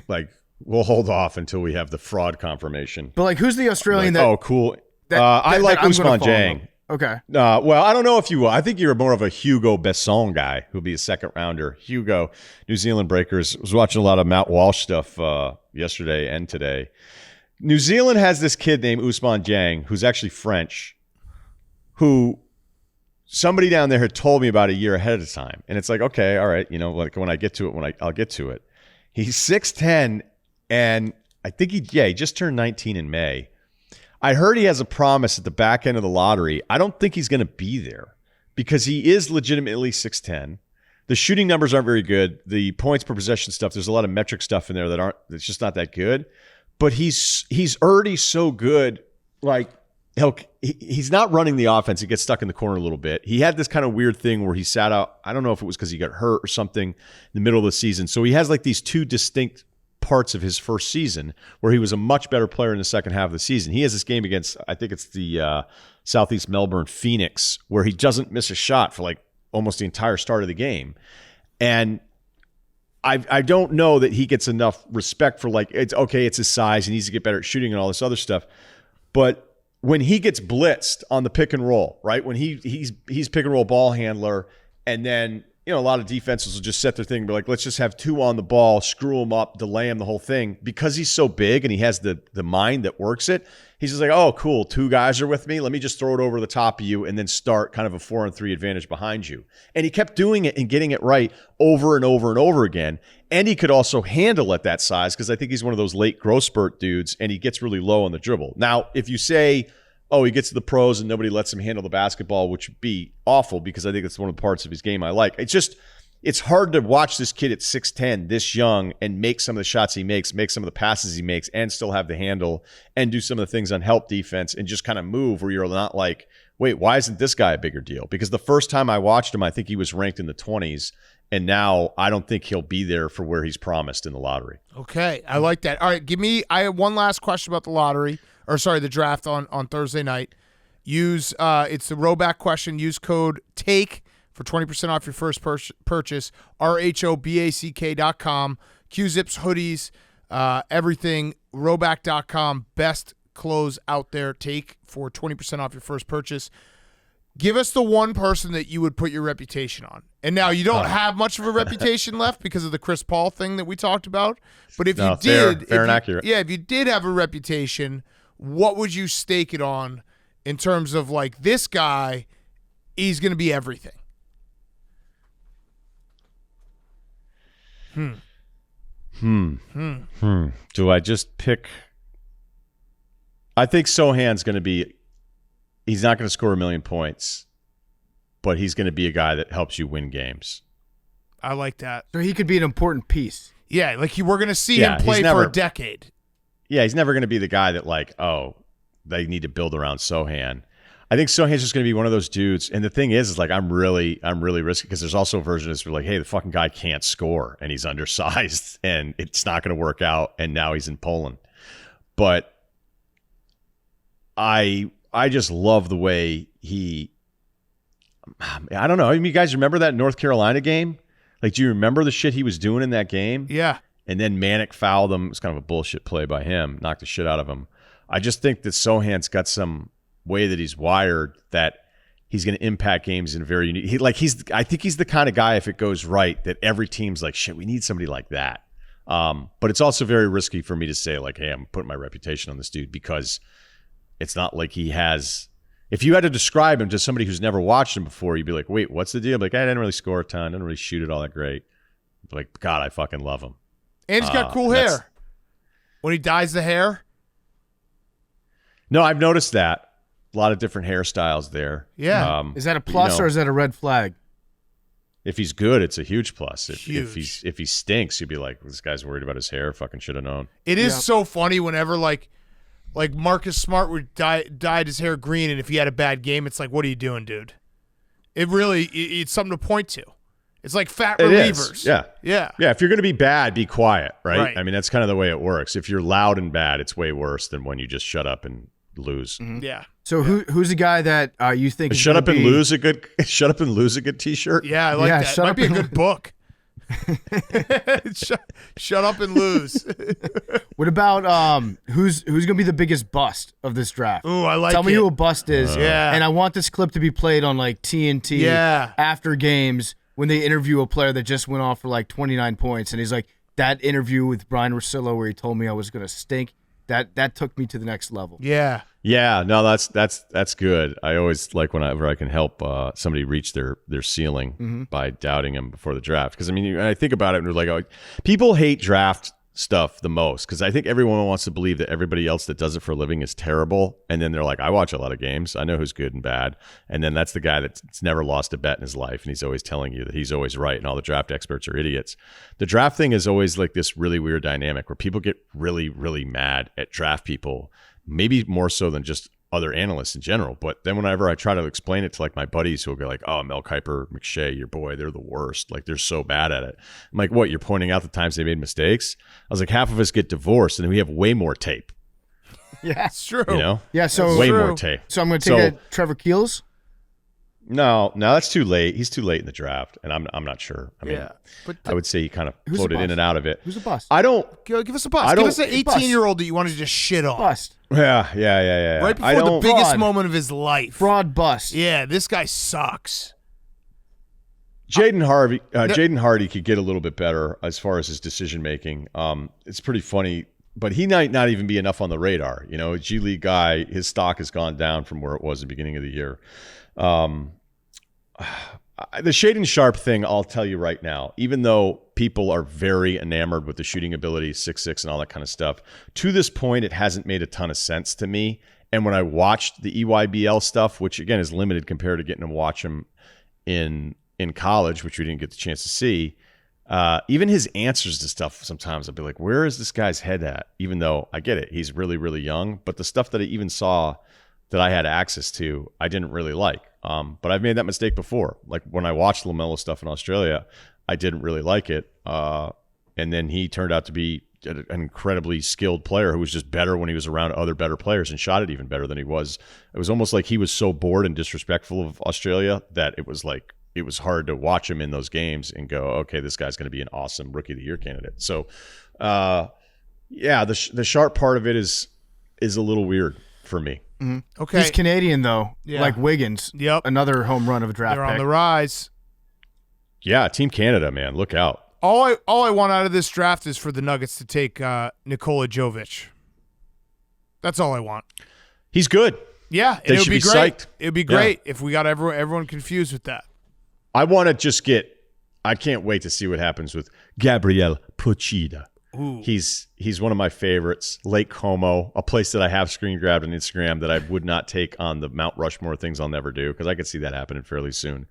like we'll hold off until we have the fraud confirmation. But like, who's the Australian that? Oh, cool. that I like I'm gonna Usman follow Jang. him. Okay. Well, I don't know if you will. I think you're more of a Hugo Besson guy who'll be a second rounder. Hugo, New Zealand Breakers. Was watching a lot of Matt Walsh stuff yesterday and today. New Zealand has this kid named Ousmane Dieng, who's actually French, who somebody down there had told me about a year ahead of time. And it's like, okay, all right, like when I get to it, I'll get to it. He's 6'10", and I think he just turned 19 in May. I heard he has a promise at the back end of the lottery. I don't think he's going to be there because he is legitimately 6'10". The shooting numbers aren't very good. The points per possession stuff, there's a lot of metric stuff in there that's just not that good. But he's already so good. Like he's not running the offense. He gets stuck in the corner a little bit. He had this kind of weird thing where he sat out. I don't know if it was because he got hurt or something in the middle of the season. So he has like these two distinct parts of his first season where he was a much better player in the second half of the season. He has this game against, I think it's the Southeast Melbourne Phoenix, where he doesn't miss a shot for like almost the entire start of the game. And I don't know that he gets enough respect for like, it's okay, it's his size, he needs to get better at shooting and all this other stuff. But when he gets blitzed on the pick and roll, right? When he's pick and roll ball handler, and then a lot of defenses will just set their thing and be like, let's just have two on the ball, screw him up, delay him, the whole thing. Because he's so big and he has the mind that works it, he's just like, oh, cool, two guys are with me. Let me just throw it over the top of you and then start kind of a 4-on-3 advantage behind you. And he kept doing it and getting it right over and over and over again. And he could also handle at that size because I think he's one of those late growth spurt dudes and he gets really low on the dribble. Now, if you say, oh, he gets to the pros and nobody lets him handle the basketball, which would be awful because I think it's one of the parts of his game I like. It's hard to watch this kid at 6'10", this young, and make some of the shots he makes, make some of the passes he makes, and still have the handle and do some of the things on help defense and just kind of move where you're not like, wait, why isn't this guy a bigger deal? Because the first time I watched him, I think he was ranked in the 20s, and now I don't think he'll be there for where he's promised in the lottery. Okay, I like that. All right, I have one last question about the lottery. The draft on Thursday night. Use it's the Roback question. Use code TAKE for 20% off your first purchase. RHOBACK.com. Q-Zips, hoodies, everything. Roback.com. Best clothes out there. Take for 20% off your first purchase. Give us the one person that you would put your reputation on. And now you don't have much of a reputation left because of the Chris Paul thing that we talked about. But if you did, fair and accurate. Yeah, if you did have a reputation, what would you stake it on in terms of like this guy, he's going to be everything? Do I just pick? I think Sohan's going to be, he's not going to score 1 million points, but he's going to be a guy that helps you win games. I like that. So he could be an important piece. Yeah, like we're going to see him play for a decade. Yeah, he's never going to be the guy that like, oh, they need to build around Sohan. I think Sohan's just going to be one of those dudes. And the thing is like I'm really risky because there's also a version of this where like, hey, the fucking guy can't score and he's undersized and it's not going to work out. And now he's in Poland. But I just love the way I don't know. I mean, you guys remember that North Carolina game? Like, do you remember the shit he was doing in that game? Yeah. And then Manic fouled him. It was kind of a bullshit play by him. Knocked the shit out of him. I just think that Sohan's got some way that he's wired that he's going to impact games in a very unique. I think he's the kind of guy, if it goes right, that every team's like, shit, we need somebody like that. But it's also very risky for me to say like, hey, I'm putting my reputation on this dude because it's not like he has. If you had to describe him to somebody who's never watched him before, you'd be like, wait, what's the deal? Like, I didn't really score a ton. Didn't really shoot it all that great. But like, God, I fucking love him. And he's got cool hair. When he dyes the hair. No, I've noticed that. A lot of different hairstyles there. Yeah. Is that a plus or is that a red flag? If he's good, it's a huge plus. If he stinks, you'd be like, this guy's worried about his hair. Fucking should have known. It is so funny whenever like Marcus Smart would dyed his hair green, and if he had a bad game, it's like, what are you doing, dude? It's something to point to. It's like fat relievers. Yeah. If you're going to be bad, be quiet, right? Right. I mean, that's kind of the way it works. If you're loud and bad, it's way worse than when you just shut up and lose. Mm-hmm. Yeah. So who's the guy that you think? Shut up and lose a good T-shirt. Yeah, I like that. Shut Might up be a and good book. Shut up and lose. What about who's gonna be the biggest bust of this draft? Ooh, I like Tell me it. who a bust is. Yeah. And I want this clip to be played on like TNT after games when they interview a player that just went off for like 29 points, and he's like, that interview with Ryen Russillo where he told me I was gonna stink. That took me to the next level. Yeah. Yeah, no, that's good. I always like whenever I can help somebody reach their ceiling by doubting them before the draft. Because I mean, I think about it and we're like, people hate draft stuff the most because I think everyone wants to believe that everybody else that does it for a living is terrible, and then they're like, I watch a lot of games, I know who's good and bad, and then that's the guy that's never lost a bet in his life, and he's always telling you that he's always right, and all the draft experts are idiots. The draft thing is always like this really weird dynamic where people get really, really mad at draft people, maybe more so than just other analysts in general. But then whenever I try to explain it to like my buddies who will go like, oh, Mel Kiper, McShay, your boy, they're the worst. Like they're so bad at it. I'm like, what? You're pointing out the times they made mistakes? I was like, half of us get divorced and then we have way more tape. Yeah, It's true. You know? Yeah, so way true. more tape. So I'm gonna take a Trevor Keels. No, that's too late. He's too late in the draft, and I'm not sure. I mean, But I would say he kind of Who's floated the in bust? and out of it. Who's a bust? I don't. give us a bust. I Give don't- us an 18-year-old that you want to just shit on. Bust. Yeah. Right I before the don't. biggest Fraud. moment of his life. Fraud bust. Yeah, this guy sucks. Jaden Hardy could get a little bit better as far as his decision making. It's pretty funny, but he might not even be enough on the radar. You know, a G League guy, his stock has gone down from where it was at the beginning of the year. The Shaden Sharp thing, I'll tell you right now, even though people are very enamored with the shooting ability, 6'6", and all that kind of stuff, to this point, it hasn't made a ton of sense to me. And when I watched the EYBL stuff, which again is limited compared to getting to watch him in college, which we didn't get the chance to see, even his answers to stuff, sometimes I'll be like, where is this guy's head at? Even though I get it, he's really, really young. But the stuff that I even saw that I had access to, I didn't really like. But I've made that mistake before. Like when I watched LaMelo stuff in Australia, I didn't really like it. And then he turned out to be an incredibly skilled player who was just better when he was around other better players and shot it even better than he was. It was almost like he was so bored and disrespectful of Australia that it was like, it was hard to watch him in those games and go, okay, this guy's going to be an awesome Rookie of the Year candidate. So, the Sharp part of it is a little weird for me. Okay. He's Canadian though, Yeah. like Wiggins. Yep. Another home run of a draft They're pick. on the rise. Yeah, Team Canada, man, look out. All I want out of this draft is for the Nuggets to take Nikola Jovic. That's all I want. He's good. Yeah, They it would should be be great. psyched. It would be great if we got everyone confused with that. I want to just I can't wait to see what happens with Gabriel Procida. Ooh. He's one of my favorites. Lake Como, a place that I have screen grabbed on Instagram that I would not take on the Mt Rushmore things I'll never do because I could see that happening fairly soon.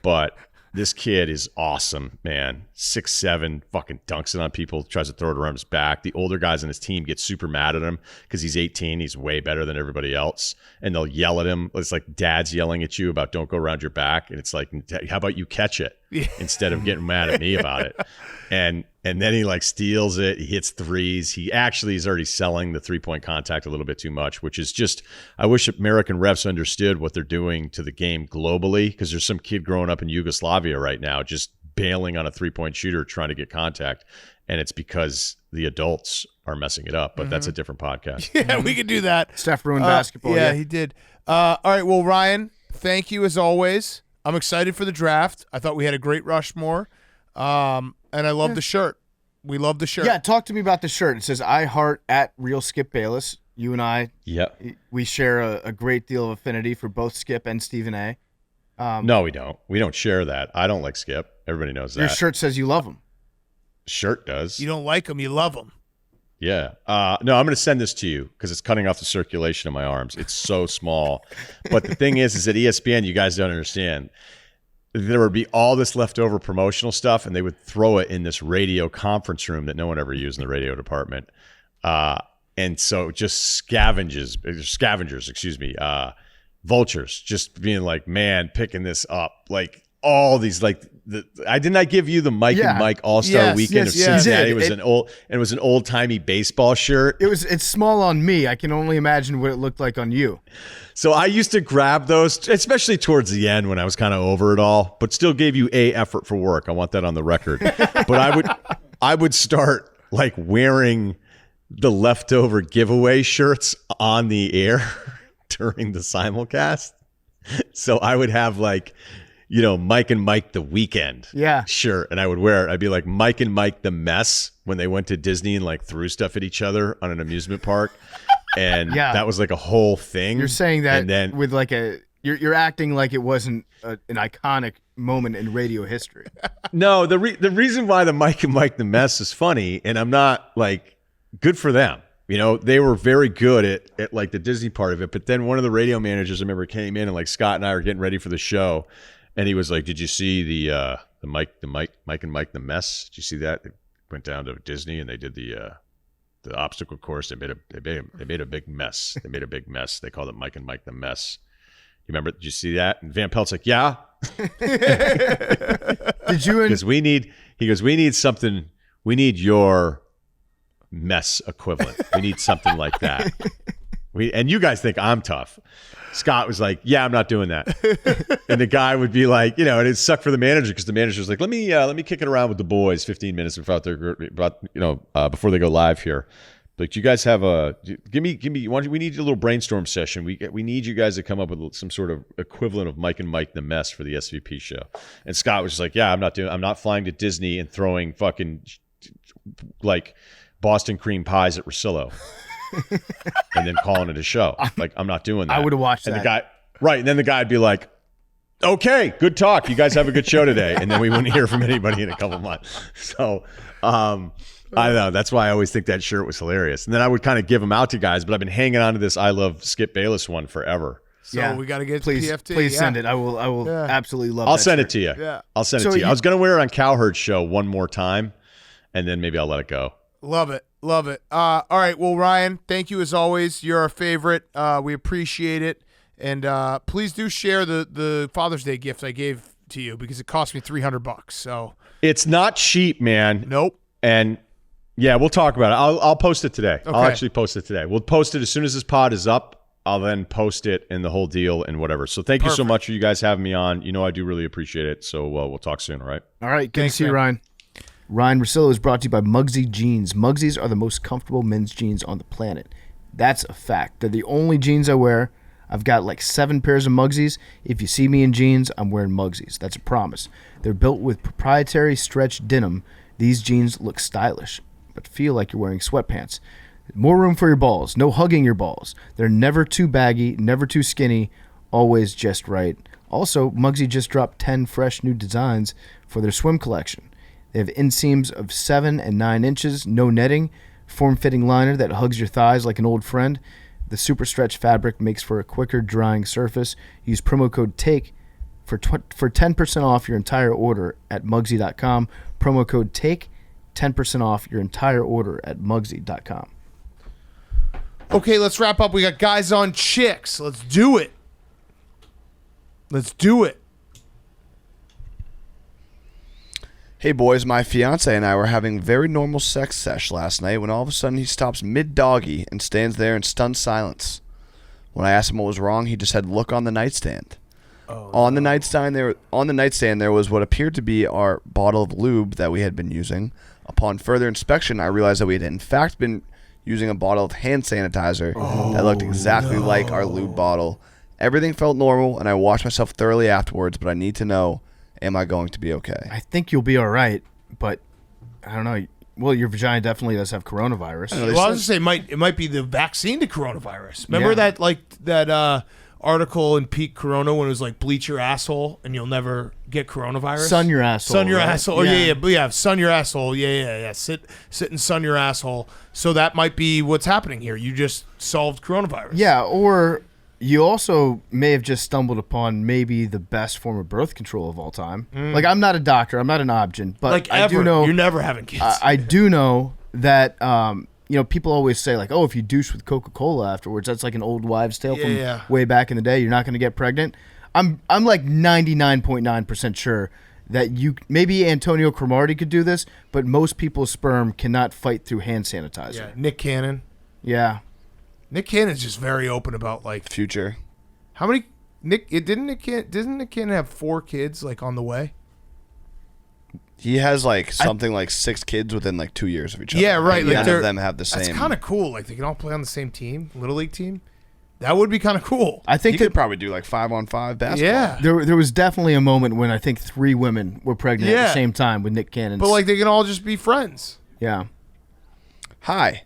But this kid is awesome, man. 6'7", fucking dunks it on people, tries to throw it around his back. The older guys on his team get super mad at him because he's 18. He's way better than everybody else. And they'll yell at him. It's like dad's yelling at you about don't go around your back. And it's like, how about you catch it instead of getting mad at me about it? And then he like steals it. He hits threes. He actually is already selling the 3-point contact a little bit too much, which is just, I wish American refs understood what they're doing to the game globally, because there's some kid growing up in Yugoslavia right now just bailing on a 3-point shooter trying to get contact. And it's because the adults are messing it up, but that's a different podcast. Yeah, we could do that. Steph ruined basketball. Yeah, he did. All right, well, Ryan, thank you as always. I'm excited for the draft. I thought we had a great Rushmore. And I love the shirt. We love the shirt. Yeah, talk to me about the shirt. It says, I heart at Real Skip Bayless. You and I, Yep. we share a great deal of affinity for both Skip and Stephen A. No, we don't. We don't share that. I don't like Skip. Everybody knows that. Your shirt says you love him. Shirt does. You don't like them, you love them. Yeah. No, I'm going to send this to you because it's cutting off the circulation of my arms. It's so small. But the thing is at ESPN, you guys don't understand. There would be all this leftover promotional stuff, and they would throw it in this radio conference room that no one ever used in the radio department. And so just scavengers, vultures, just being like, man, picking this up. Like all these like I did not give you the Mike and Mike All-Star Weekend of Cincinnati. It was an old-timey baseball shirt. It's small on me. I can only imagine what it looked like on you. So I used to grab those, especially towards the end when I was kind of over it all, but still gave you effort for work. I want that on the record. But I would start like wearing the leftover giveaway shirts on the air during the simulcast. So I would have like, Mike and Mike the Weekend shirt, and I would wear it. I'd be like Mike and Mike the Mess when they went to Disney and like threw stuff at each other on an amusement park. And that was like a whole thing. You're saying that and then, with like you're acting like it wasn't an iconic moment in radio history. No, the reason why the Mike and Mike the Mess is funny, and I'm not like, good for them. They were very good at like the Disney part of it. But then one of the radio managers, I remember, came in and like Scott and I were getting ready for the show, and he was like, "Did you see the Mike and Mike the Mess? Did you see that? They went down to Disney and they did the obstacle course. They made a big mess. They made a big mess. They called it Mike and Mike the Mess. You remember? Did you see that?" And Van Pelt's like, "Yeah." Did you? Because we need something. We need your mess equivalent. We need something like that. And you guys think I'm tough. Scott was like, "Yeah, I'm not doing that." And the guy would be like, and it sucked for the manager because the manager was like, let me kick it around with the boys 15 minutes before they go live here. Like, do you guys have give me, we need a little brainstorm session. We need you guys to come up with some sort of equivalent of Mike and Mike the Mess for the SVP show. And Scott was just like, "Yeah, I'm not flying to Disney and throwing fucking like Boston cream pies at Russillo and then calling it a show. Like, I'm not doing that." I would have watched and that. And then the guy'd be like, "Okay, good talk. You guys have a good show today." And then we wouldn't hear from anybody in a couple months. So, I don't know. That's why I always think that shirt was hilarious. And then I would kind of give them out to guys, but I've been hanging on to this I Love Skip Bayless one forever. So we got to get PFT. Please send it. I will absolutely love it. I'll send it to you. Yeah. I'll send it to you. I was going to wear it on Cowherd's show one more time, and then maybe I'll let it go. Love it. Love it. All right. Well, Ryan, thank you as always. You're our favorite. We appreciate it. And please do share the Father's Day gift I gave to you because it cost me $300. So it's not cheap, man. Nope. And yeah, we'll talk about it. I'll post it today. Okay. I'll actually post it today. We'll post it as soon as this pod is up. I'll then post it and the whole deal and whatever. So thank you so much for you guys having me on. I do really appreciate it. So we'll talk soon. All right. All right. Good to see you, Ryan. Ryen Russillo is brought to you by Mugsy Jeans. Mugsies are the most comfortable men's jeans on the planet. That's a fact. They're the only jeans I wear. I've got like 7 pairs of Mugsies. If you see me in jeans, I'm wearing Mugsies. That's a promise. They're built with proprietary stretch denim. These jeans look stylish, but feel like you're wearing sweatpants. More room for your balls. No hugging your balls. They're never too baggy, never too skinny, always just right. Also, Mugsy just dropped 10 fresh new designs for their swim collection. They have inseams of 7 and 9 inches, no netting, form-fitting liner that hugs your thighs like an old friend. The super stretch fabric makes for a quicker drying surface. Use promo code TAKE for 10% off your entire order at Mugsy.com. Promo code TAKE, 10% off your entire order at Mugsy.com. Okay, let's wrap up. We got guys on chicks. Let's do it. Let's do it. Hey boys, my fiance and I were having very normal sex sesh last night when all of a sudden he stops mid-doggy and stands there in stunned silence. When I asked him what was wrong, he just said, "Look on the nightstand." On the nightstand there was what appeared to be our bottle of lube that we had been using. Upon further inspection, I realized that we had in fact been using a bottle of hand sanitizer that looked exactly like our lube bottle. Everything felt normal, and I washed myself thoroughly afterwards, but I need to know, am I going to be okay? I think you'll be all right, but I don't know. Well, your vagina definitely does have coronavirus. Well, I was going to say it might be the vaccine to coronavirus. Remember that article in Peak Corona when it was like bleach your asshole and you'll never get coronavirus? Sun your asshole. Sun your right? asshole. Yeah. Sun your asshole. Yeah. Sit and sun your asshole. So that might be what's happening here. You just solved coronavirus. Yeah, or you also may have just stumbled upon maybe the best form of birth control of all time. Like, I'm not a doctor. I'm not an obgyn. But like I do know you're never having kids. I do know that people always say, like, oh, if you douche with Coca-Cola afterwards, that's like an old wives' tale from way back in the day. You're not going to get pregnant. I'm like 99.9% sure that maybe Antonio Cromartie could do this, but most people's sperm cannot fight through hand sanitizer. Yeah, Nick Cannon. Yeah. Nick Cannon's just very open about like Future. how many doesn't Nick Cannon have 4 kids like on the way? He has like something like 6 kids within like 2 years of each other. Yeah, right. Like, Like none of them have the That's same. kind of cool. Like they can all play on the same team, little league team. That would be kind of cool. I He think could that probably do like 5-on-5 basketball. Yeah, there was definitely a moment when I think 3 women were pregnant at Yeah. the same time with Nick Cannon. but like they can all just be friends. yeah. Hi.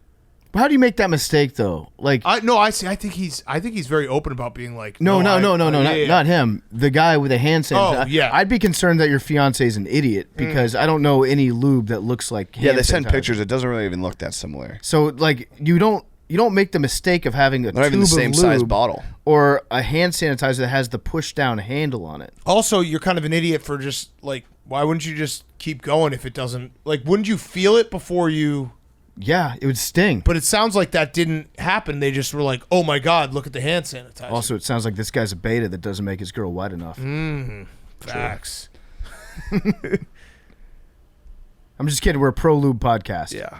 But how do you make that mistake though? Like, I see. I think he's very open about being like no, yeah. not him. The guy with the hand sanitizer. Oh, yeah. I'd be concerned that your fiance is an idiot because I don't know any lube that looks like hand Yeah, they send sanitizer. pictures. It doesn't really even look that similar. So like you don't make the mistake of having a Not tube even the same of size lube bottle. or a hand sanitizer that has the push down handle on it. Also, you're kind of an idiot for just like why wouldn't you just keep going if it doesn't like wouldn't you feel it before you? Yeah, it would sting. But it sounds like that didn't happen. They just were like, oh my god, look at the hand sanitizer. Also, it sounds like this guy's a beta that doesn't make his girl wet enough. Facts. I'm just kidding. We're a pro lube podcast. Yeah.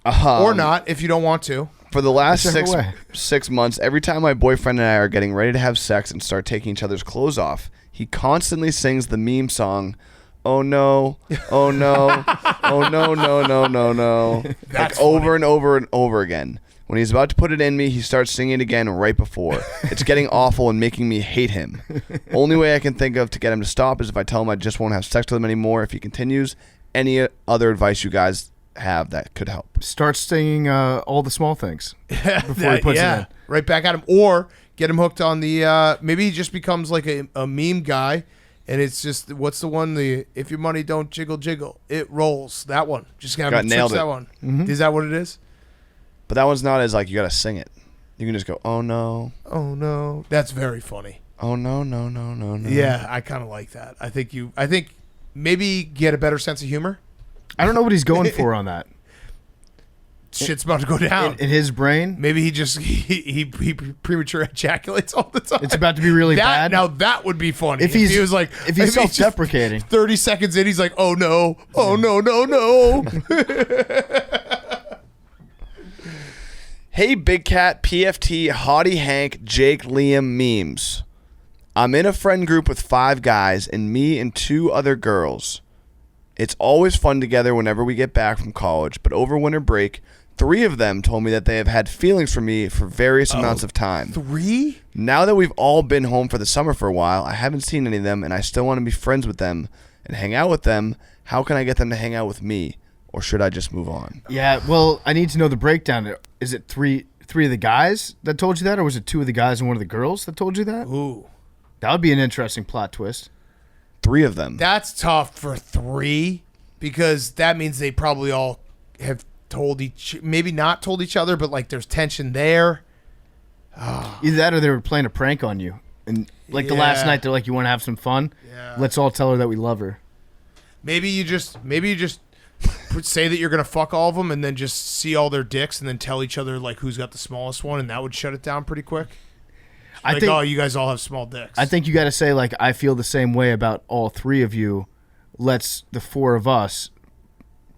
Um, Or not if you don't want to. For the last Whichever way. 6 months, every time my boyfriend and I are getting ready to have sex and start taking each other's clothes off, he constantly sings the meme song, "Oh no, oh no, oh no, no, no, no, no," That's like over and over and over again. When he's about to put it in me, he starts singing it again right before. It's getting awful and making me hate him. Only way I can think of to get him to stop is if I tell him I just won't have sex with him anymore if he continues. Any other advice you guys have that could help? Start singing all the small things before he puts it in. Right back at him. Or get him hooked on the maybe he just becomes like a meme guy. And it's just what's the one? The if your money don't jiggle jiggle, it rolls. That one. Just gotta Got nailed that it. one. Mm-hmm. Is that what it is? But that one's not as like you got to sing it. You can just go, "Oh no, Oh no, that's very funny. oh no, no, no, no, no." Yeah, I kind of like that. I think maybe get a better sense of humor. I don't know what he's going for on that. Shit's about to go down. In his brain, Maybe he just he premature ejaculates all the time. it's about to be really that, bad. Now that would be funny If he's- he was like if he's just self-deprecating. 30 seconds in, he's like, oh no, no, no. Hey, Big Cat, PFT, Hottie Hank, Jake, Liam memes. I'm in a friend group with 5 guys and me and 2 other girls. It's always fun together whenever we get back from college, but over winter break, 3 of them told me that they have had feelings for me for various amounts of time. 3? Now that we've all been home for the summer for a while, I haven't seen any of them and I still want to be friends with them and hang out with them. How can I get them to hang out with me? Or should I just move on? yeah. Well, I need to know the breakdown. Is it three of the guys that told you that, or was it 2 of the guys and 1 of the girls that told you that? Ooh. That would be an interesting plot twist. 3 of them. That's tough for 3 because that means they probably all have told maybe not told each other, but like there's tension there. Either that, or they were playing a prank on you. And like the last Yeah. night, they're like, "You want to have some fun? Yeah. Let's all tell her that we love her." Maybe you just say that you're gonna fuck all of them and then just see all their dicks and then tell each other like who's got the smallest one, and that would shut it down pretty quick. I Like, think oh, you guys all have small dicks. I think you got to say like, "I feel the same way about all 3 of you. Let's the 4 of us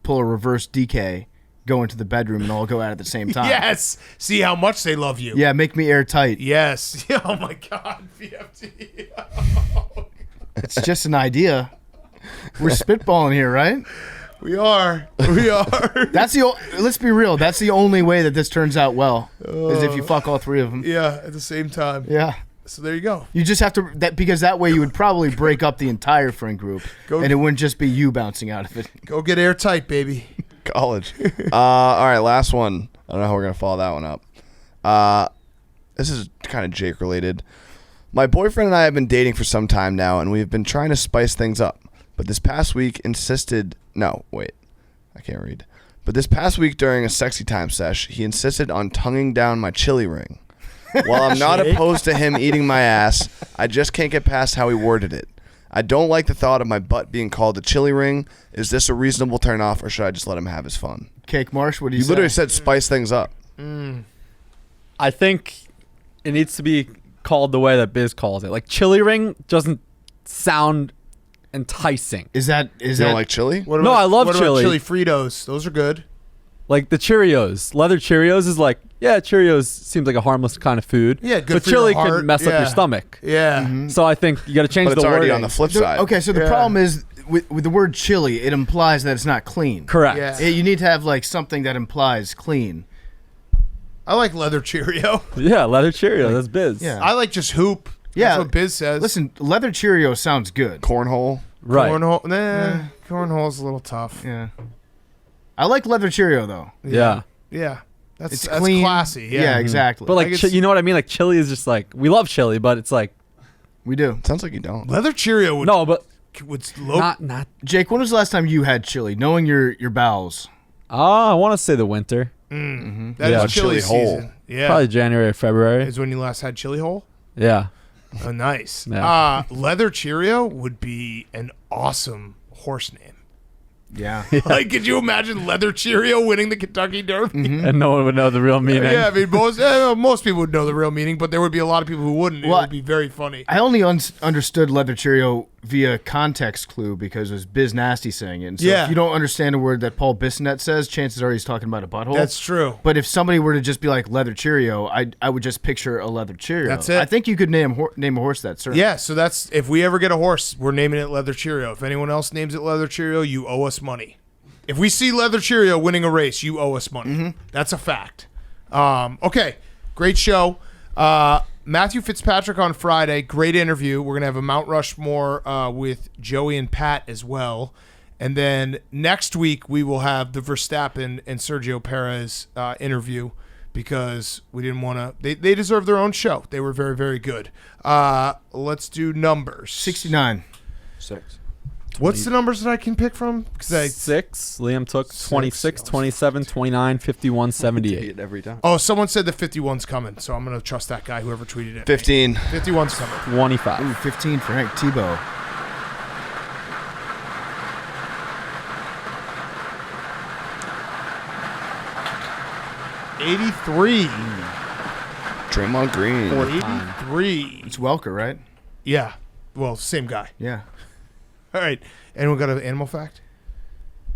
pull a reverse DK, go into the bedroom, and all go out at the same time." yes. See how much they love you. Yeah, make me airtight. Yes. Oh my God, VFT. It's just an idea. We're spitballing here, right? We are. That's let's be real. That's the only way that this turns out well, is if you fuck all 3 of them. Yeah. At the same time. Yeah. So there you go. You just have to because that way you would probably break up the entire friend group, and it wouldn't just be you bouncing out of it. Go get airtight, baby. College. All right, last one. I don't know how we're going to follow that one up. This is kind of Jake related. My boyfriend and I have been dating for some time now, and we've been trying to spice things up. But this past week But this past week during a sexy time sesh, he insisted on tonguing down my chili ring. While I'm not opposed to him eating my ass, I just can't get past how he worded it. I don't like the thought of my butt being called a chili ring. Is this a reasonable turnoff, or should I just let him have his fun? Cake Marsh, what do you You literally said spice things up. I think it needs to be called the way that Biz calls it. Like chili ring doesn't sound enticing. Is that You don't like chili? What No, I love what chili. About chili Fritos? Those are good. Like the Cheerios, leather Cheerios is like, yeah, Cheerios seems like a harmless kind of food. Yeah, good but for your chili heart. can mess up Yeah. your stomach. Yeah. So I think you got to change But it's the already wording. on the flip side. okay? So the Yeah. problem is with the word chili, it implies that it's not clean. Correct. Yeah. You need to have like something that implies clean. I like leather Cheerio. Yeah, leather Cheerio. That's Biz. Yeah. I like just hoop. Yeah. That's what Biz says. Listen, leather Cheerio sounds good. Cornhole. Right. Cornhole. Nah, cornhole's a little tough. Yeah. I like leather Cheerio though. Yeah. Yeah. That's It's that's clean. classy. Yeah. Yeah, exactly. But like, Like it's- you know what I mean? Like chili is just like, we love chili, but it's like, we do. Sounds like you don't. Leather Cheerio would no, but low. not. Jake, when was the last time you had chili? Knowing your bowels. I want to say the winter. That is Yeah. chili Chili hole. season. Yeah. Probably January or February. Is when you last had chili hole. Yeah. Oh, nice. Yeah. Leather Cheerio would be an awesome horse name. Yeah. Like, could you imagine Leather Cheerio winning the Kentucky Derby? And no one would know the real meaning. Yeah, I mean, most people would know the real meaning, but there would be a lot of people who wouldn't. It Well, would be very funny. I only understood leather Cheerio via context clue because it was Biz Nasty saying it. And so Yeah. if you don't understand a word that Paul Bissonnette says, chances are he's talking about a butthole. That's true. But if somebody were to just be like leather Cheerio, I would just picture a leather Cheerio. That's it. I think you could name a horse that, certainly. Yeah, so that's if we ever get a horse, we're naming it Leather Cheerio. If anyone else names it Leather Cheerio, you owe us money. If we see Leather Cheerio winning a race, you owe us money. That's a fact. Okay, great show. Matthew Fitzpatrick on Friday, great interview. We're gonna have a Mt Rushmore with Joey and Pat as well, and then next week we will have the Verstappen and Sergio Perez interview because we didn't want to. They deserve their own show. They were very, very good. Let's do numbers. 69. 6. What's the numbers that I can pick from? 'Cause I 6. Liam took 26, 27, 29, 51, 78. Every time. Oh, someone said the 51's coming, so I'm going to trust that guy, whoever tweeted it. 15. 51's coming. 25. Ooh, 15 for Hank Tebow. '83. Draymond Green. 83. It's Welker, right? Yeah. Well, same guy. Yeah. All right. Anyone got an animal fact?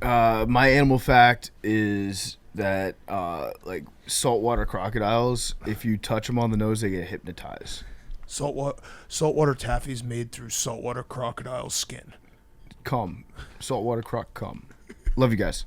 My animal fact is that like saltwater crocodiles, if you touch them on the nose, they get hypnotized. Saltwater taffy is made through saltwater crocodile skin. Saltwater croc cum. Love you guys.